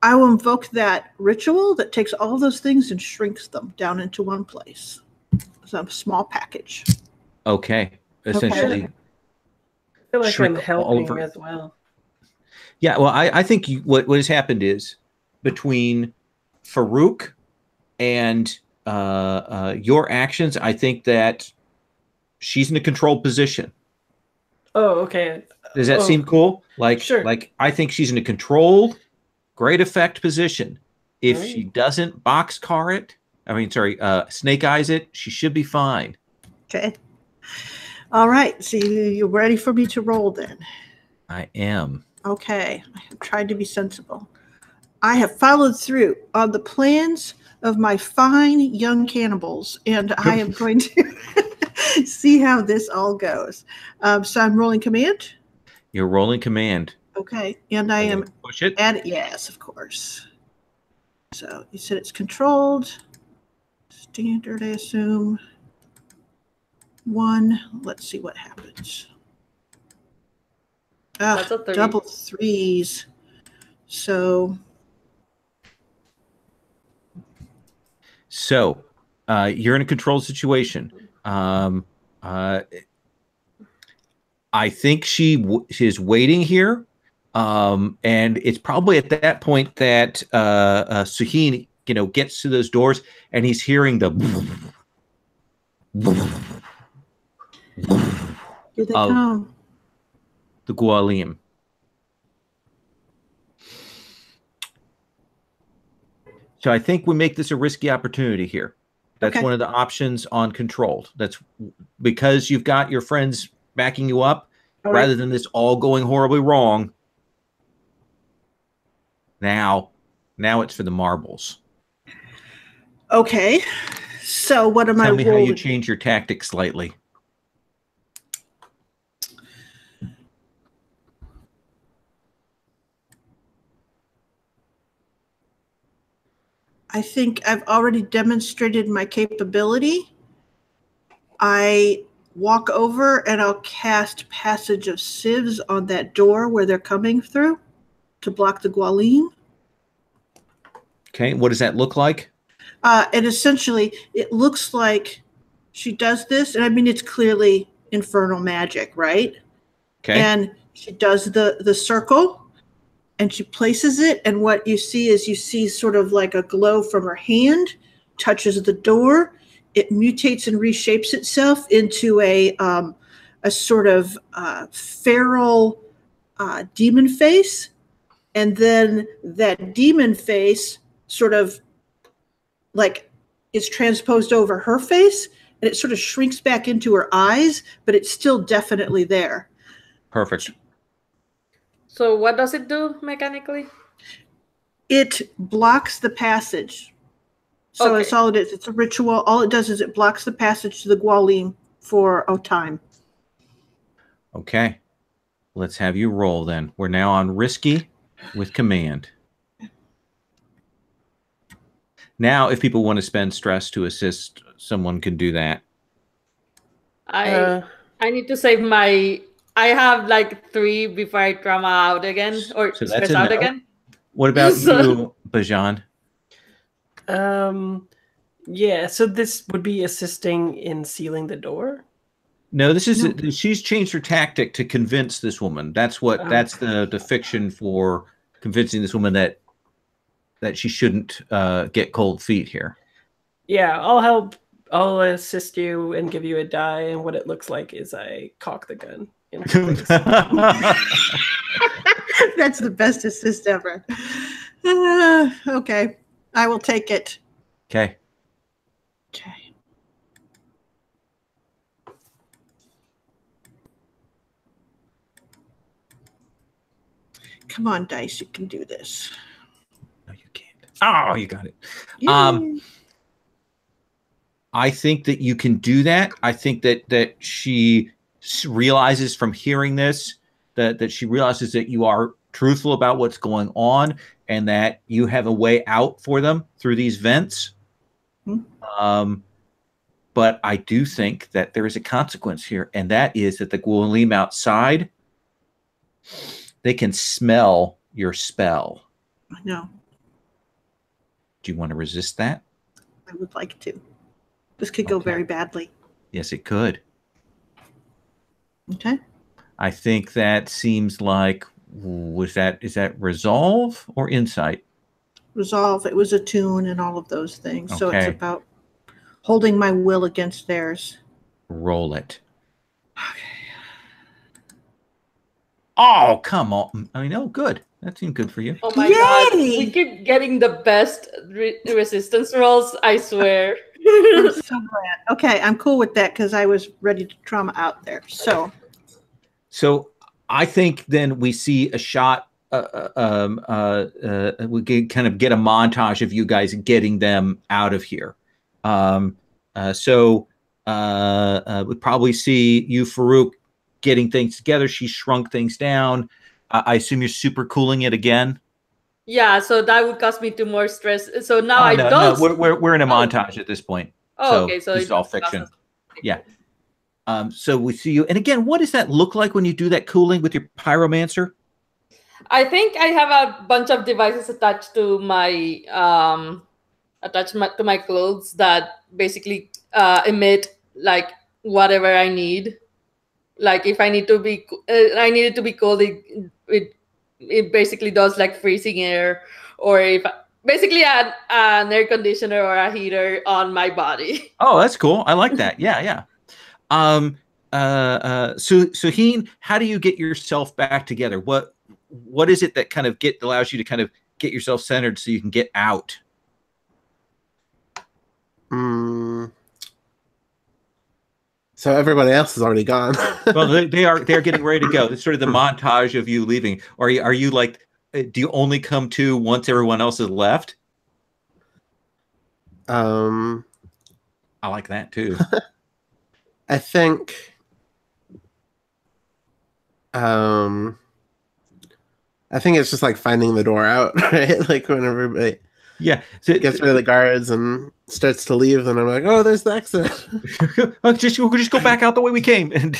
I will invoke that ritual that takes all those things and shrinks them down into one place. It's a small package. Okay. Essentially. I feel like I'm helping as well. Yeah, well, I think what has happened is between Farouk and your actions, I think that she's in a controlled position. Oh, okay. Does that seem cool? Sure. Like I think she's in a controlled, great effect position. If she doesn't snake eyes it, she should be fine. Okay. All right. So you're ready for me to roll then? I am. Okay. I have tried to be sensible. I have followed through on the plans of my fine young cannibals, and I am going to see how this all goes. So I'm rolling command. You're rolling command. Okay. And I am push it. Yes, of course. So you said it's controlled. Standard, I assume. 1. Let's see what happens. That's a 3. Double 3s. So you're in a controlled situation. I think she's waiting here, and it's probably at that point that Suheen, gets to those doors, and he's hearing the here they come. The Gualim. So I think we make this a risky opportunity here. That's one of the options on controlled. That's because you've got your friends backing you up, rather than this all going horribly wrong. Now it's for the marbles. Okay. So what am I rolling? Tell me how you change your tactics slightly. I think I've already demonstrated my capability. I walk over and I'll cast Passage of Sieves on that door where they're coming through to block the Gualim. Okay, what does that look like? And essentially, it looks like she does this, and I mean, it's clearly infernal magic, right? Okay. And she does the circle, and she places it, and what you see sort of like a glow from her hand, touches the door. It mutates and reshapes itself into a sort of feral demon face, and then that demon face sort of like is transposed over her face, and it sort of shrinks back into her eyes, but it's still definitely there. Perfect. So what does it do mechanically? It blocks the passage. So Okay. that's all it is. It's a ritual. All it does is it blocks the passage to the Gwalim for a time. Okay. Let's have you roll then. We're now on risky with command. Now, if people want to spend stress to assist, someone can do that. I need to save my. I have like 3 before I trauma out again or So that's stress a out no. again. What about So- you, Bajan? Yeah, so this would be assisting in sealing the door. No, this is she's changed her tactic to convince this woman. That's what that's the fiction for convincing this woman that she shouldn't get cold feet here. Yeah, I'll help. I'll assist you and give you a die, and what it looks like is I cock the gun in her face. That's the best assist ever. Okay. I will take it. Okay. Okay. Come on, dice. You can do this. No, you can't. Oh, you got it. Yay. I think that you can do that. I think that she realizes from hearing this that she realizes that you are truthful about what's going on and that you have a way out for them through these vents. But I do think that there is a consequence here, and that is that the Gwalim outside, they can smell your spell. I know. Do you want to resist that? I would like to. This could go very badly. Yes, it could. Okay. I think that seems like is that resolve or insight? Resolve. It was a tune and all of those things. So it's Okay. about holding my will against theirs. Roll it. Oh, come on. I mean, oh, good. That seemed good for you. Oh my Yay! god, we keep getting the best resistance rolls, I swear. I'm so glad. Okay, I'm cool with that because I was ready to trauma out there. So I think then we see a shot. We can kind of get a montage of you guys getting them out of here. We probably see you, Farouk, getting things together. She shrunk things down. I assume you're super cooling it again. Yeah, so that would cause me 2 more stress. So now No, we're in a montage at this point. Oh, okay. So this is all fiction. Yeah. So we see you. And again, what does that look like when you do that cooling with your pyromancer? I think I have a bunch of devices attached to my clothes that basically emit like whatever I need. Like if I need to be, I need it to be cold. It basically does like freezing air, or if basically an air conditioner or a heater on my body. Oh, that's cool. I like that. Yeah. Suheen, how do you get yourself back together? What is it that kind of allows you to kind of get yourself centered so you can get out? So everybody else is already gone. Well, they're getting ready to go. It's sort of the montage of you leaving. Are you like, do you only come to once everyone else has left? I like that too. I think it's just like finding the door out, right? Like when everybody gets rid of the guards and starts to leave, then I'm like, oh, there's the exit. just go back out the way we came and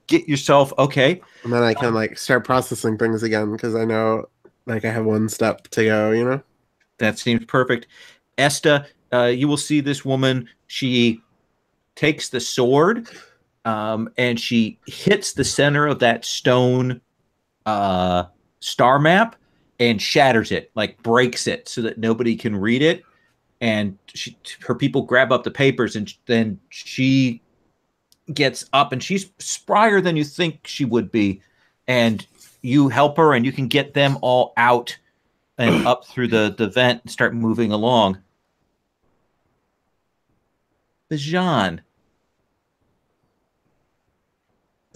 get yourself okay. And then I can like start processing things again because I know like I have one step to go, you know? That seems perfect. Esta, you will see this woman. She takes the sword and she hits the center of that stone star map and shatters it, like breaks it so that nobody can read it. And her people grab up the papers, and then she gets up, and she's sprier than you think she would be. And you help her, and you can get them all out and up through the vent and start moving along. Bajan,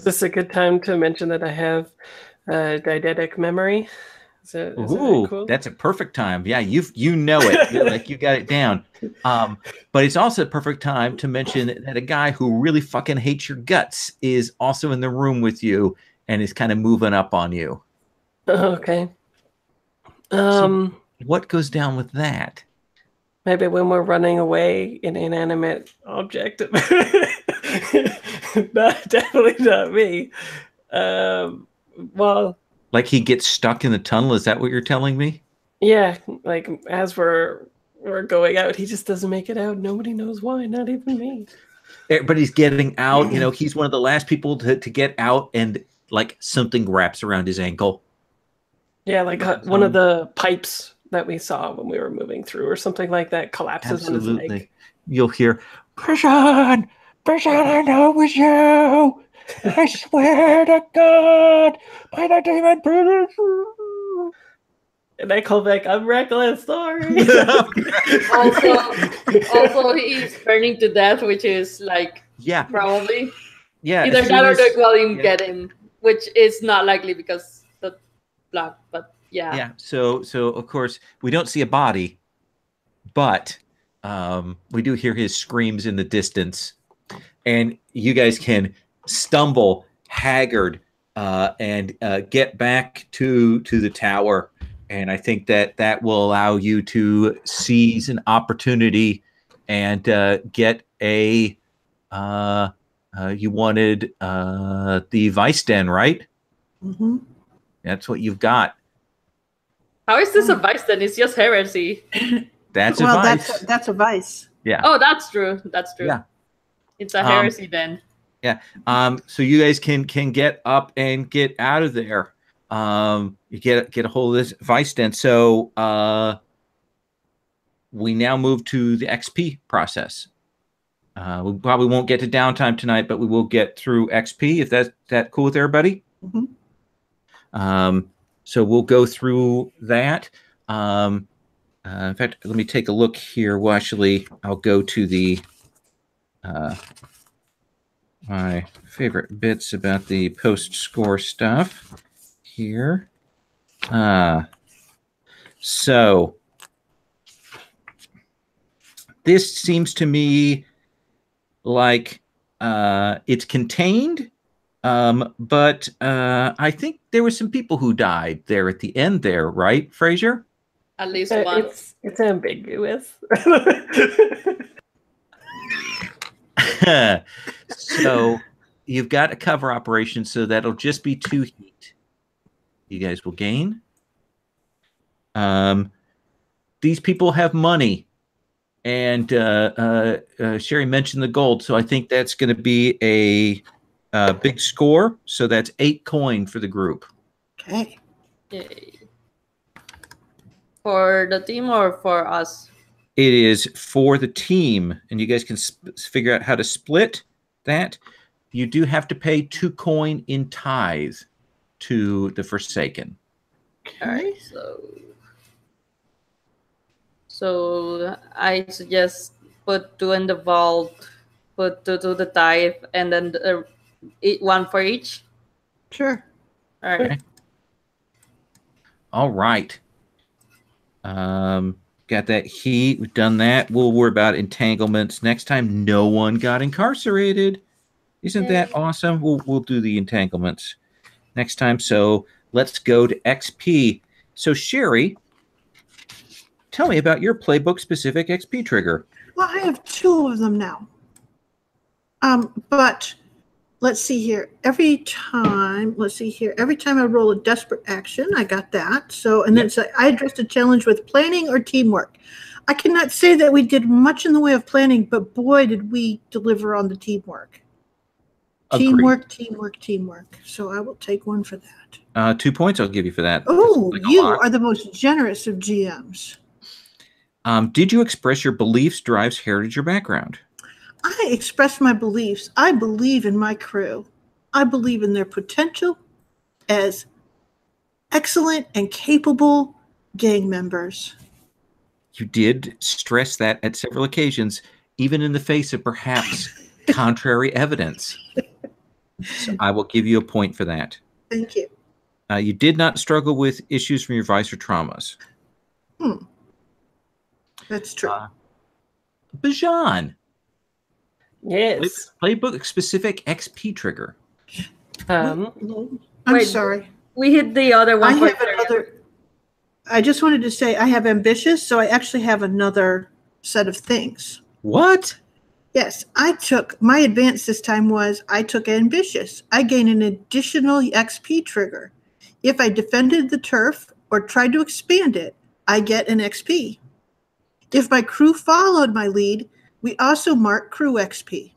Is this a good time to mention that I have deidetic memory? Is that cool? That's a perfect time. Yeah, you know it. You're like you got it down. But it's also a perfect time to mention that a guy who really fucking hates your guts is also in the room with you and is kind of moving up on you. Okay. So what goes down with that? Maybe when we're running away, an inanimate object. Definitely not me. Well, like he gets stuck in the tunnel. Is that what you're telling me? Yeah, like as we're going out, he just doesn't make it out. Nobody knows why, not even me. But he's getting out. You know, he's one of the last people to get out, and like something wraps around his ankle. Yeah, like one of the pipes that we saw when we were moving through, or something like that, collapses on his leg. You'll hear, Prison, I know it was you. I swear to God, by the demon prison. And I call back, I'm reckless, sorry. also, he's burning to death, which is like, probably. Yeah. Either that or the volume get him, which is not likely because the blood, but yeah. Yeah. So of course we don't see a body, but we do hear his screams in the distance, and you guys can stumble haggard and get back to the tower. And I think that will allow you to seize an opportunity and get a you wanted the Vice Den, right? Mm-hmm. That's what you've got. How is this a vice then? It's just heresy. That's a vice. That's a vice. Yeah. Oh, that's true. That's true. Yeah. It's a heresy then. Yeah. So you guys can get up and get out of there. You get a hold of this vice den. So we now move to the XP process. We probably won't get to downtime tonight, but we will get through XP if that cool with everybody. Mm-hmm. So we'll go through that. In fact, let me take a look here. Well, actually, I'll go to the my favorite bits about the post-score stuff here. So this seems to me like it's contained. But I think there were some people who died there at the end there, right, Fraser? At least one. It's ambiguous. So you've got a cover operation, so that'll just be 2 heat. You guys will gain. These people have money. And Sherry mentioned the gold, so I think that's going to be a big score. So that's 8 coin for the group. Okay. Yay. For the team or for us? It is for the team, and you guys can figure out how to split that. You do have to pay 2 coin in tithe to the Forsaken. All right, so I suggest put 2 in the vault, put 2 to the tithe, and then 1 for each. Sure. All right. Okay. All right. Got that heat. We've done that. We'll worry about entanglements next time. No one got incarcerated. Isn't that awesome? We'll do the entanglements next time. So let's go to XP. So Sherry, tell me about your playbook specific XP trigger. Well, I have 2 of them now. But let's see here. Every time I roll a desperate action, I got that. So, and then it's I addressed a challenge with planning or teamwork. I cannot say that we did much in the way of planning, but boy, did we deliver on the teamwork. Agreed. Teamwork. So I will take 1 for that. 2 points I'll give you for that. Oh, like you are the most generous of GMs. Did you express your beliefs, drives, heritage, or background? I express my beliefs. I believe in my crew. I believe in their potential as excellent and capable gang members. You did stress that at several occasions, even in the face of perhaps contrary evidence. So I will give you a point for that. Thank you. You did not struggle with issues from your vice or traumas. That's true. Bajan. Yes. Playbook specific XP trigger. I'm Wait, sorry. We hit the other one. I have another. I just wanted to say I have ambitious, so I actually have another set of things. What? Yes, my advance this time was I took ambitious. I gain an additional XP trigger. If I defended the turf or tried to expand it, I get an XP. If my crew followed my lead, we also mark crew XP.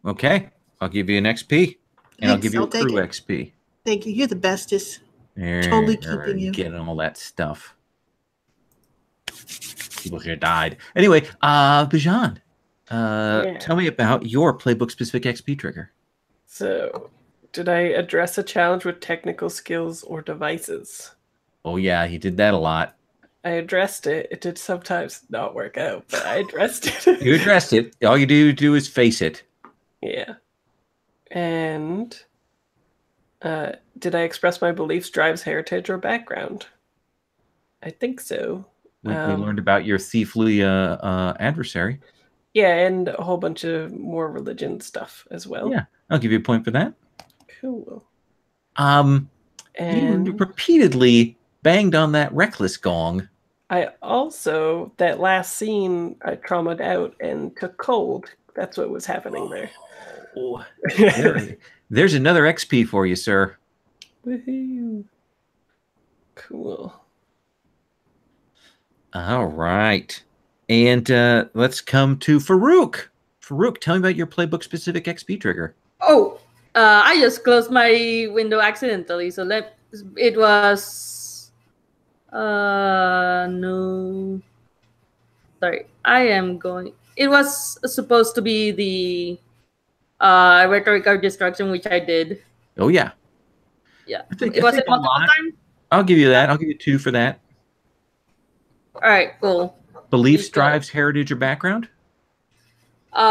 Okay, I'll give you an XP, and I'll give you a crew XP. Thank you. You're the bestest. There, Totally keeping you. Getting all that stuff. People here died. Anyway, Bajan, tell me about your playbook-specific XP trigger. So, did I address a challenge with technical skills or devices? Oh yeah, he did that a lot. I addressed it. It did sometimes not work out, but I addressed it. You addressed it. All you do is face it. Yeah. And did I express my beliefs, drives, heritage, or background? I think so. We learned about your thiefly adversary. Yeah, and a whole bunch of more religion stuff as well. Yeah, I'll give you a point for that. Cool. And you And repeatedly banged on that reckless gong. I also, that last scene, I traumatized out and took cold. That's what was happening there. Oh, there's another XP for you, sir. Woohoo. Cool. All right. And let's come to Farouk. Farouk, tell me about your playbook-specific XP trigger. Oh, I just closed my window accidentally. So it was... no. Sorry. It was supposed to be the rhetorical destruction, which I did. Oh, yeah. Yeah. I think it multiple times? I'll give you that. I'll give you 2 for that. All right, cool. Beliefs, drives, heritage, or background? I'm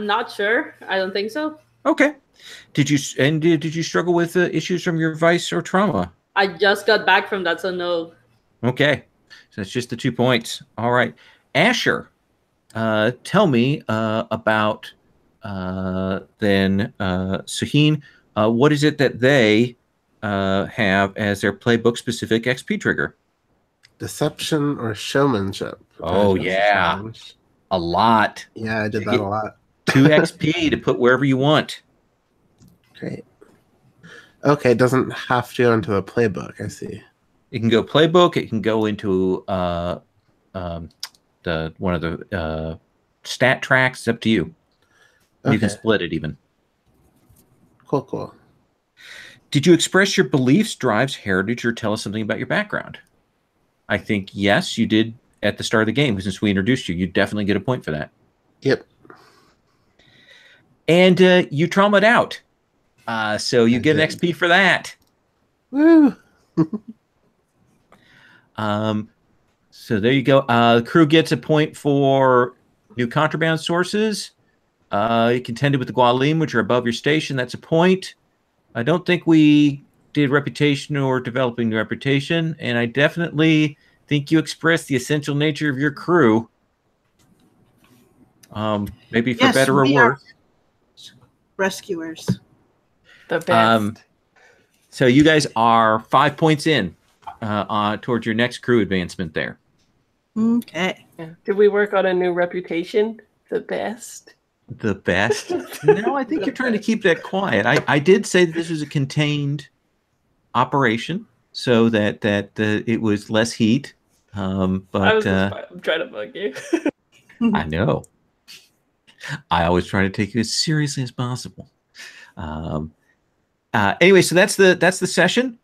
not sure. I don't think so. Okay. Did you struggle with issues from your vice or trauma? I just got back from that, so no. Okay. So that's just the 2 points. All right. Asher, tell me about then Suheen. What is it that they have as their playbook-specific XP trigger? Deception or showmanship. Oh, yeah. Challenge. A lot. Yeah, I did that a lot. 2 XP to put wherever you want. Great. Okay, it doesn't have to go into a playbook. I see. It can go playbook. It can go into one of the stat tracks. It's up to you. Okay. You can split it even. Cool. Did you express your beliefs, drives, heritage, or tell us something about your background? I think yes, you did at the start of the game. Since we introduced you, you definitely get a point for that. Yep. And you traumaed out. So you get an XP for that. Woo! So there you go. The crew gets a point for new contraband sources. You contended with the Gualim, which are above your station. That's a point. I don't think we did reputation or developing new reputation. And I definitely think you expressed the essential nature of your crew. Maybe for better or worse. Rescuers. The best. So you guys are 5 points in towards your next crew advancement there. Okay. Yeah. Did we work on a new reputation? The best? The best? No, I think you're trying to keep that quiet. I did say that this was a contained operation so that it was less heat. But I'm trying to bug you. I know. I always try to take you as seriously as possible. Anyway, so that's the session.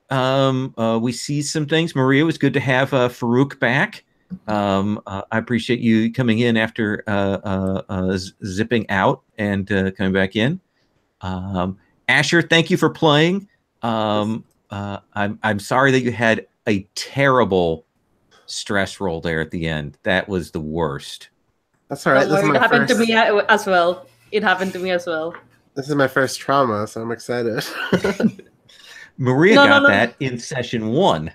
We see some things. Maria, it was good to have Farouk back. I appreciate you coming in after zipping out and coming back in. Asher, thank you for playing. I'm sorry that you had a terrible stress roll there at the end. That was the worst. That's all right. This is it my happened first... to me as well. it happened to me as well. This is my first trauma, so I'm excited. Maria No, got no, no. that in session 1.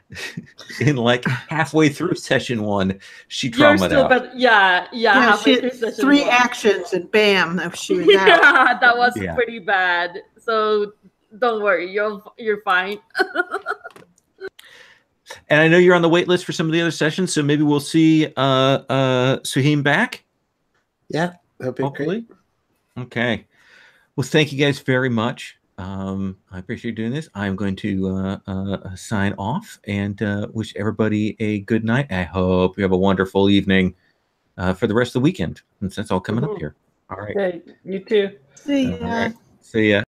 In like halfway through session 1, she You're traumatized still, out. but yeah, Yeah, halfway she through had session 3 one. actions and bam, she was out. Yeah, that was Yeah. pretty bad. So don't worry, you're fine. And I know you're on the wait list for some of the other sessions, so maybe we'll see Suheem back. Yeah, that'd be Hopefully. great. Okay. Well, thank you guys very much. I appreciate you doing this. I'm going to sign off and wish everybody a good night. I hope you have a wonderful evening for the rest of the weekend, since that's all coming up here. All right. Yeah, you too. See All ya. right. See ya.